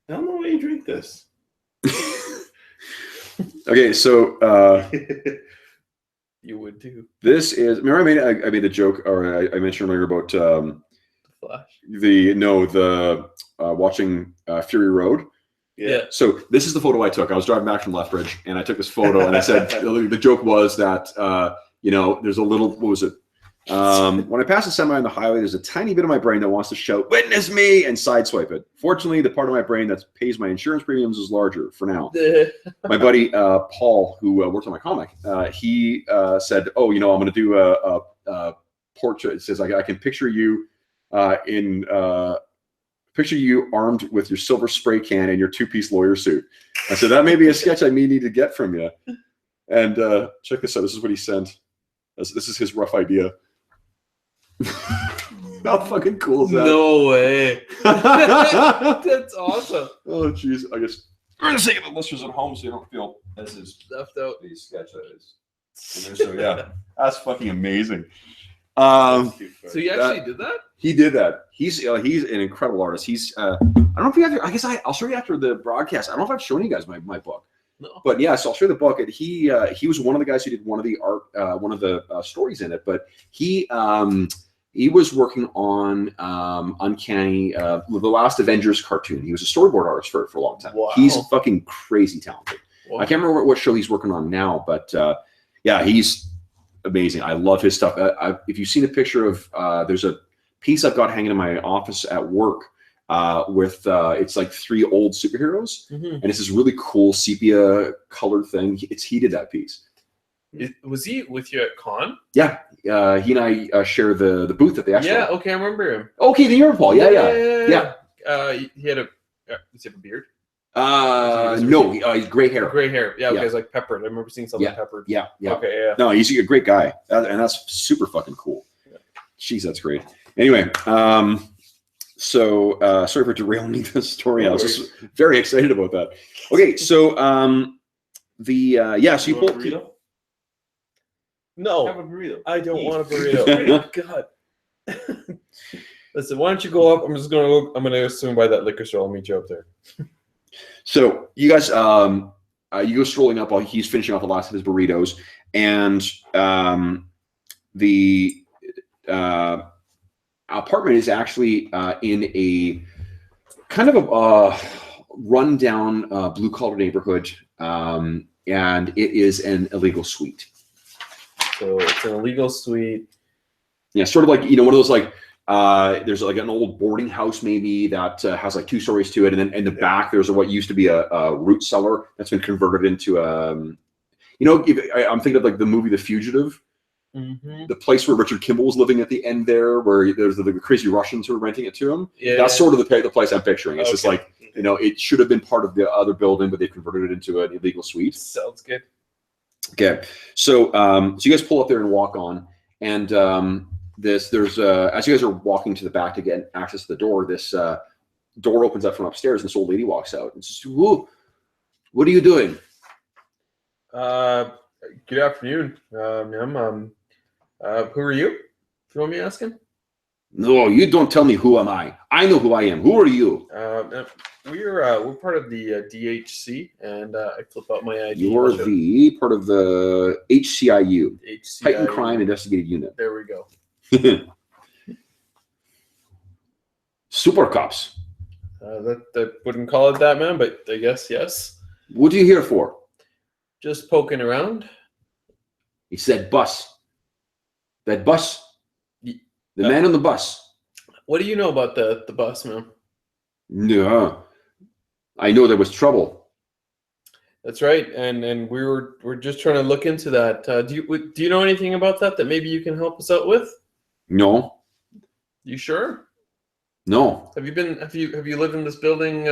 S2: I don't know why you drink this.
S1: Okay. So
S3: You would too.
S1: this is. Remember, I made the joke, or I mentioned earlier about
S3: The Flash.
S1: the watching Fury Road.
S3: Yeah.
S1: So this is the photo I took. I was driving back from Lethbridge, and I took this photo, and I said the joke was that there's a little, what was it? When I pass a semi on the highway, there's a tiny bit of my brain that wants to shout, "Witness me!" and sideswipe it. Fortunately, the part of my brain that pays my insurance premiums is larger for now. My buddy Paul, who worked on my comic, he said, "Oh, I'm going to do a portrait." It says, "I can picture you picture you armed with your silver spray can and your two-piece lawyer suit." I said, "That may be a sketch I may need to get from you." And check this out. This is what he sent. This is his rough idea. How fucking cool is that?
S3: No way. That's awesome.
S1: Oh, jeez. I guess we're going to say the listeners at home so you don't feel as is
S3: Left out.
S1: the sketch that is. So, yeah, that's fucking amazing. Um,
S3: So you actually did that?
S1: He did that. He's an incredible artist. He's I don't know if you have. I guess I'll show you after the broadcast. I don't know if I've shown you guys my book.
S3: No.
S1: But yeah, so I'll show you the book. And he was one of the guys who did one of the art, one of the stories in it. But he was working on Uncanny, the Last Avengers cartoon. He was a storyboard artist for a long time.
S3: Wow.
S1: He's fucking crazy talented.
S3: Wow.
S1: I can't remember what show he's working on now, but yeah, he's amazing. I love his stuff. If you've seen a picture of, there's a piece I've got hanging in my office at work with it's like 3 old superheroes, and it's this really cool sepia colored thing. He did that piece.
S3: Was he with you at con?
S1: Yeah, he and I share the booth at the expo.
S3: Yeah, okay, I remember him.
S1: Okay, the Euro Paul. Yeah.
S3: He had does he have a beard?
S1: No, he's gray hair.
S3: Gray hair. Yeah, okay,
S1: Yeah.
S3: it's like peppered. I remember seeing something peppered.
S1: Yeah.
S3: Okay, yeah.
S1: No, he's a great guy, and that's super fucking cool.
S3: Yeah.
S1: Jeez, that's great. Anyway, so sorry for derailing the story. I was just very excited about that. Okay, so so you pull.
S2: burrito?
S3: No,
S2: Have a burrito.
S3: I don't want a burrito. God. Listen, why don't you go up? I'm gonna assume by that liquor store. I'll meet you up there.
S1: So you guys, you go strolling up while he's finishing off the last of his burritos, and the apartment is actually in a kind of a rundown blue-collar neighborhood, and it is an illegal suite.
S3: So it's an illegal suite.
S1: Yeah, sort of like one of those like There's like an old boarding house maybe that has like 2 stories to it, and then in the back there's what used to be a root cellar that's been converted into I'm thinking of like the movie The Fugitive, the place where Richard Kimball was living at the end there, where there's the crazy Russians who were renting it to him.
S3: Yeah,
S1: that's sort of the place I'm picturing. It's just
S2: Okay.
S1: like it should have been part of the other building, but they converted it into an illegal suite.
S3: Sounds good.
S1: Okay, so so you guys pull up there and walk on, and there's as you guys are walking to the back to get access to the door, this door opens up from upstairs, and this old lady walks out and says, "Whoa, what are you doing?"
S3: Good afternoon, ma'am. Who are you? If you want me asking?
S1: No, you don't tell me who am I. I know who I am. Who are you?
S3: We're part of the DHC, and I flip out my ID.
S1: You're the part of the HCIU,
S3: HCI.
S1: Heightened Crime Investigative Unit.
S3: There we go.
S1: Super cops.
S3: That wouldn't call it that, man, but I guess yes.
S1: What are you here for?
S3: Just poking around.
S1: He said bus. That bus. The man on the bus.
S3: What do you know about the bus, man?
S1: No. I know there was trouble.
S3: That's right, and we're just trying to look into that. Do you know anything about that maybe you can help us out with?
S1: No.
S3: You sure?
S1: No.
S3: Have you lived in this building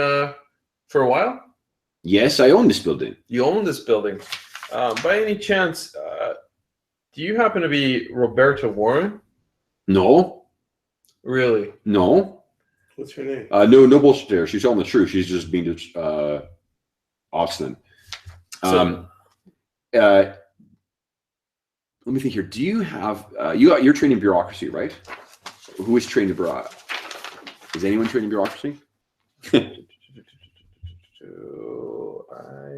S3: for a while?
S1: Yes, I own this building.
S3: You own this building. By any chance, do you happen to be Roberta Warren?
S1: No.
S3: Really?
S1: No.
S2: What's her name?
S1: No bullshit there. She's telling the truth. She's just being obstinate. Let me think here. Do you have you're trained in bureaucracy, right? Who is trained in bureaucracy? Is anyone trained in bureaucracy?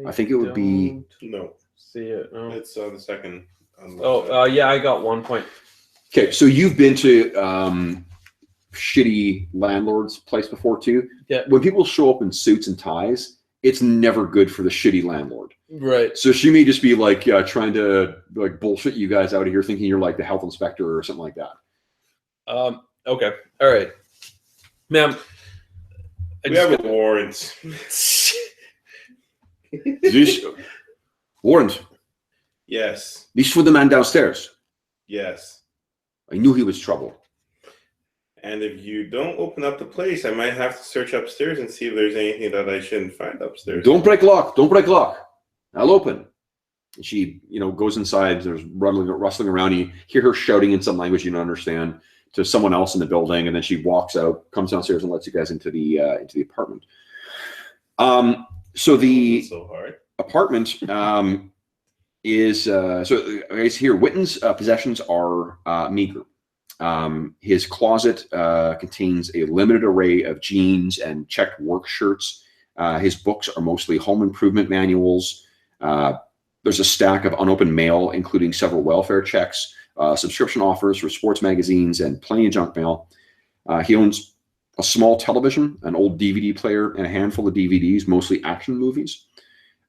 S1: I think it would be.
S2: No,
S3: See it. No.
S2: it's the second.
S3: Yeah, I got 1 point.
S1: Okay, so you've been to shitty landlord's place before too.
S3: Yeah.
S1: When people show up in suits and ties, it's never good for the shitty landlord.
S3: Right.
S1: So she may just be like trying to like bullshit you guys out of here, thinking you're like the health inspector or something like that.
S3: Okay. All right, ma'am.
S2: We have a warrant.
S1: This warrant.
S2: Yes.
S1: This for the man downstairs.
S2: Yes.
S1: I knew he was trouble.
S2: And if you don't open up the place, I might have to search upstairs and see if there's anything that I shouldn't find upstairs.
S1: Don't break lock. Don't break lock. I'll open. And she, goes inside. There's rustling around. You hear her shouting in some language you don't understand to someone else in the building, and then she walks out, comes downstairs, and lets you guys into the apartment. So the
S2: so hard.
S1: apartment is so guys here. Witten's possessions are meager. His closet contains a limited array of jeans and checked work shirts. His books are mostly home improvement manuals. There's a stack of unopened mail, including several welfare checks, subscription offers for sports magazines, and plenty of junk mail. He owns a small television, an old DVD player, and a handful of DVDs, mostly action movies.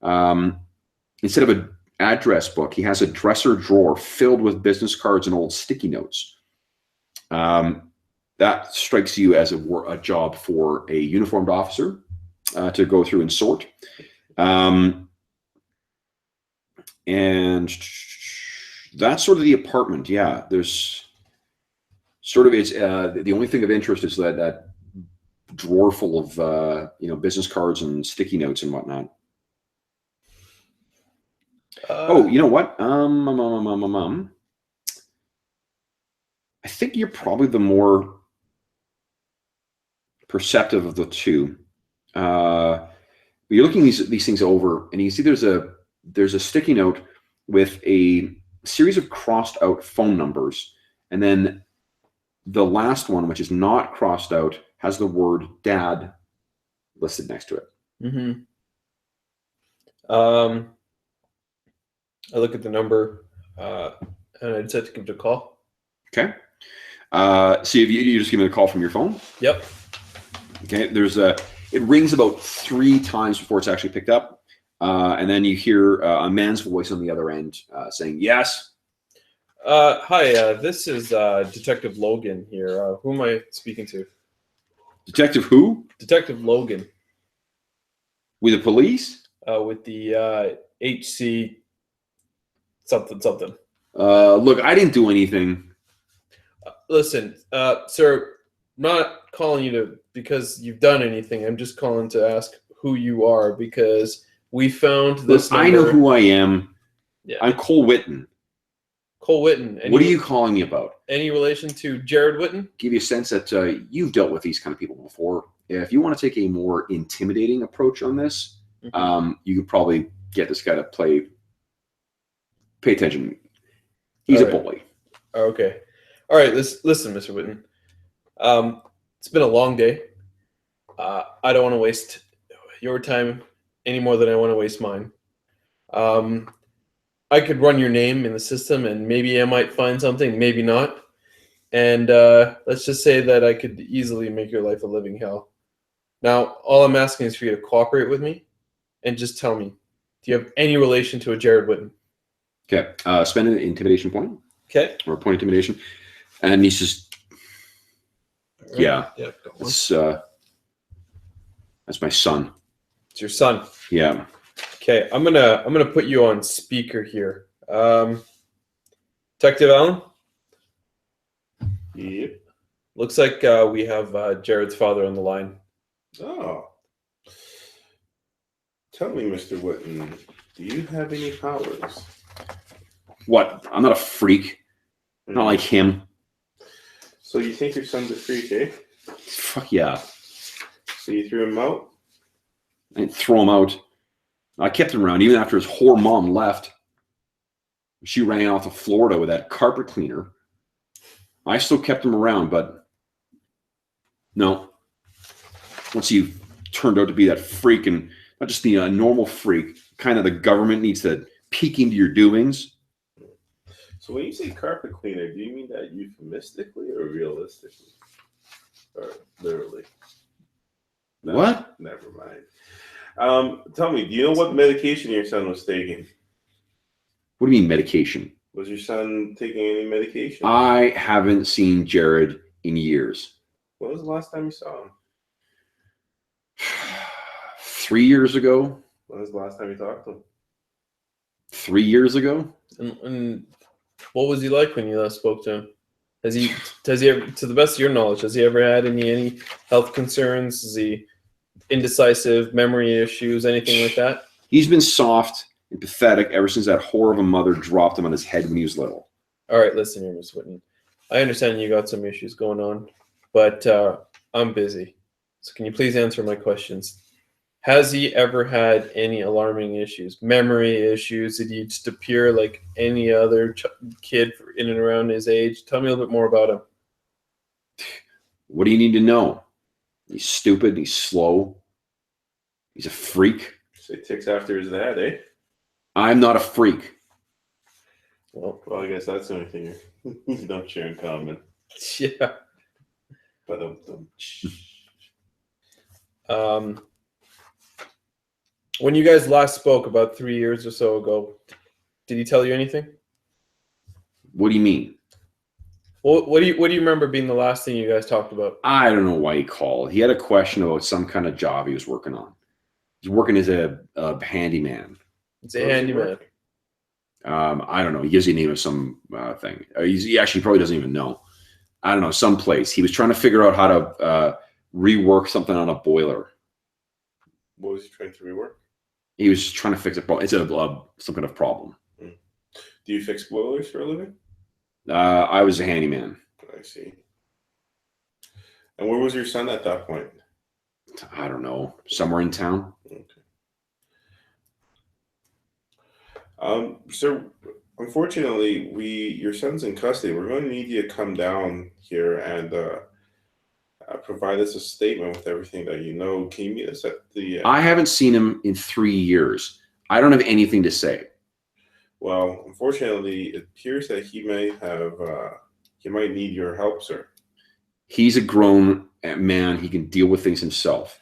S1: Instead of an address book, he has a dresser drawer filled with business cards and old sticky notes. That strikes you as a job for a uniformed officer to go through and sort. And that's sort of the apartment. Yeah, there's sort of, it's the only thing of interest is that drawer full of business cards and sticky notes and whatnot. Oh, you know what? I think you're probably the more perceptive of the two. But you're looking these things over, and you see there's a sticky note with a series of crossed out phone numbers, and then the last one, which is not crossed out, has the word "dad" listed next to it.
S3: Mm-hmm. I look at the number, and I decide to give it a call.
S1: Okay. So you just give me a call from your phone.
S3: Yep.
S1: Okay. It rings about 3 times before it's actually picked up, and then you hear a man's voice on the other end saying, "Yes."
S3: Hi, this is Detective Logan here. Who am I speaking to?
S1: Detective who?
S3: Detective Logan
S1: With the police?
S3: with the HC something something.
S1: Look, I didn't do anything.
S3: Listen, sir, I'm not calling you to because you've done anything. I'm just calling to ask who you are because we found this
S1: Look,
S3: number.
S1: I know who I am.
S3: Yeah.
S1: I'm Cole Witten.
S3: Cole Witten.
S1: What are you calling me about?
S3: Any relation to Jared Witten?
S1: Give you a sense that you've dealt with these kind of people before. If you want to take a more intimidating approach on this, you could probably get this guy to pay attention. He's a bully.
S3: Okay. All right. Listen, Mr. Witten. It's been a long day. I don't want to waste your time any more than I want to waste mine. I could run your name in the system, and maybe I might find something, maybe not. And let's just say that I could easily make your life a living hell. Now, all I'm asking is for you to cooperate with me and just tell me, do you have any relation to a Jared Witten?
S1: Okay. Spend an intimidation point.
S3: Okay.
S1: Or a point of intimidation. And he's just, yeah.
S3: Yeah. Got one.
S1: That's my son.
S3: It's your son.
S1: Yeah.
S3: Okay. I'm gonna put you on speaker here. Detective Allen?
S2: Yep.
S3: Looks like we have Jared's father on the line.
S2: Oh. Tell me, Mr. Witten, do you have any powers?
S1: What? I'm not a freak. Not like him.
S2: So you think your son's a freak, eh?
S1: Fuck yeah.
S2: So you threw him out?
S1: I didn't throw him out. I kept him around even after his whore mom left. She ran off to Florida with that carpet cleaner. I still kept him around, but no. Once he turned out to be that freak, and not just the normal freak, kind of the government needs to peek into your doings.
S2: So when you say carpet cleaner, do you mean that euphemistically or realistically? Or literally? No,
S1: What?
S2: Never mind. Tell me, do you know what medication your son was taking?
S1: What do you mean medication?
S2: Was your son taking any medication?
S1: I haven't seen Jared in years.
S2: When was the last time you saw him?
S1: 3 years ago?
S2: When was the last time you talked to him?
S1: 3 years ago?
S3: And what was he like when you last spoke to him? Has he ever, to the best of your knowledge, has he ever had any health concerns? Is he indecisive, memory issues, anything like that?
S1: He's been soft and pathetic ever since that whore of a mother dropped him on his head when he was little.
S3: All right, listen here, Ms. Whitney. I understand you got some issues going on, but I'm busy. So can you please answer my questions? Has he ever had any alarming issues, memory issues? Did he just appear like any other kid in and around his age? Tell me a little bit more about him.
S1: What do you need to know? He's stupid. He's slow. He's a freak.
S2: So he ticks after his dad, eh?
S1: I'm not a freak.
S2: Well, I guess that's the only thing you don't share in common.
S3: Yeah.
S2: But
S3: when you guys last spoke about 3 years or so ago, did he tell you anything?
S1: What do you mean?
S3: What do you remember being the last thing you guys talked about?
S1: I don't know why he called. He had a question about some kind of job he was working on. He's working as a handyman.
S3: It's a handyman.
S1: I don't know. He gives you a name of some thing. He actually probably doesn't even know. I don't know. Some place. He was trying to figure out how to rework something on a boiler.
S2: What was he trying to rework?
S1: He was trying to fix it. It's some kind of problem.
S2: Do you fix boilers for a living?
S1: I was a handyman.
S2: I see. And where was your son at that point?
S1: I don't know. Somewhere in town.
S2: Okay. Sir, unfortunately, your son's in custody. We're going to need you to come down here and provide us a statement with everything that you know. Can you meet us at the...
S1: I haven't seen him in 3 years. I don't have anything to say.
S2: Well, unfortunately, it appears that he might need your help, sir.
S1: He's a grown man. He can deal with things himself.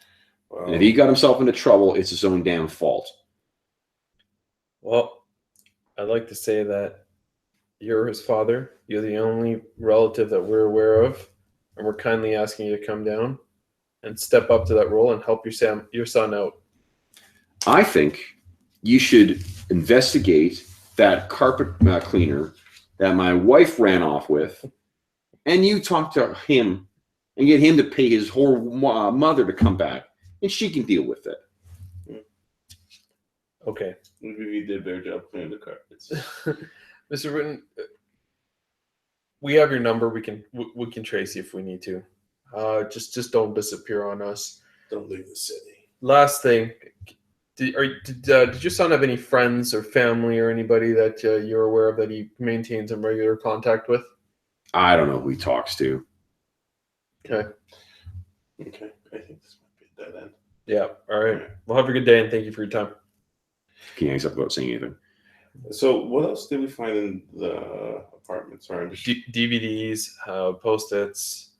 S2: Well,
S1: And if he got himself into trouble, it's his own damn fault.
S3: Well, I'd like to say that You're his father. You're the only relative that we're aware of, and we're kindly asking you to come down and step up to that role and help your son out.
S1: I think you should investigate that carpet cleaner that my wife ran off with, and you talk to him and get him to pay his whole mother to come back, and she can deal with it.
S3: Okay.
S2: Maybe we did a better job cleaning the carpets.
S3: Mr. Britton, we have your number. We can trace you if we need to. Just don't disappear on us.
S2: Don't leave the city.
S3: Last thing, did your son have any friends or family or anybody that you're aware of that he maintains in regular contact with?
S1: I don't know who he talks to.
S3: Okay.
S2: Okay. I think this might be a dead end.
S3: Yeah. All right. Well, have a good day and thank you for your time.
S1: He hangs up without saying anything.
S2: So what else did we find in the apartment? Sorry, I'm just...
S3: DVDs, Post-its,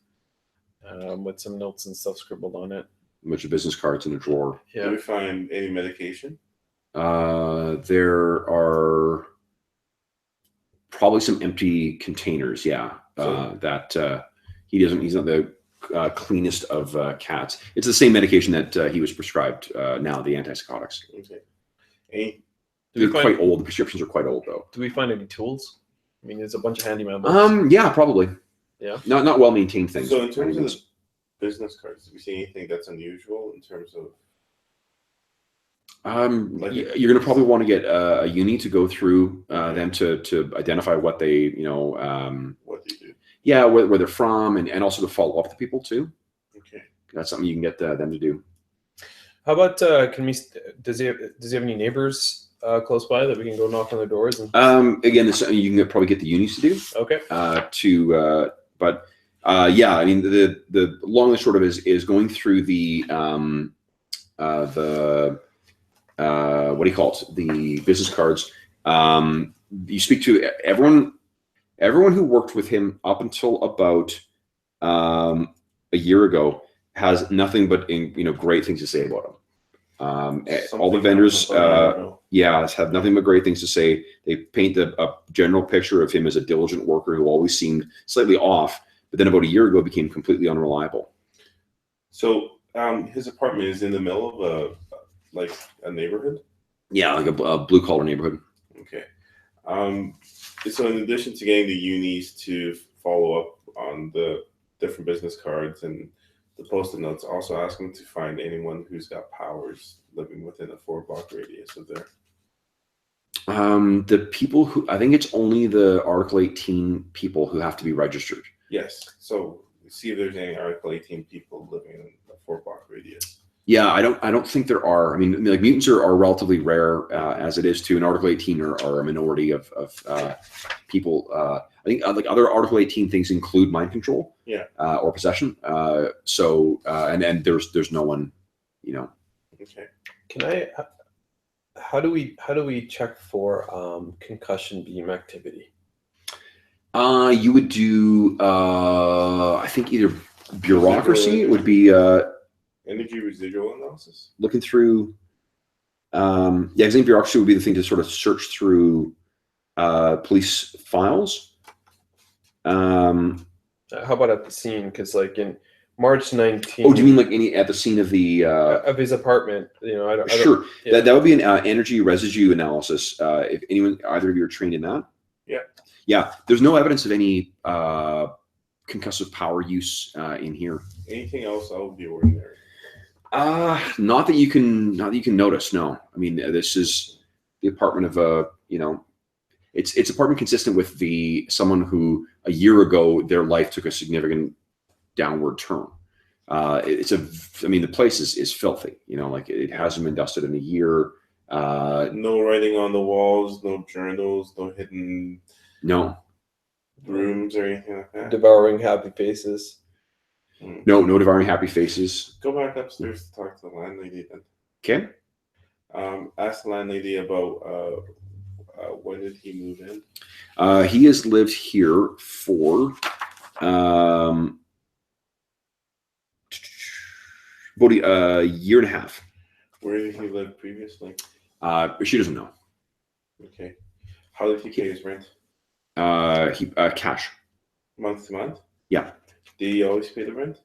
S3: with some notes and stuff scribbled on it.
S1: A bunch of business cards in a drawer.
S3: Yeah.
S2: Did we find any medication?
S1: There are probably some empty containers. Yeah.
S2: So-
S1: He's not the cleanest of cats. It's the same medication that he was prescribed now, the antipsychotics.
S2: Okay. Any...
S1: They're quite old. The prescriptions are quite old, though.
S3: Do we find any tools? I mean, there's a bunch of handyman books.
S1: Yeah, probably.
S3: Yeah.
S1: Not well maintained things.
S2: So in terms of the business cards, do we see anything that's unusual in terms of...
S1: You're going to probably want to get a uni to go through them to identify what they,
S2: what do you do?
S1: Yeah, where they're from, and also to follow up to people too.
S2: Okay.
S1: That's something you can get them to do.
S3: How about does he have any neighbors close by that we can go knock on their doors? And...
S1: Again, this is something you can probably get the unis to do.
S3: Okay.
S1: Yeah, I mean the long and the short of it is going through the what do you call it? The business cards. You speak to everyone who worked with him up until about a year ago has nothing but great things to say about him. All the vendors, have nothing but great things to say. They paint a general picture of him as a diligent worker who always seemed slightly off, but then about a year ago became completely unreliable.
S2: So his apartment is in the middle of a neighborhood?
S1: Yeah, like a blue collar neighborhood.
S2: Okay. So in addition to getting the unis to follow up on the different business cards and the post-it notes, also ask them to find anyone who's got powers living within a 4-block radius of there.
S1: The people who, I think it's only the Article 18 people who have to be registered.
S2: Yes. So see if there's any Article 18 people living in a 4-block radius.
S1: Yeah, I don't think there are. I mean, like mutants are relatively rare as it is too, and Article 18 are a minority of people. I think like other Article 18 things include mind control, or possession. And there's no one,
S2: Okay.
S3: Can I? How do we check for concussion beam activity?
S1: You would do, I think either bureaucracy would be.
S2: Energy residual analysis.
S1: Looking through, I think bureaucracy would be the thing to sort of search through police files.
S3: How about at the scene? Because like in March 19th.
S1: Oh, do you mean like at the scene of the
S3: of his apartment?
S1: Sure. That would be an energy residue analysis. If either of you are trained in that.
S2: Yeah.
S1: Yeah. There's no evidence of any concussive power use in here.
S2: Anything else out of the ordinary?
S1: Not that you can notice. No, I mean this is the apartment of it's apartment consistent with someone who a year ago their life took a significant downward turn. The place is filthy. Like it hasn't been dusted in a year.
S2: No writing on the walls, no journals, no hidden rooms or anything like that.
S3: Devouring happy faces.
S1: No devouring happy faces.
S2: Go back upstairs to talk to the landlady then.
S1: Okay.
S2: Ask the landlady about when did he move in?
S1: He has lived here for about a year and a half.
S2: Where did he live previously?
S1: She doesn't know.
S2: Okay. How did he pay his rent?
S1: Cash.
S2: Month to month?
S1: Yeah.
S2: Did he always pay the rent?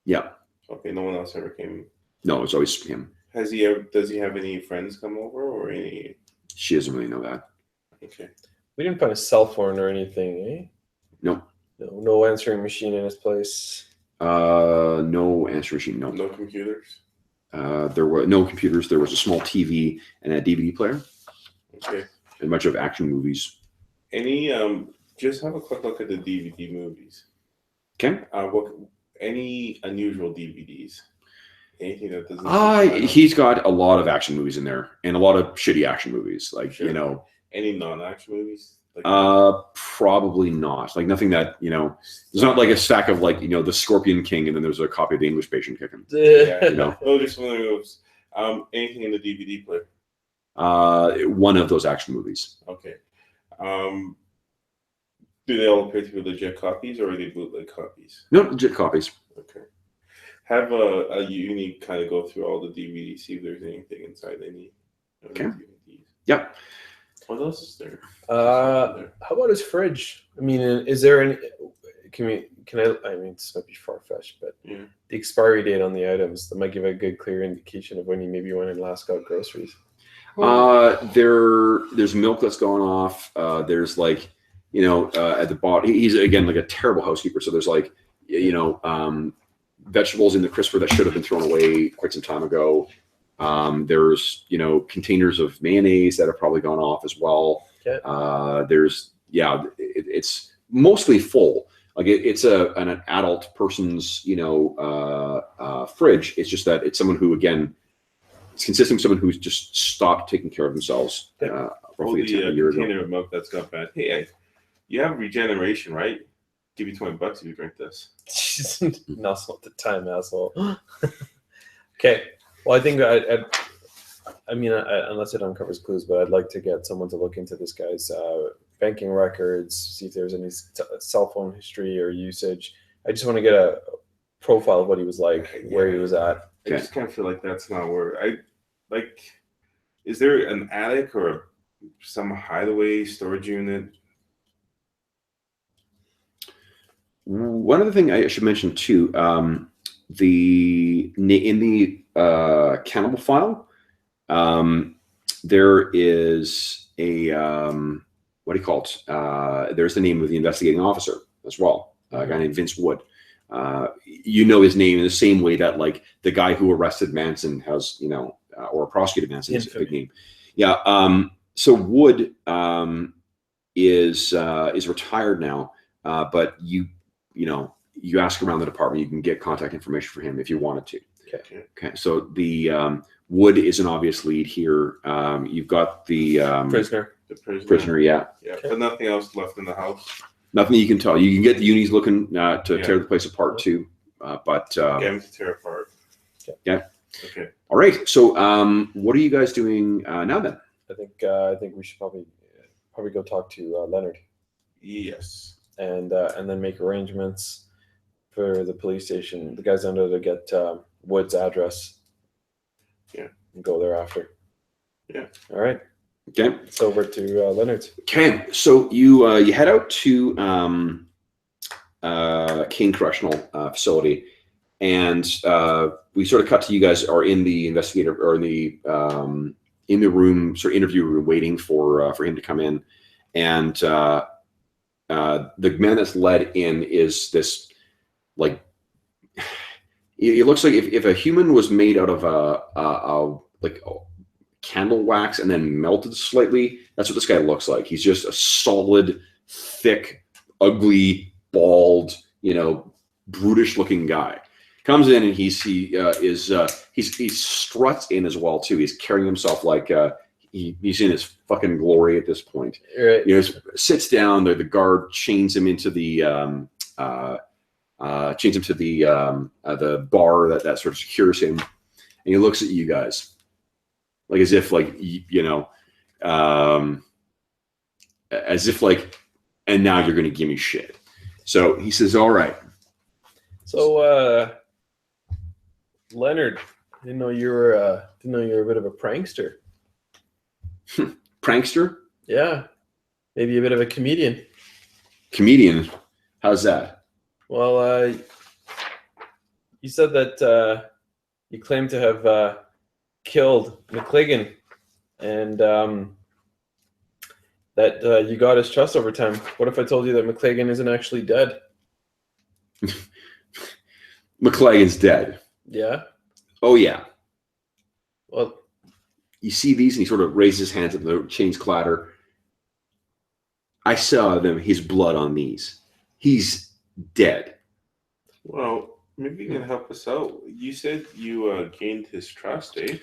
S1: Yeah.
S2: Okay, no one else ever came.
S1: No, it's always him.
S2: Does he have any friends come over or any?
S1: She doesn't really know that.
S2: Okay.
S3: We didn't find a cell phone or anything, eh?
S1: No.
S3: No answering machine in his place.
S1: No answer machine. No.
S2: No computers.
S1: There were no computers. There was a small TV and a DVD player.
S2: Okay.
S1: And much of action movies.
S2: Any just have a quick look at the DVD movies.
S1: Okay.
S2: Any unusual DVDs? Anything that doesn't?
S1: He's got a lot of action movies in there, and a lot of shitty action movies. Like
S2: Sure. Any non-action movies? Like,
S1: probably not. Like nothing that There's not like a stack of like the Scorpion King, and then there's a copy of the English Patient kicking.
S2: Yeah. Oh, just one of those. Anything in the DVD player?
S1: One of those action movies.
S2: Okay. Do they all appear to be legit copies, or are they bootleg copies?
S1: No, legit copies.
S2: Okay. Have a uni kind of go through all the DVDs, see if there's anything inside any of the DVDs.
S1: Yep.
S2: What else is there?
S3: How about his fridge? I mean, is there any? Can I? I mean, this might be far fetched, but
S2: Yeah.
S3: the expiry date on the items that might give a good, clear indication of when he maybe went and last got groceries.
S1: There's milk that's going off. There's like at the bottom. He's again like a terrible housekeeper. So there's like vegetables in the crisper that should have been thrown away quite some time ago. There's containers of mayonnaise that have probably gone off as well.
S3: Okay.
S1: It's mostly full. Like it's an adult person's fridge. It's just that it's someone who it's consisting of someone who's just stopped taking care of themselves roughly a year ago.
S2: Container of milk that's got bad. Hey, you have regeneration, right? Give you $20 if you drink this.
S3: Now's not the time, asshole. Okay. Well, I think unless it uncovers clues, but I'd like to get someone to look into this guy's banking records, see if there's any cell phone history or usage. I just want to get a profile of what he was like, where he was at.
S2: I just kind of feel like that's not where is there an attic or some hideaway storage unit?
S1: One other thing I should mention too, in the Cannibal file, there is a what do you call it? There's the name of the investigating officer as well, a guy named Vince Wood. His name in the same way that like the guy who arrested Manson has, or prosecuted Manson is a big name. Yeah. So Wood is retired now, but you ask around the department, you can get contact information for him if you wanted to. Okay. So the Wood is an obvious lead here. You've got the
S3: Prisoner.
S2: The prisoner.
S1: Prisoner, yeah.
S2: Yeah, but nothing else left in the house.
S1: Nothing you can tell. You can get the unis looking to tear the place apart too, but
S2: Get him to tear apart.
S1: Yeah.
S2: Okay.
S1: All right. So, what are you guys doing now then?
S3: I think we should probably go talk to Leonard.
S2: Yes.
S3: And then make arrangements for the police station. The guys under to get Wood's address.
S2: Yeah.
S3: And go there after.
S2: Yeah.
S3: All right.
S1: Okay.
S3: It's over to Leonard's.
S1: Okay. So you head out to Kane Correctional Facility, and we sort of cut to you guys are in the investigator or in the room, sort of interview room, waiting for him to come in, and the man that's led in is this like it looks like if a human was made out of like candle wax and then melted slightly, that's what this guy looks like. He's just a solid, thick, ugly, bald, brutish looking guy. Comes in and he struts in as well too. He's carrying himself like he's in his fucking glory at this point.
S3: Right.
S1: Sits down. The guard chains him into the bar that sort of secures him, and he looks at you guys like as if and now you're going to give me shit. So he says, "All right."
S3: So Leonard, didn't know you were a bit of a prankster.
S1: Prankster?
S3: Yeah, maybe a bit of a comedian.
S1: Comedian. How's that?
S3: Well, you said that you claim to have killed McCligan, and that you got his trust over time. What if I told you that McCligan isn't actually dead?
S1: McClagan's dead.
S3: Yeah.
S1: Oh, yeah.
S3: Well,
S1: You see these, and he sort of raises his hands up, the chains clatter. I saw his blood on these. He's dead.
S2: Well, maybe you can help us out. You said you gained his trust, eh?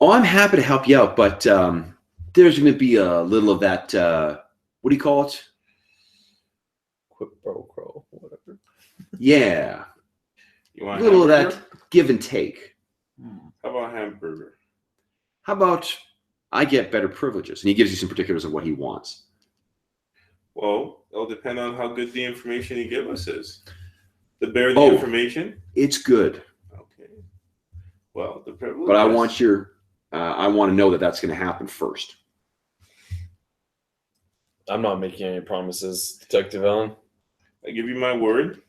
S1: Oh, I'm happy to help you out, but there's going to be a little of that, what do you call it?
S3: quid pro quo, whatever.
S1: Yeah.
S2: You
S1: A
S2: want
S1: little of
S2: hamburger?
S1: that give and take.
S2: How about hamburger?
S1: How about I get better privileges? And he gives you some particulars of what he wants.
S2: Well, it'll depend on how good the information you give us is. The better the
S1: Oh.
S2: information.
S1: It's good,
S2: Okay. Well, the privilege.
S1: but I want I want to know that that's going to happen first.
S3: I'm not making any promises, Detective Allen.
S2: I give you my word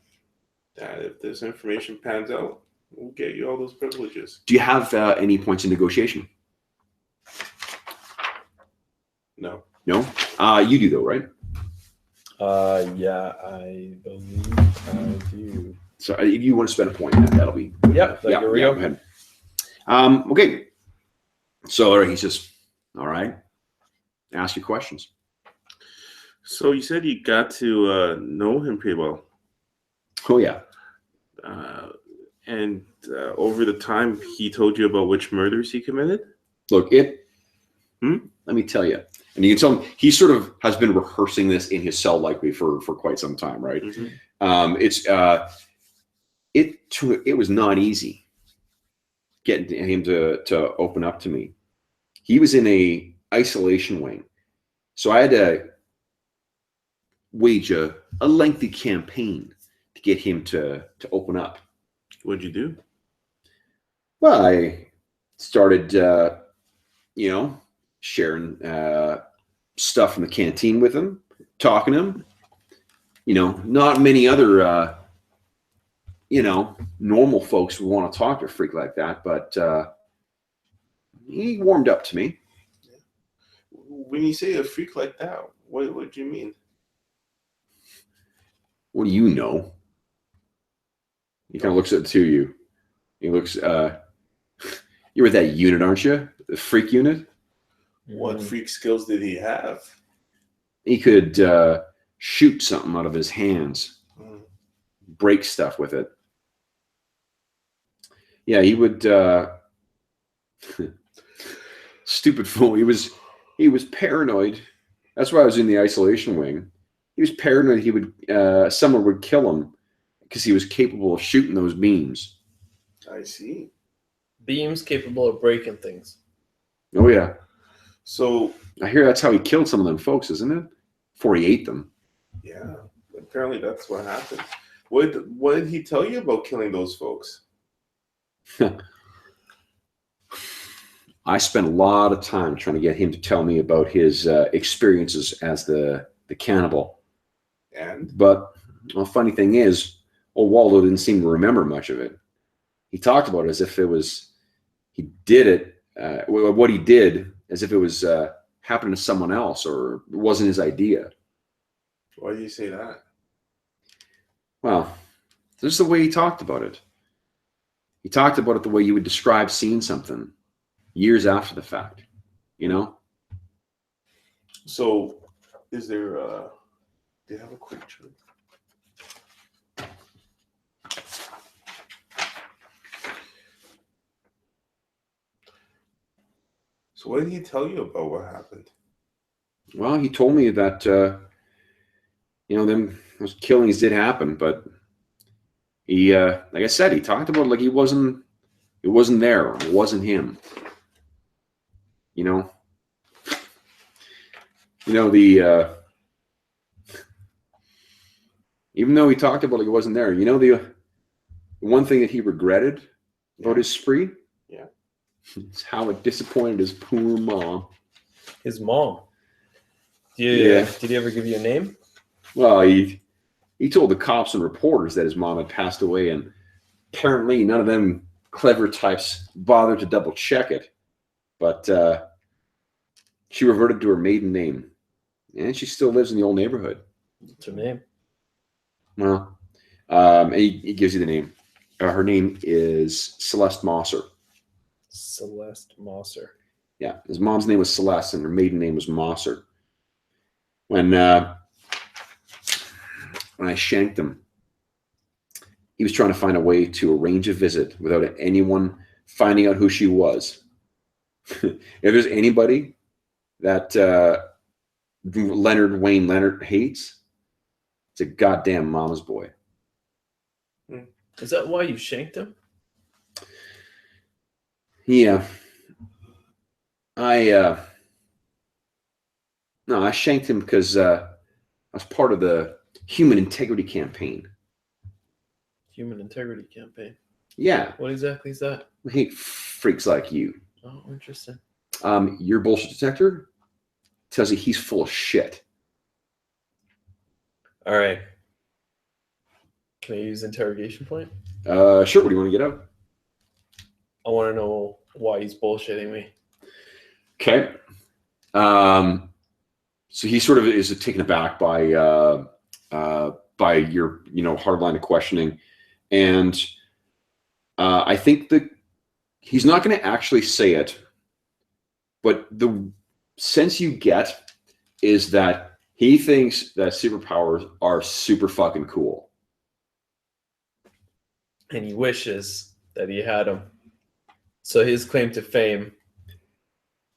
S2: that if this information pans out, we'll get you all those privileges.
S1: Do you have any points in negotiation?
S2: No.
S1: No? You do, though, right?
S3: Yeah, I believe I do.
S1: So if you want to spend a point, that'll be.
S3: Yep,
S1: Yeah,
S3: here we
S1: go
S3: go.
S1: ahead. Okay. So he says, all right, ask your questions.
S2: So you said you got to know him pretty well.
S1: Oh, yeah.
S2: And over the time, he told you about which murders he committed?
S1: Look, let me tell you. And you can tell him he sort of has been rehearsing this in his cell likely for quite some time, right?
S2: Mm-hmm.
S1: It was not easy getting him to open up to me. He was in a isolation wing. So I had to wage a lengthy campaign to get him to open up.
S2: What'd you do?
S1: Well, I started, sharing stuff from the canteen with him, talking to him. Not many other, normal folks would want to talk to a freak like that, but he warmed up to me.
S2: When you say a freak like that, what do you mean?
S1: What do you know? He kind of looks at the two of you. He looks, you're with that unit, aren't you? The freak unit?
S2: What freak skills did he have?
S1: He could shoot something out of his hands, break stuff with it. Yeah, he would. Stupid fool. He was paranoid. That's why I was in the isolation wing. He was paranoid someone would kill him because he was capable of shooting those beams.
S2: I see.
S3: Beams capable of breaking things.
S1: Oh yeah.
S2: So
S1: I hear that's how he killed some of them folks, isn't it? Before he ate them.
S2: yeah, apparently that's what happened. What did he tell you about killing those folks?
S1: I spent a lot of time trying to get him to tell me about his experiences as the cannibal.
S2: And
S1: But the funny thing is, old Waldo didn't seem to remember much of it. He talked about it as if he did it, what he did, as if it was happening to someone else or it wasn't his idea.
S2: why do you say that?
S1: Well, this is the way he talked about it. He talked about it the way you would describe seeing something years after the fact,
S2: So is there do you have a quick chart? So what did he tell you about what happened?
S1: Well, he told me that, those killings did happen, but he, like I said, he talked about it like it wasn't there. It wasn't him. Even though he talked about it like it wasn't there, the one thing that he regretted about his spree?
S2: Yeah.
S1: It's how it disappointed his poor mom.
S3: His mom.
S1: Yeah.
S3: Did he ever give you a name?
S1: Well, he told the cops and reporters that his mom had passed away, and apparently none of them clever types bothered to double check it. But she reverted to her maiden name, and she still lives in the old neighborhood.
S3: What's her name?
S1: Well, and he gives you the name. Her name is Celeste Mosser.
S3: Celeste Mosser.
S1: Yeah, his mom's name was Celeste, and her maiden name was Mosser. When I shanked him, he was trying to find a way to arrange a visit without anyone finding out who she was. If there's anybody that Wayne Leonard hates, it's a goddamn mama's boy.
S3: Is that why you shanked him?
S1: Yeah. I shanked him because I was part of the Human Integrity Campaign.
S3: Human Integrity Campaign.
S1: Yeah.
S3: What exactly is that?
S1: I hate freaks like you.
S3: Oh, interesting.
S1: Your bullshit detector tells you he's full of shit.
S3: All right. Can I use interrogation point?
S1: Sure. What do you want to get out?
S3: I want to know why he's bullshitting me.
S1: Okay. So he sort of is taken aback by your hard line of questioning, and I think that he's not going to actually say it, but the sense you get is that he thinks that superpowers are super fucking cool.
S3: And he wishes that he had them. So his claim to fame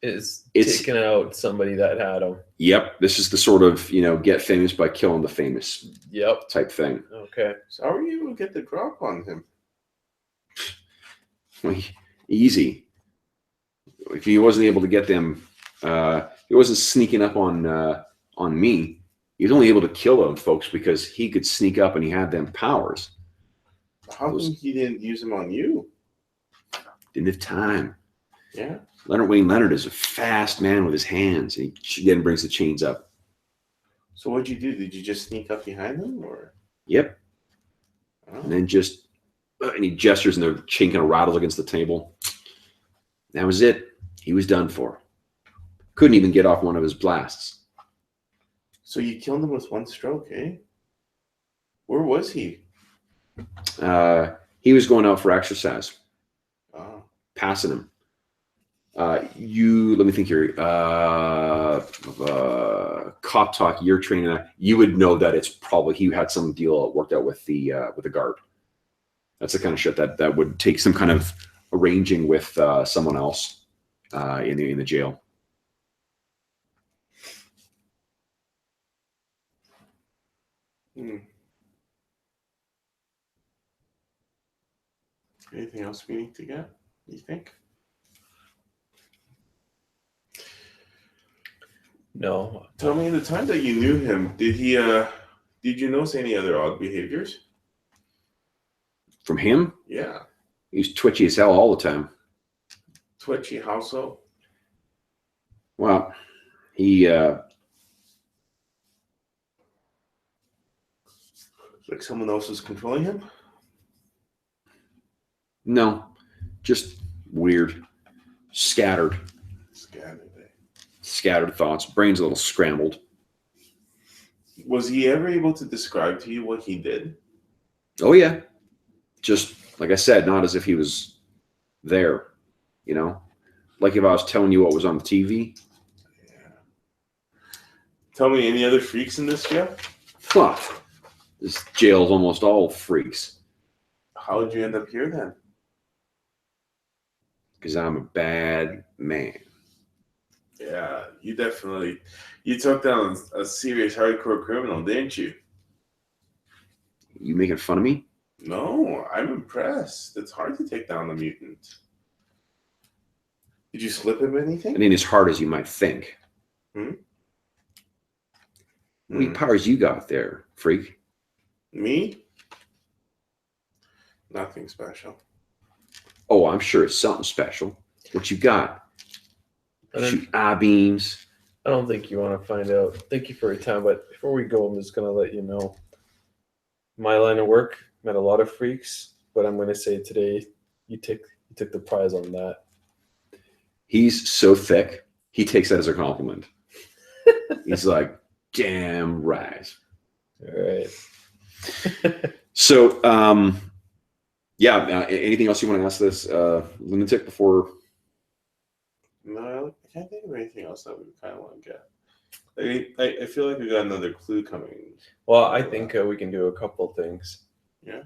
S3: is taking out somebody that had them.
S1: Yep. This is the sort of, get famous by killing the famous type thing.
S3: Okay.
S2: So how are you able to get the drop on him?
S1: Well, easy. If he wasn't able to get them, he wasn't sneaking up on me. He was only able to kill them folks because he could sneak up and he had them powers.
S2: How come he didn't use them on you?
S1: Didn't have time.
S2: Yeah.
S1: Wayne Leonard is a fast man with his hands, and he again brings the chains up.
S2: So what'd you do? Did you just sneak up behind him, or?
S1: Yep.
S2: Oh.
S1: And then and he gestures, and the chain kind of rattles against the table. That was it. He was done for. Couldn't even get off one of his blasts.
S2: So you killed him with one stroke, eh? Where was he?
S1: He was going out for exercise.
S2: Oh.
S1: Passing him. Let me think here. Cop talk. You're training that. You would know that it's probably he had some deal worked out with the guard. That's the kind of shit that would take some kind of arranging with someone else in the jail.
S2: Anything else we need to get? You think?
S3: No.
S2: Tell me, the time that you knew him, did you notice any other odd behaviors?
S1: From him?
S2: Yeah.
S1: He's twitchy as hell all the time.
S2: Twitchy, how so?
S1: Well, he
S2: like someone else is controlling him?
S1: No, just weird, scattered thoughts. Brain's a little scrambled.
S2: Was he ever able to describe to you what he did?
S1: Oh yeah, just like I said, not as if he was there. Like if I was telling you what was on the TV.
S2: Yeah. Tell me, any other freaks in this jail?
S1: Huh. This jail's almost all freaks.
S2: How did you end up here then?
S1: Because I'm a bad man.
S2: Yeah, you took down a serious hardcore criminal, didn't you?
S1: You making fun of me?
S2: No, I'm impressed. It's hard to take down a mutant. Did you slip him anything?
S1: It ain't as hard as you might think. What powers you got there, freak?
S2: Me? Nothing special.
S1: Oh, I'm sure it's something special. What you got? Shoot eye beams,
S3: I don't think you want to find out. Thank you for your time, but before we go, I'm just gonna let you know my line of work met a lot of freaks, but I'm gonna say today you took the prize on that.
S1: He's so thick, he takes that as a compliment. He's like, damn right.
S3: All right.
S1: So, anything else you want to ask this lunatic before?
S2: No, I can't think of anything else that we kind of want to get. I feel like we got another clue coming.
S3: Well, I think we can do a couple things.
S2: Yeah.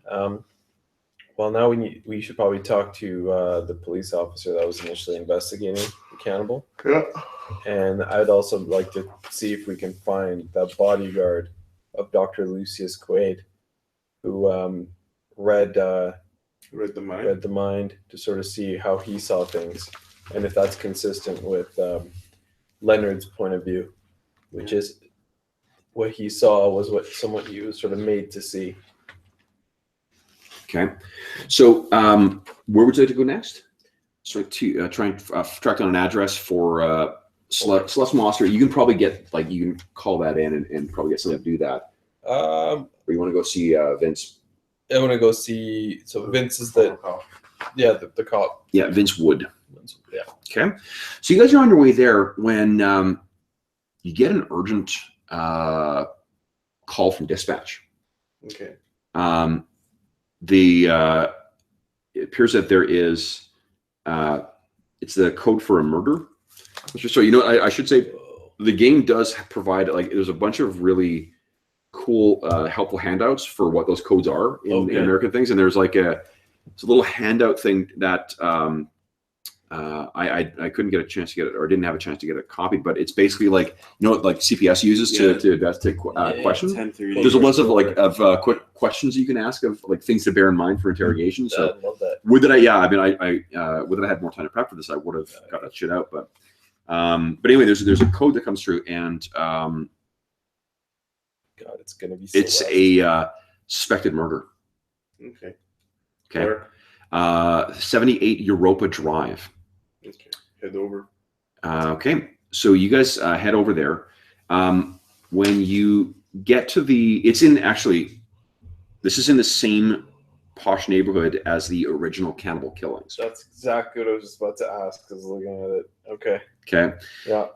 S3: Well, now we should probably talk to the police officer that was initially investigating the cannibal.
S2: Yeah.
S3: And I'd also like to see if we can find the bodyguard of Dr. Lucius Quaid, who read the mind to sort of see how he saw things, and if that's consistent with Leonard's point of view, which is what he saw was what someone he was sort of made to see.
S1: Okay. So, where would you like to go next? So to try and track down an address for Celeste Monster. You can probably get, you can call that in and probably get someone to do that. Or you want to go see Vince?
S3: I want to go see. So Vince is the cop.
S1: Yeah, Vince Wood.
S3: Yeah.
S1: Okay. So you guys are on your way there when you get an urgent call from dispatch.
S2: Okay.
S1: It appears that there is it's the code for a murder. So I should say the game does provide there's a bunch of really cool helpful handouts for what those codes are in American things, and there's it's a little handout thing that I couldn't get a chance to get it, or didn't have a chance to get it copied, but it's basically like CPS uses to investigate questions. There's a list of quick questions you can ask of things to bear in mind for interrogation. So
S3: I love that.
S1: would that I had more time to prep for this, I would have got that shit out. But anyway, there's a code that comes through, and
S3: God, it's gonna be.
S1: It's a suspected murder.
S2: Okay.
S1: Okay. 78 Europa Drive.
S2: Okay. Head over.
S1: Okay. So you guys head over there. When you get to this is in the same posh neighborhood as the original Cannibal Killings.
S3: That's exactly what I was just about to ask. Because looking at it. Okay.
S1: Okay.
S3: Yeah.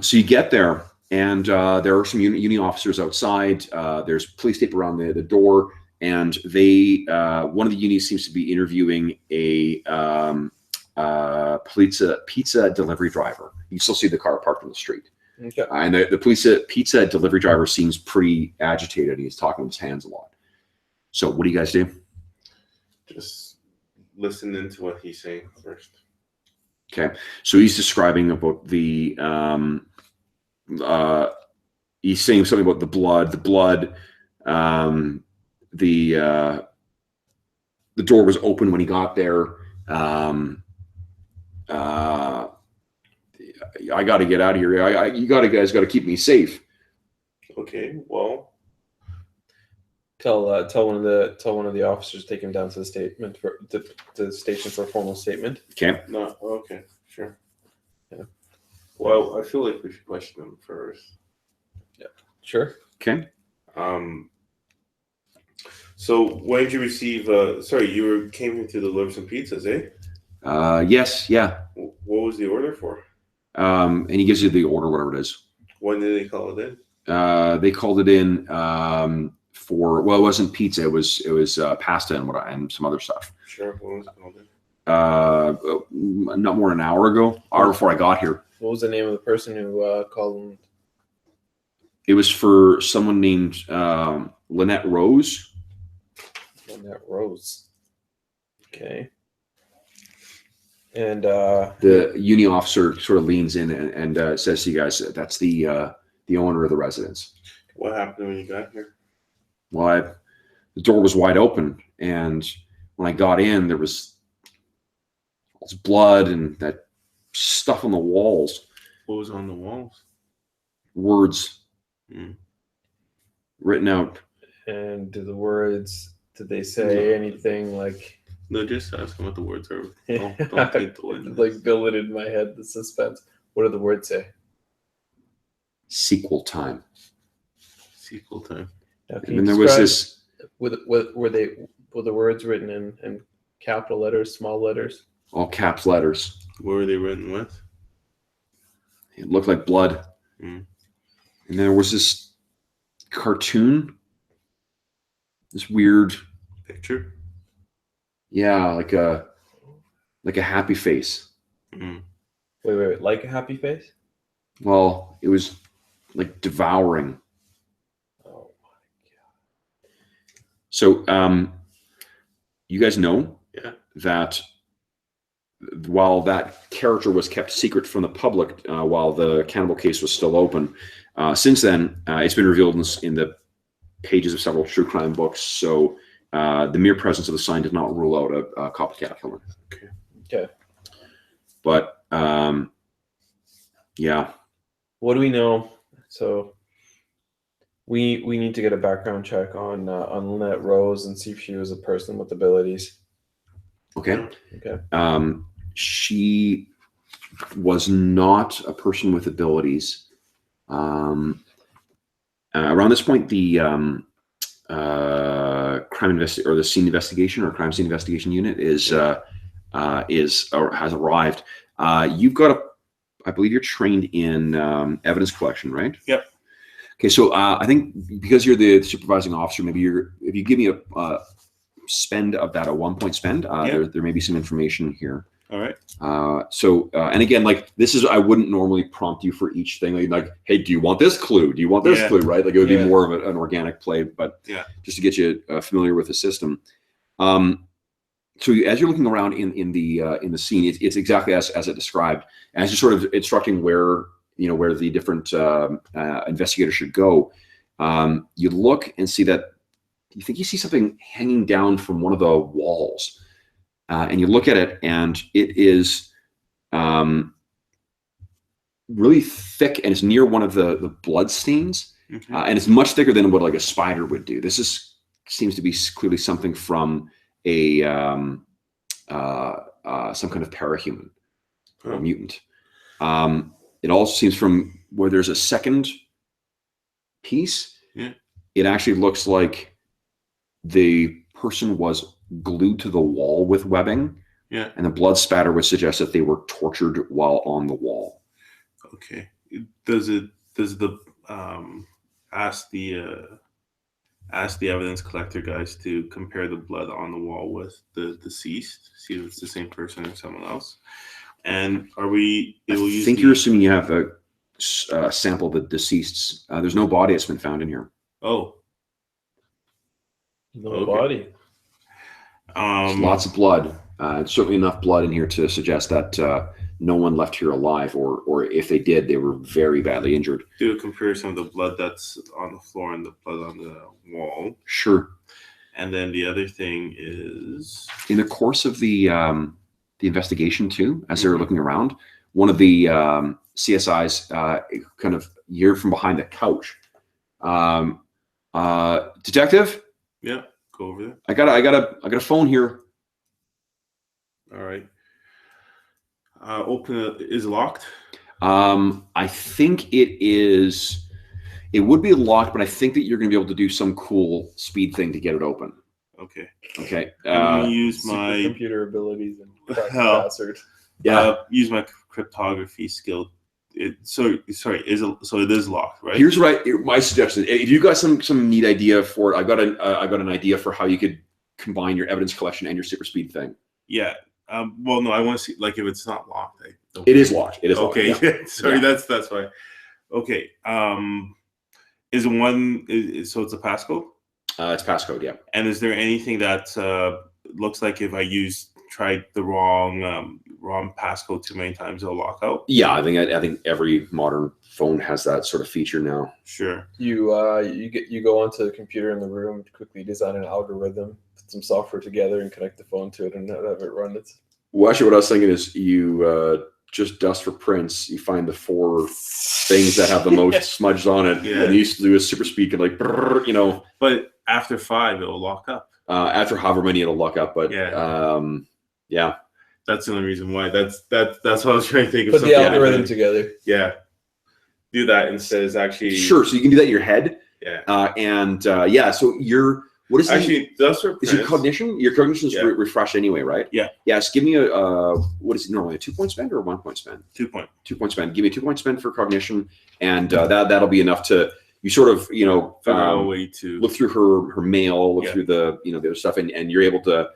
S1: So you get there, and there are some uni officers outside. There's police tape around the door. And one of the unis seems to be interviewing a pizza delivery driver. You still see the car parked on the street.
S3: Okay.
S1: And the pizza delivery driver seems pretty agitated. He's talking with his hands a lot. So what do you guys do?
S2: Just listen into what he's saying first.
S1: Okay. So he's describing about he's saying something about the blood. The door was open when he got there. I got to get out of here. You guys got to keep me safe.
S2: Okay. Well,
S3: Tell one of the officers to take him down to the station for a formal statement.
S1: Okay.
S2: no. Okay. Sure.
S3: Yeah.
S2: Well, I feel like we should question him first.
S3: Yeah. Sure.
S1: Okay.
S2: So when did you receive? Came here to deliver some pizzas, eh?
S1: Yes. Yeah.
S2: What was the order for?
S1: And he gives you the order, whatever it is.
S2: When did they call it in?
S1: They called it in for, well, it wasn't pizza. It was pasta and some other stuff.
S2: Sure. When was it called in?
S1: Not more than an hour ago, hour before I got here.
S3: What was the name of the person who called him?
S1: It was for someone named Lynette Rose.
S3: Lynette Rose. Okay. And
S1: the uni officer sort of leans in and says to you guys, "That's the owner of the residence."
S2: What happened when you got here?
S1: Well, the door was wide open, and when I got in, there was all this blood and that stuff on the walls.
S2: What was on the walls?
S1: Words written out.
S3: And did they say anything like?
S2: No, just ask him what the words are. Don't take the word.
S3: Like build it in my head, the suspense. What do the words say?
S1: sequel time.
S2: Sequel time.
S3: Now, can
S1: And
S3: you
S1: then there was
S3: describe-
S1: this
S3: were the words written in capital letters, small letters?
S1: all caps letters.
S2: What were they written with?
S1: It looked like blood.
S2: Mm.
S1: And there was this cartoon, this weird,
S2: Picture?
S1: yeah, like a happy face.
S2: Mm.
S3: Wait, like a happy face?
S1: Well, it was like devouring.
S3: Oh my god!
S1: So, you guys know
S2: Yeah.
S1: that while that character was kept secret from the public, while the Cannibal case was still open, since then it's been revealed in the pages of several true crime books. So the mere presence of the sign does not rule out a copycat killer.
S3: Okay.
S1: But yeah,
S3: What do we know? So we need to get a background check on Lynette Rose and see if she was a person with abilities.
S1: okay.
S3: Okay.
S1: She was not a person with abilities. Around this point, the the scene investigation or crime scene investigation unit has arrived. You've got I believe you're trained in evidence collection, right?
S2: Yep.
S1: Okay, so I think because you're the supervising officer, maybe if you give me a spend of that, a 1 point spend, there may be some information here.
S2: All right.
S1: And again, like this is, I wouldn't normally prompt you for each thing. Like, hey, do you want this clue? Do you want this clue? Right? Like it would be more of an organic play, but just to get you familiar with the system. So as you're looking around in the scene, it's exactly as it described. As you're sort of instructing where the different investigators should go, you look and see that you think you see something hanging down from one of the walls. And you look at it, and it is really thick, and it's near one of the blood stains, and it's much thicker than what like a spider would do. This seems to be clearly something from a some kind of parahuman or a mutant. It also seems from where there's a second piece.
S2: Yeah.
S1: It actually looks like the person was glued to the wall with webbing, and the blood spatter would suggest that they were tortured while on the wall.
S2: Okay. Does the ask the evidence collector guys to compare the blood on the wall with the deceased, see if it's the same person or someone else? And are we able to use? I think
S1: you're assuming you have a sample of the deceased's. There's no body that's been found in here.
S2: Oh.
S3: No body.
S1: Lots of blood. Certainly enough blood in here to suggest that no one left here alive, or if they did, they were very badly injured.
S2: Do a comparison of the blood that's on the floor and the blood on the wall.
S1: Sure.
S2: And then the other thing is,
S1: in the course of the investigation too, as they were looking around, one of the CSIs kind of hear from behind the couch. Detective?
S2: Yeah, go over there.
S1: I got a phone here.
S2: All right. Open it. Is it locked?
S1: I think it is. It would be locked, but I think that you're going to be able to do some cool speed thing to get it open.
S2: Okay.
S1: Okay.
S2: I'm gonna use my
S3: computer abilities and crack the password.
S2: Use my cryptography skill. So it is locked, right?
S1: Here's my suggestion. If you got some neat idea for it, I got an idea for how you could combine your evidence collection and your super speed thing.
S2: Yeah. Well, no, I want to see like if it's not locked.
S1: It is locked. It is
S2: okay.
S1: Locked. Yeah.
S2: Sorry, that's fine. Okay. Is one so it's a passcode?
S1: It's passcode, yeah.
S2: And is there anything that looks like if I tried the wrong passcode too many times, it'll lock out?
S1: Yeah, I think every modern phone has that sort of feature now.
S2: Sure.
S3: You go onto the computer in the room, quickly design an algorithm, put some software together, and connect the phone to it, and have it run it.
S1: Well, actually, what I was thinking is you just dust for prints. You find the 4 things that have the most smudged on it, and you used to do a super speed and like, brrr,
S2: But after 5, it will lock up.
S1: After however many, it'll lock up. But yeah.
S2: That's the only reason why. That's what I was trying to think of.
S3: Put the algorithm together.
S2: Yeah. do that instead is actually
S1: Sure. So you can do that in your head.
S2: Yeah.
S1: So what is
S2: Actually, that's
S1: is your cognition? Your cognition's
S2: Yeah.
S1: refreshed anyway, right?
S2: Yeah.
S1: Yes. Give me what is it normally, a 2-point spend or a 1-point spend?
S2: 2 point.
S1: 2-point spend. Give me a 2-point spend for cognition, and that'll be enough to you sort of
S2: Figure out a way to
S1: look through her mail, look through the the other stuff, and you're able to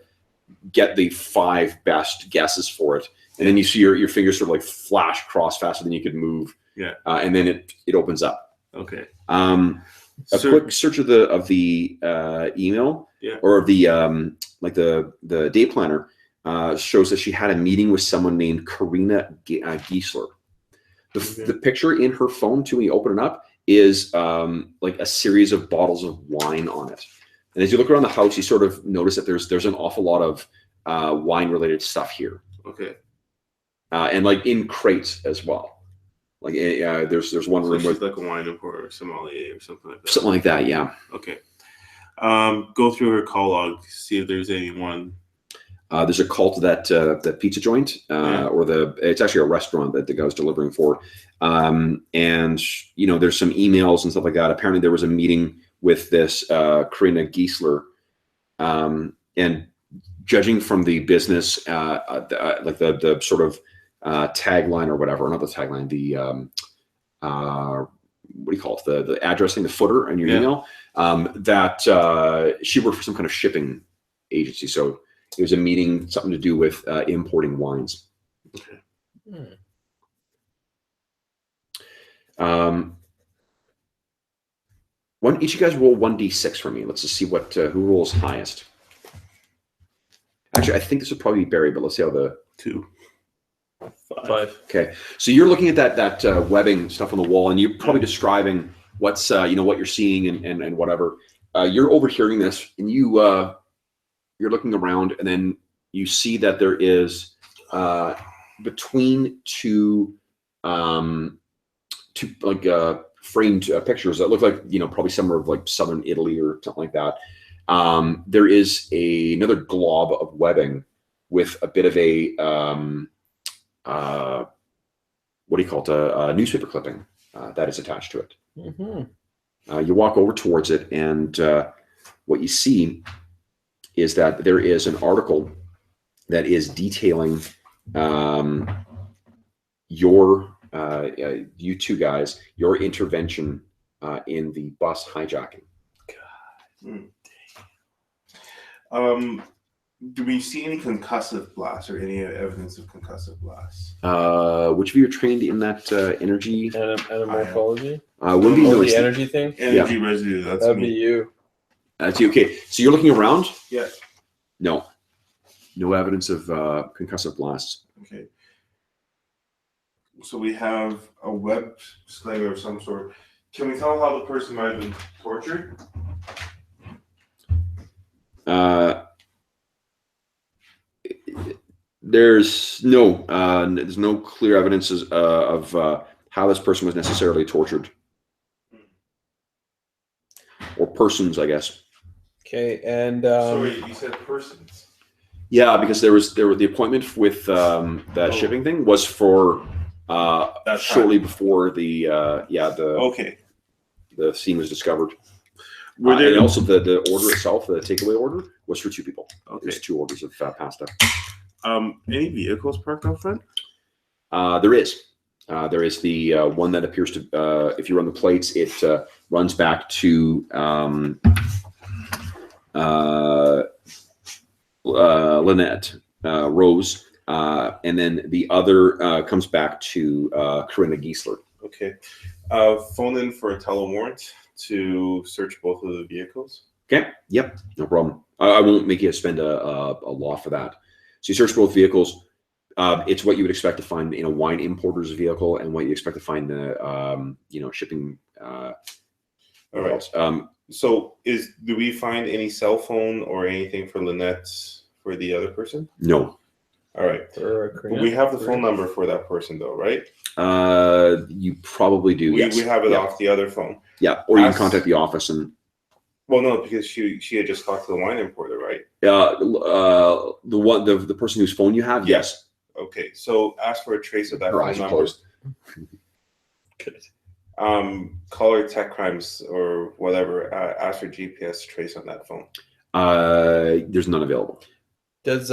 S1: get the 5 best guesses for it, and then you see your fingers sort of like flash across faster than you could move.
S2: Yeah.
S1: And then it opens up.
S2: Okay.
S1: A quick search of the email or of the the day planner shows that she had a meeting with someone named Karina Giesler. The picture in her phone too, when you open it up, is like a series of bottles of wine on it. And as you look around the house, you sort of notice that there's an awful lot of wine related stuff here.
S2: Okay.
S1: And like in crates as well. Like there's one room
S2: she's
S1: where
S2: like a wine importer or sommelier or something like that.
S1: Something like that, yeah.
S2: Okay. Go through her call log, see if there's anyone.
S1: There's a call to that pizza joint, or it's actually a restaurant that the guy was delivering for. And there's some emails and stuff like that. Apparently there was a meeting with this Karina Giesler, and judging from the business, like the sort of tagline or whatever, not the tagline, the what do you call it, the addressing, the footer in your email, that she worked for some kind of shipping agency. So it was a meeting, something to do with importing wines.
S2: Okay.
S1: Why don't each of you guys roll 1d6 for me? Let's just see what who rolls highest. Actually, I think this would probably be Barry, but let's see how the
S2: 2.
S3: 5.
S1: Okay, so you're looking at that webbing stuff on the wall, and you're probably describing what's what you're seeing and whatever. You're overhearing this, and you're looking around, and then you see that there is between two like framed pictures that look like probably somewhere of like southern Italy or something like that. There is another glob of webbing with a bit of a what do you call it? A newspaper clipping that is attached to it.
S3: Mm-hmm.
S1: You walk over towards it, and what you see is that there is an article that is detailing you two guys, your intervention in the bus hijacking.
S2: Do we see any concussive blasts or any evidence of concussive blasts?
S1: Which of you are trained in that energy?
S3: Anamorphology?
S1: Wouldn't be
S3: the energy thing?
S2: Energy residue,
S3: That'd be you.
S1: That's you. Okay, so you're looking around?
S2: Yeah.
S1: No evidence of concussive blasts.
S2: Okay. So we have a web slinger of some sort. Can we tell how the person might have been tortured?
S1: There's no clear evidences of how this person was necessarily tortured, or persons, I guess.
S3: Okay, and
S2: Sorry, you said persons.
S1: Yeah, because there was the appointment with that shipping thing was for shortly before the
S2: okay,
S1: the scene was discovered.
S2: And
S1: also the order itself, the takeaway order, was for 2 people.
S2: Okay.
S1: There's 2 orders of pasta.
S2: Any vehicles parked out front?
S1: There is the one that appears to, if you run the plates, it runs back to Lynette Rose, and then the other comes back to Karina Giesler.
S2: Okay. Phone in for a telewarrant to search both of the vehicles.
S1: Okay. Yep. No problem. I won't make you spend a law for that. So you search both vehicles. It's what you would expect to find in a wine importer's vehicle, and what you expect to find in a shipping.
S2: All right. So do we find any cell phone or anything for Lynette for the other person?
S1: No.
S2: All right. We have the phone number for that person though, right?
S1: You probably do. Yes.
S2: We have it off the other phone.
S1: Yeah. Or you can contact the office and.
S2: Well, no, because she had just talked to the wine importer, right?
S1: The person whose phone you have, yes.
S2: Okay, so ask for a trace of that
S1: Her
S2: phone
S1: eyes are
S2: number.
S1: closed.
S2: Good. Caller Tech Crimes or whatever. Ask for GPS trace on that phone.
S1: There's none available.
S3: Does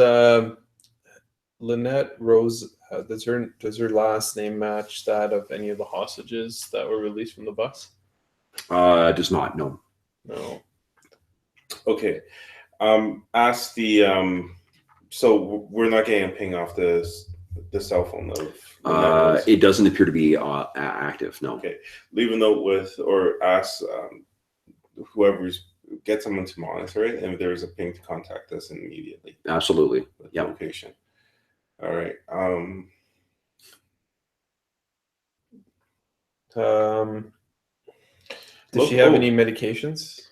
S3: Lynette Rose does her last name match that of any of the hostages that were released from the bus?
S1: Does not. No.
S3: No.
S2: Okay. Ask the so we're not getting a ping off the cell phone of
S1: It doesn't appear to be active. No.
S2: Okay. Leave a note with or ask whoever's get someone to monitor it, and if there is a ping to contact us immediately.
S1: Absolutely.
S2: With
S1: Yeah.
S2: location. All right.
S3: Does she have any medications?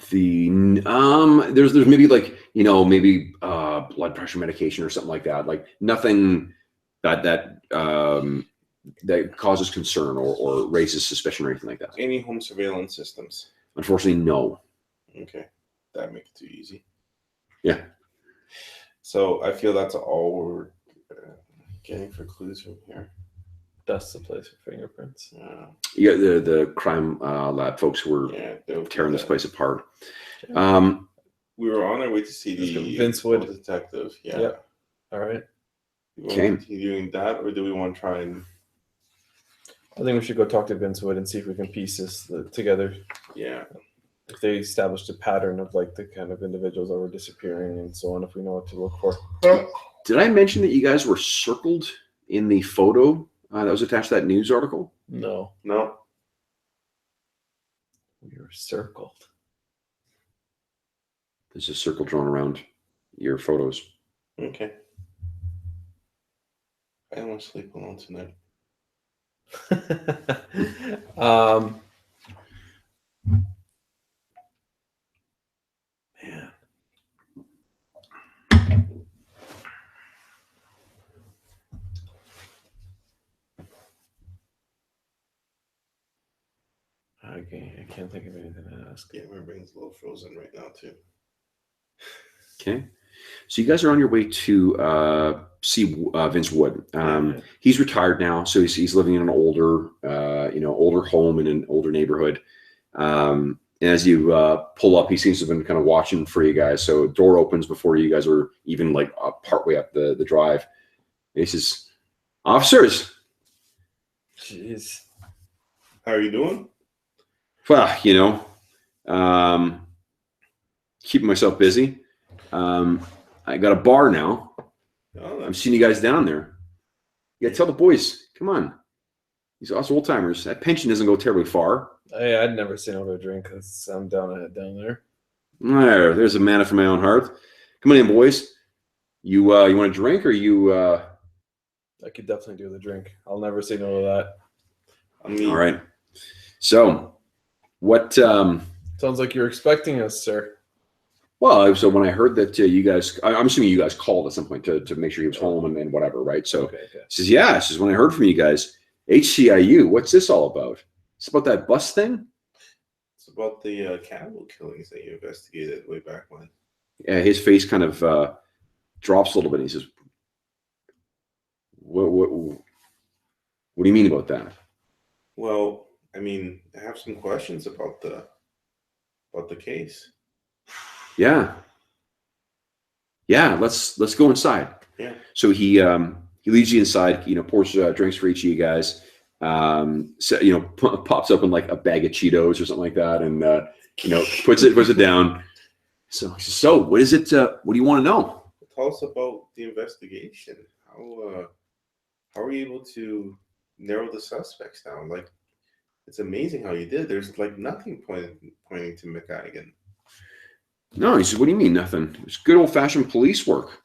S1: There's maybe like maybe blood pressure medication or something like that. Like nothing that causes concern or raises suspicion or anything like that.
S2: Any home surveillance systems?
S1: Unfortunately, no.
S2: Okay, that makes it too easy.
S1: Yeah.
S2: So I feel that's all we're getting for clues from here.
S3: That's the place for fingerprints.
S1: Yeah, the crime lab folks who were tearing this place apart.
S2: We were on our way to see the
S3: Vince Wood
S2: detective. Yeah.
S3: Yep. All right.
S2: Do we want to continue doing that, or do we want to try and?
S3: I think we should go talk to Vince Wood and see if we can piece this together.
S2: Yeah.
S3: If they established a pattern of like the kind of individuals that were disappearing and so on, if we know what to look for.
S1: Did I mention that you guys were circled in the photo that was attached to that news article?
S3: No.
S2: No.
S3: We were circled.
S1: There's a circle drawn around your photos.
S2: Okay. I don't want to sleep alone tonight.
S3: Man. Okay, I can't think of anything to ask.
S2: Yeah, my brain's a little frozen right now too.
S1: Okay. So you guys are on your way to see Vince Wood. He's retired now, so he's living in an older home in an older neighborhood. And as you pull up, he seems to have been kind of watching for you guys. So door opens before you guys are even like partway up the drive. And he says, "Officers."
S3: Jeez.
S2: How are you doing?
S1: Well, keeping myself busy. I got a bar now.
S2: Oh,
S1: I'm seeing you guys down there. You gotta tell the boys, come on. These us old timers. That pension doesn't go terribly far.
S3: I'd never seen over a drink because I'm down there.
S1: There's a man after my own heart. Come on in, boys. You want a drink or you?
S3: I could definitely do the drink. I'll never say no to that.
S1: All right. So, what?
S3: Sounds like you're expecting us, sir.
S1: Well, so when I heard that you guys, I'm assuming you guys called at some point to make sure he was home and whatever, right? So
S3: Okay.
S1: he says, yeah, this is when I heard from you guys. HCIU, what's this all about? It's about that bus thing?
S2: It's about the cannibal killings that you investigated way back when.
S1: Yeah, his face kind of drops a little bit. And he says, what do you mean about that?
S2: Well, I mean, I have some questions about the case.
S1: Yeah, let's go inside.
S2: Yeah.
S1: So he leads you inside. Pours drinks for each of you guys. Pops open like a bag of Cheetos or something like that, and puts it down. So what is it? What do you want to know?
S2: Tell us about the investigation. How are you able to narrow the suspects down? Like, it's amazing how you did. There's like nothing pointing to McGuigan.
S1: No, he says, what do you mean nothing? It's good old fashioned police work.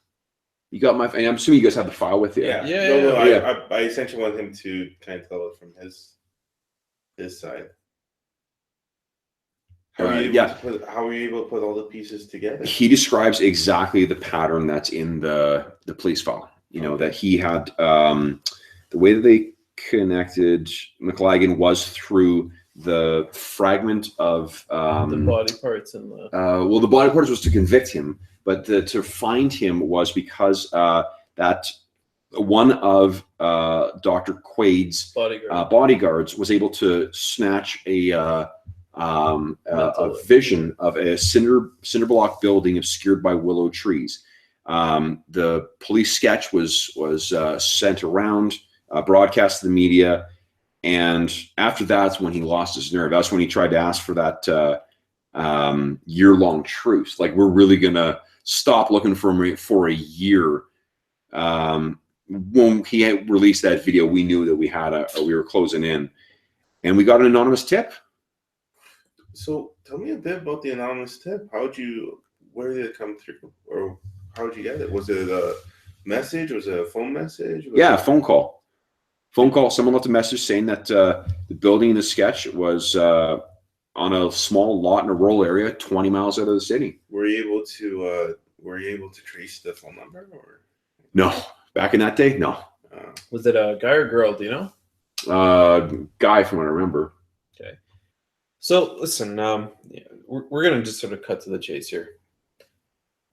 S1: You got and I'm assuming you guys have the file with you.
S2: Yeah.
S3: Yeah.
S2: I essentially want him to kind of tell it from his side. How are you able to put all the pieces together?
S1: He describes exactly the pattern that's in the police file. That he had the way that they connected McLagan was through the fragment of
S3: the body parts and the
S1: the body parts was to convict him, but to find him was because that one of Dr. Quaid's
S3: Bodyguard.
S1: bodyguards was able to snatch a vision of a cinder block building obscured by willow trees. The police sketch was sent around, broadcast to the media, and after that's when he lost his nerve. That's when he tried to ask for that year-long truce. Like, we're really gonna stop looking for him for a year. When he had released that video, we knew that we were closing in, and we got an anonymous tip.
S2: So tell me a bit about the anonymous tip. Where did it come through, or how did you get it? Was it a message? Was it a phone message?
S1: Phone call. Someone left a message saying that the building in the sketch was on a small lot in a rural area, 20 miles out of the city.
S2: Were you able to trace the phone number, or
S1: no? Back in that day, no.
S3: Was it a guy or girl? Do you know?
S1: Guy, from what I remember.
S3: Okay. So listen, we're going to just sort of cut to the chase here.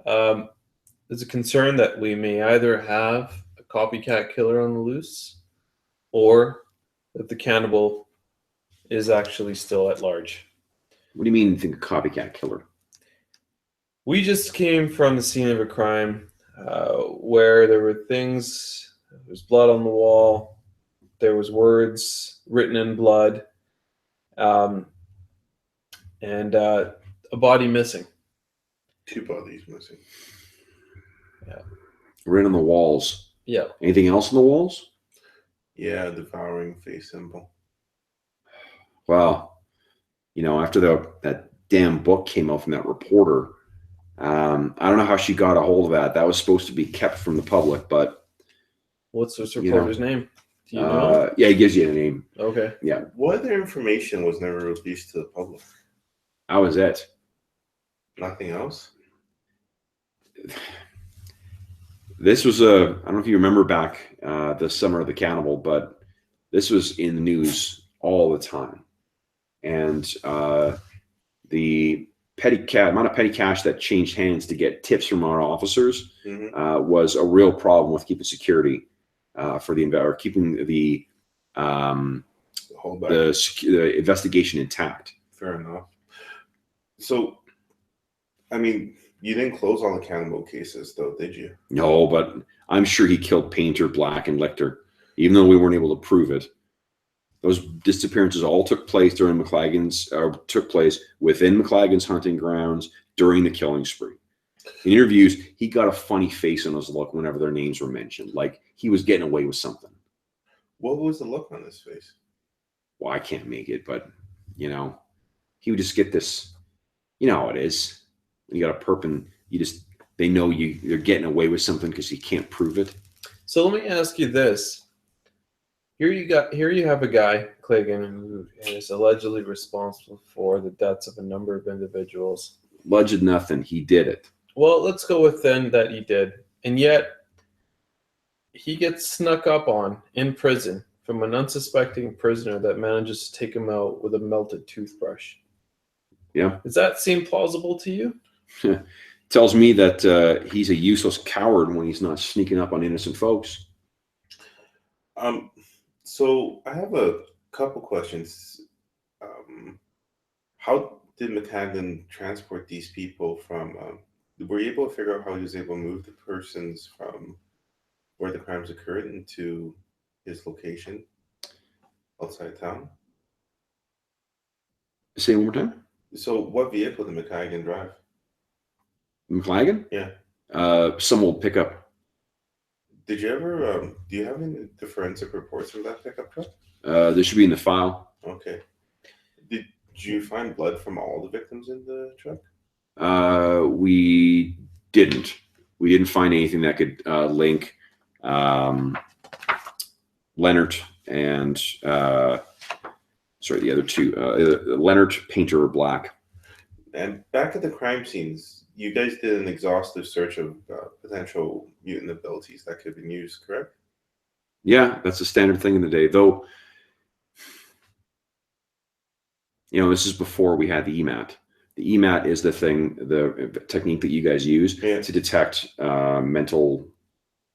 S3: There's a concern that we may either have a copycat killer on the loose, or that the cannibal is actually still at large.
S1: What do you mean you think a copycat killer?
S3: We just came from the scene of a crime where there were things, there was blood on the wall, there was words written in blood, and a body missing.
S2: 2 bodies missing.
S3: Yeah.
S1: Right on the walls.
S3: Yeah.
S1: Anything else on the walls?
S2: Yeah, devouring face symbol.
S1: Well, after that damn book came out from that reporter, I don't know how she got a hold of that. That was supposed to be kept from the public, but
S3: what's this reporter's name? Do you know?
S1: Yeah, he gives you a name.
S3: Okay.
S1: Yeah.
S2: What other information was never released to the public?
S1: That was it.
S2: Nothing else?
S1: This was I don't know if you remember back the summer of the Cannibal, but this was in the news all the time. And the amount of petty cash that changed hands to get tips from our officers was a real problem with keeping security for keeping the investigation intact.
S2: Fair enough. So, I mean, you didn't close all the Cannibal cases, though, did you?
S1: No, but I'm sure he killed Painter, Black, and Lichter, even though we weren't able to prove it. Those disappearances all took place within McLagan's hunting grounds during the killing spree. In interviews, he got a funny face on his look whenever their names were mentioned, like he was getting away with something.
S2: What was the look on his face?
S1: Well, I can't make it, but he would just get this. You know how it is. When you got a perp and they know you're getting away with something because you can't prove it.
S3: So let me ask you this. Here you have a guy, Cleggan, who is allegedly responsible for the deaths of a number of individuals.
S1: Alleged nothing. He did it.
S3: Well, let's go with then that he did. And yet, he gets snuck up on in prison from an unsuspecting prisoner that manages to take him out with a melted toothbrush.
S1: Yeah.
S3: Does that seem plausible to you?
S1: Tells me that he's a useless coward when he's not sneaking up on innocent folks.
S2: So I have a couple questions. How did McCagan transport these people from? Were you able to figure out how he was able to move the persons from where the crimes occurred into his location outside town?
S1: Say it one more time.
S2: So what vehicle did McCagan drive?
S1: McLagan?
S2: Yeah.
S1: Some old pickup.
S2: Did you ever, do you have any the forensic reports from that pickup truck?
S1: This should be in the file.
S2: Okay. Did you find blood from all the victims in the truck?
S1: We didn't. We didn't find anything that could link Leonard and, the other two, Leonard, Painter, or Black.
S2: And back at the crime scenes, you guys did an exhaustive search of potential mutant abilities that could have been used, correct?
S1: Yeah, that's a standard thing in the day. Though, this is before we had the EMAT. The EMAT is the technique that you guys use to detect mental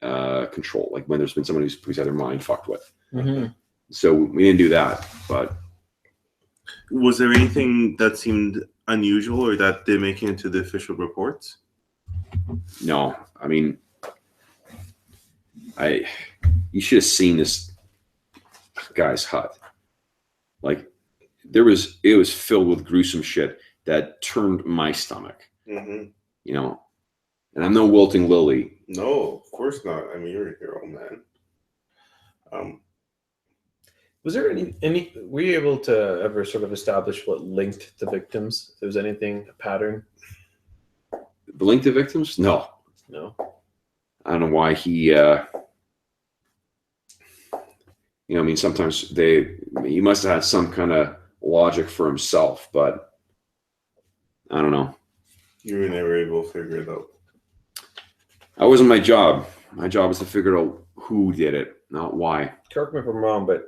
S1: control, like when there's been someone who's had their mind fucked with.
S3: Mhm.
S1: So we didn't do that, but
S2: Was there anything that seemed unusual or that did make it into the official reports?
S1: no, I mean, you should have seen this guy's hut. Like it was filled with gruesome shit that turned my stomach,
S2: Mm-hmm.
S1: you know, and I'm no wilting lily.
S2: No, of course not. I mean, you're a hero, man.
S3: Was there any? Were you able to ever sort of establish what linked the victims? If there was anything, a pattern?
S1: The link to victims? No,
S3: No.
S1: I don't know why he, I mean, sometimes he must have had some kind of logic for himself, but I don't know.
S2: You were never able to figure it out.
S1: That wasn't my job. My job is to figure out who did it, not why.
S3: Correct me if I'm wrong, but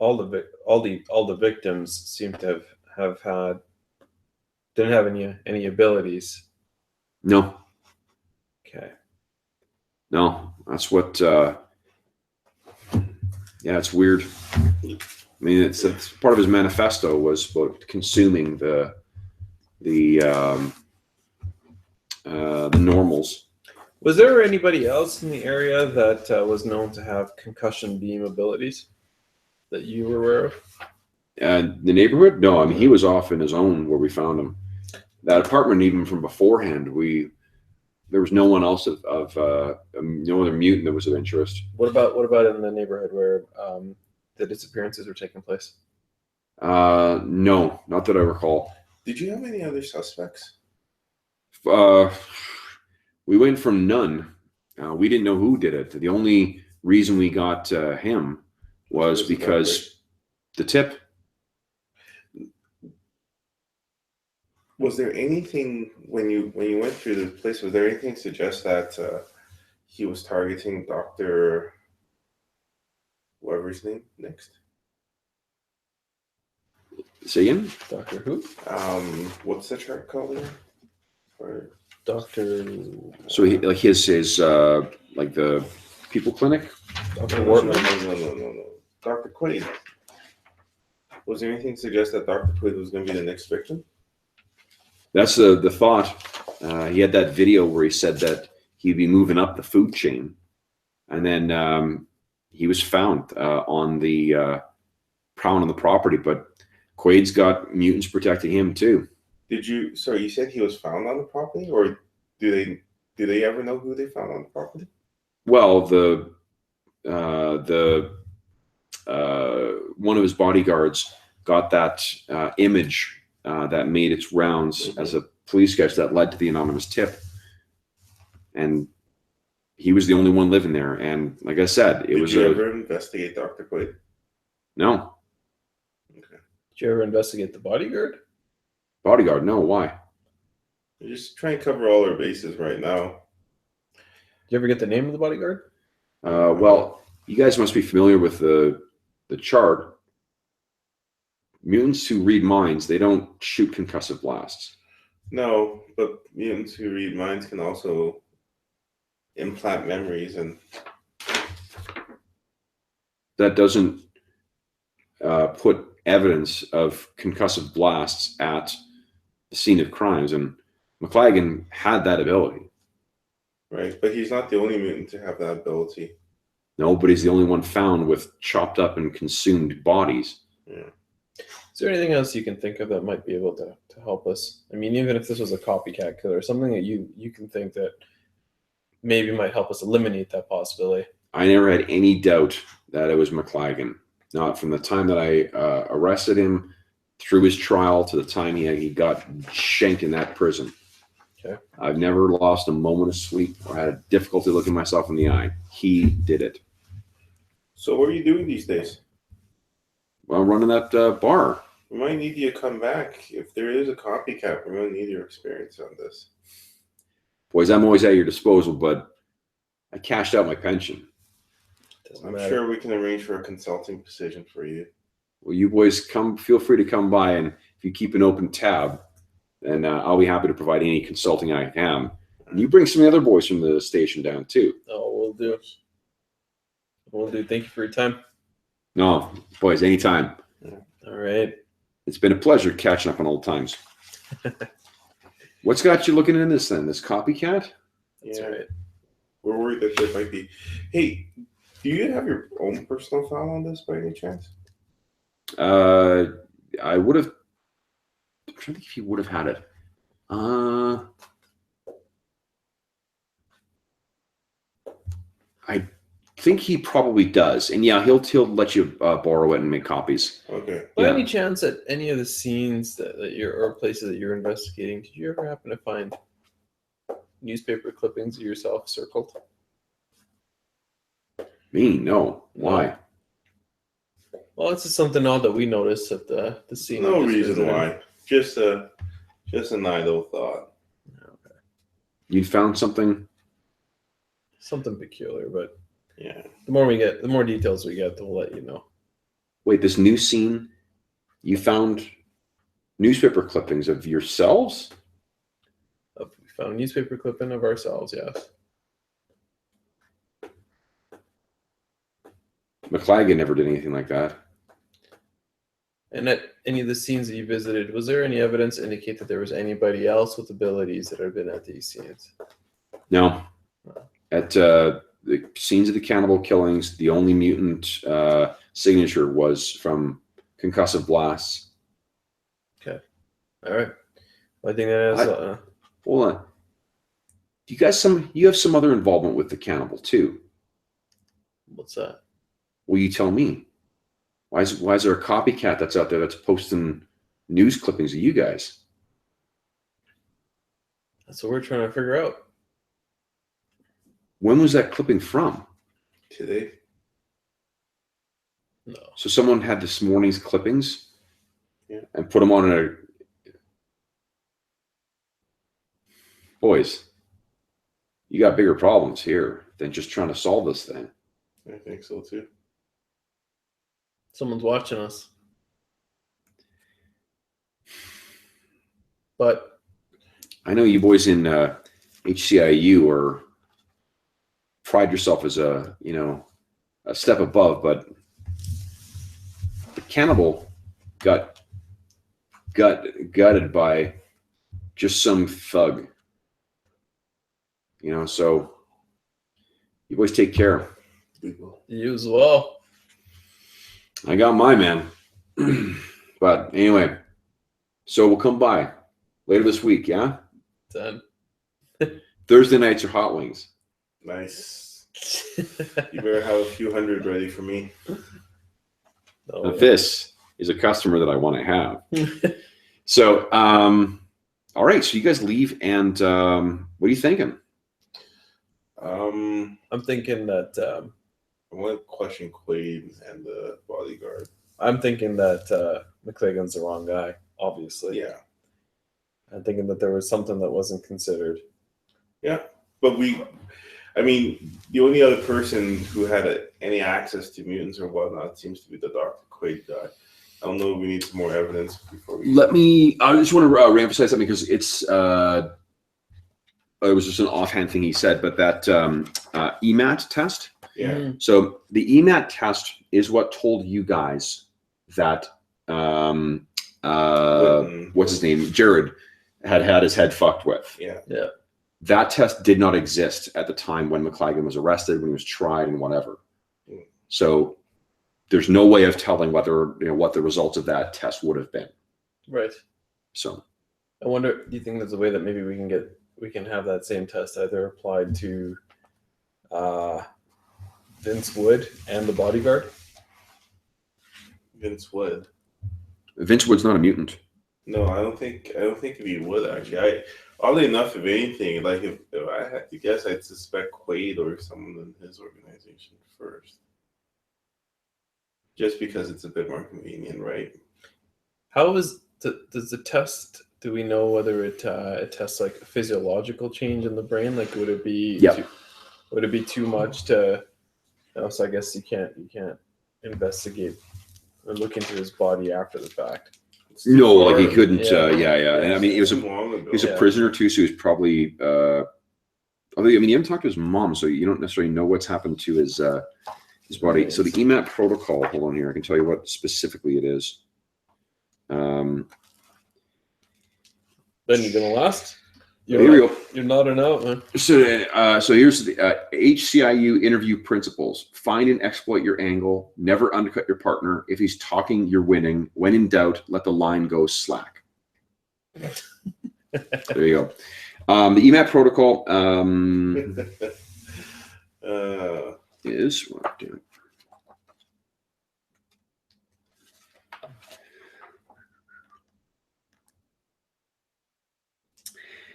S3: all the victims seem to have had didn't have any abilities.
S1: No,
S3: Okay.
S1: no, that's what. Yeah, it's weird. I mean, it's part of his manifesto was about consuming the normals.
S3: Was there anybody else in the area that was known to have concussion beam abilities that you were aware of?
S1: The neighborhood? No, I mean, he was off in his own where we found him. That apartment, even from beforehand, there was no one else of no other mutant that was of interest.
S3: What about in the neighborhood where the disappearances were taking place?
S1: No, not that I recall.
S2: Did you have any other suspects?
S1: We went from none. We didn't know who did it. The only reason we got him was because the tip.
S2: Was there anything when you went through the place? Was there anything to suggest that he was targeting Dr. whoever his name next?
S1: Say again?
S3: Doctor who?
S2: What's the chart called? Or
S3: Doctor.
S1: So like his like the people clinic.
S3: Doctor
S2: no,
S3: Wharton.
S2: no. Dr. Quaid. Was there anything to suggest that Dr. Quaid was going to be the next victim?
S1: That's the thought. He had that video where he said that he'd be moving up the food chain, and then he was found on the prowling on the property. But Quaid's got mutants protecting him too.
S2: Sorry, you said he was found on the property, or do they ever know who they found on the property?
S1: Well, the one of his bodyguards got that image that made its rounds as a police sketch that led to the anonymous tip, and he was the only one living there. And like I said,
S2: Did you ever investigate Dr. Quaid?
S1: No.
S2: Okay.
S3: Did you ever investigate the bodyguard?
S1: Bodyguard? No. Why?
S2: We're just trying to cover all our bases right now.
S3: Did you ever get the name of the bodyguard?
S1: Well, you guys must be familiar with the chart. Mutants who read minds, they don't shoot concussive blasts.
S2: No, but mutants who read minds can also implant memories, and
S1: That doesn't put evidence of concussive blasts at the scene of crimes, and McLagan had that ability.
S2: right. But he's not the only mutant to have that ability.
S1: No, but he's the only one found with chopped up and consumed bodies.
S2: Yeah.
S3: Is there anything else you can think of that might be able to help us? I mean, even if this was a copycat killer, something that you can think that maybe might help us eliminate that possibility.
S1: I never had any doubt that it was McLagan. Not from the time that I arrested him through his trial to the time he got shanked in that prison.
S3: Okay.
S1: I've never lost a moment of sleep or had difficulty looking myself in the eye. He did it.
S2: So what are you doing these days?
S1: Well, running that bar.
S2: We might need you to come back. If there is a copycat, we're going to need your experience on this.
S1: Boys, I'm always at your disposal, but I cashed out my pension.
S3: Doesn't
S2: I'm
S3: matter.
S2: sure we can arrange for a consulting position for you.
S1: Well, you boys feel free to come by, and if you keep an open tab, then I'll be happy to provide any consulting I can. And you bring some of the other boys from the station down too.
S3: Oh, we'll do. We'll do. Thank you for your time.
S1: No, boys, anytime.
S3: All right.
S1: It's been a pleasure catching up on old times. What's got you looking into this then? This copycat?
S3: That's
S2: Yeah.
S3: right.
S2: We're worried that there might be. Hey, do you have your own personal file on this by any chance?
S1: I would have. I'm trying to think if he would have had it. I think he probably does, and yeah, he'll let you borrow it and make copies.
S2: Okay.
S3: By
S1: Yeah.
S3: any chance, at any of the scenes that you're or places that you're investigating, did you ever happen to find newspaper clippings of yourself circled?
S1: Me? No. Why?
S3: Well, it's just something odd that we noticed at the scene.
S2: No
S3: we just
S2: reason
S3: visited.
S2: why. Just an idle thought.
S3: Okay.
S1: You found something?
S3: Something peculiar, but
S2: Yeah.
S3: the more details we get, we'll let you know.
S1: Wait, this new scene, you found newspaper clippings of yourselves?
S3: We found a newspaper clipping of ourselves, yes.
S1: McLagan never did anything like that.
S3: And at any of the scenes that you visited, was there any evidence to indicate that there was anybody else with abilities that had been at these scenes?
S1: No. At the scenes of the cannibal killings, the only mutant signature was from concussive blasts.
S3: Okay. All right. Well, I think that is.
S1: Hold on. You have some other involvement with the cannibal too.
S3: What's that?
S1: Will you tell me? Why is there a copycat that's out there that's posting news clippings of you guys?
S3: That's what we're trying to figure out.
S1: When was that clipping from?
S2: Today.
S3: No.
S1: So someone had this morning's clippings,
S2: Yeah.
S1: and put them on a. Boys, you got bigger problems here than just trying to solve this thing.
S2: I think so too.
S3: Someone's watching us. But
S1: I know you boys in HCIU are pride yourself as a step above, but the cannibal got gutted by just some thug. So you boys take care.
S2: We will.
S3: you as well.
S1: I got my man. But anyway, so we'll come by later this week, yeah?
S3: Done.
S1: Thursday nights are hot wings.
S2: Nice. You better have a few hundred ready for me.
S3: No,
S1: Now, this is a customer that I want to have. So, all right. So you guys leave, and what are you thinking?
S3: I'm thinking that
S2: I want to question Quaid and the bodyguard.
S3: McLagan's the wrong guy, obviously.
S2: Yeah.
S3: I'm thinking that there was something that wasn't considered.
S2: Yeah. But the only other person who had any access to mutants or whatnot seems to be the Dr. Quaid guy. I don't know if we need some more evidence before we.
S1: I just want to reemphasize something because it was just an offhand thing he said, but that EMAT test.
S2: Yeah.
S1: So the EMAT test is what told you guys that what's his name, Jared, had his head fucked with.
S2: Yeah.
S3: Yeah.
S1: That test did not exist at the time when McLagan was arrested, when he was tried, and whatever.
S2: Mm.
S1: So there's no way of telling what the results of that test would have been.
S3: Right.
S1: So
S3: I wonder, do you think there's a way that maybe we can have that same test either applied to Vince Wood and the bodyguard?
S2: Vince Wood.
S1: Vince Wood's not a mutant.
S2: No, I don't think he would actually. Oddly enough, if anything, like if I had to guess, I'd suspect Quaid or someone in his organization first. Just because it's a bit more convenient, right?
S3: How does the test? Do we know whether it tests like a physiological change in the brain? Like, would it be would it be too much to? So I guess you can't investigate or look into his body after the fact.
S1: No, like he couldn't.
S3: Yeah.
S1: And I mean, he was
S2: Too long ago.
S1: a prisoner too, so he was probably Although, I mean, you haven't talked to his mom, so you don't necessarily know what's happened to his body.
S3: Nice.
S1: So the EMAT protocol, hold on here. I can tell you what specifically it is.
S3: Then you're gonna last.
S1: Here we go.
S3: You're nodding out, man.
S1: So here's the HCIU interview principles. Find and exploit your angle. Never undercut your partner. If he's talking, you're winning. When in doubt, let the line go slack. There you go. The EMAT protocol is... Well, damn it.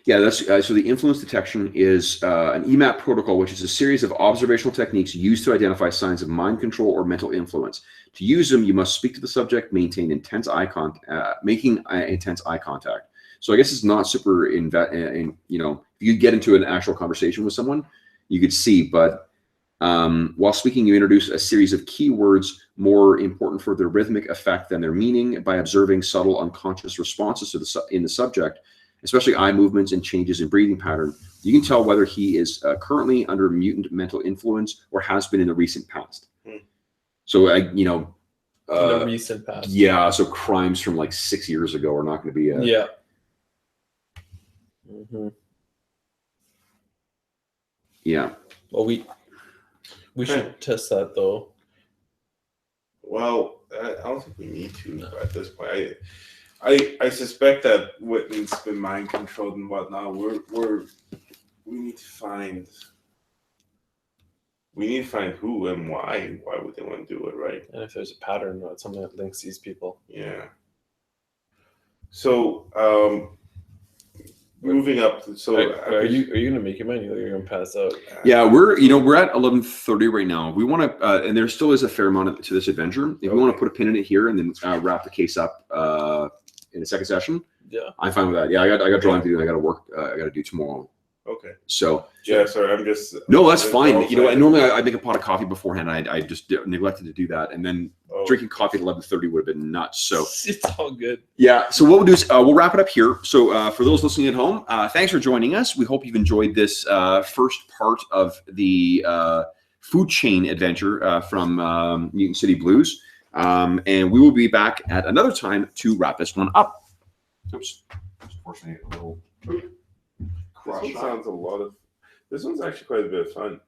S1: Yeah, that's so the influence detection is an EMAT protocol, which is a series of observational techniques used to identify signs of mind control or mental influence. To use them, you must speak to the subject, maintain intense making intense eye contact. So I guess it's not super you know, if you get into an actual conversation with someone, you could see, but while speaking, you introduce a series of keywords more important for their rhythmic effect than their meaning by observing subtle unconscious responses to in the subject, especially eye movements and changes in breathing pattern. You can tell whether he is currently under mutant mental influence or has been in the recent past. So, you know,
S3: In the recent past.
S1: yeah, so crimes from like 6 years ago are not going to be
S3: Yeah. Mm-hmm.
S1: Yeah.
S3: Well, we should test that though.
S2: Well, I don't think we need to at this point. I suspect that Whitman's been mind controlled and whatnot. We need to find who and why. Why would they want to do it, right?
S3: And if there's a pattern or something that links these people.
S2: Yeah. So moving up. So
S3: are you gonna make your mind? You're gonna pass out.
S1: Yeah, we're at 11:30 right now. We want to, and there still is a fair amount to this adventure. If we want to put a pin in it here and then wrap the case up in a second session,
S3: Yeah,
S1: I'm fine with that. Yeah, I got drawing to do. I got to work. I got to do tomorrow.
S2: Okay.
S1: So
S2: yeah, sorry, I'm just
S1: no, that's fine. You know, normally I make a pot of coffee beforehand. I just neglected to do that, and then drinking coffee at 11:30 would have been nuts. So
S3: it's all good.
S1: yeah. So what we'll do is we'll wrap it up here. So for those listening at home, thanks for joining us. We hope you've enjoyed this first part of the food chain adventure from Mutant City Blues, and we will be back at another time to wrap this one up. Oops. Unfortunately, a little
S2: This one sounds a lot of. This one's actually quite a bit of fun.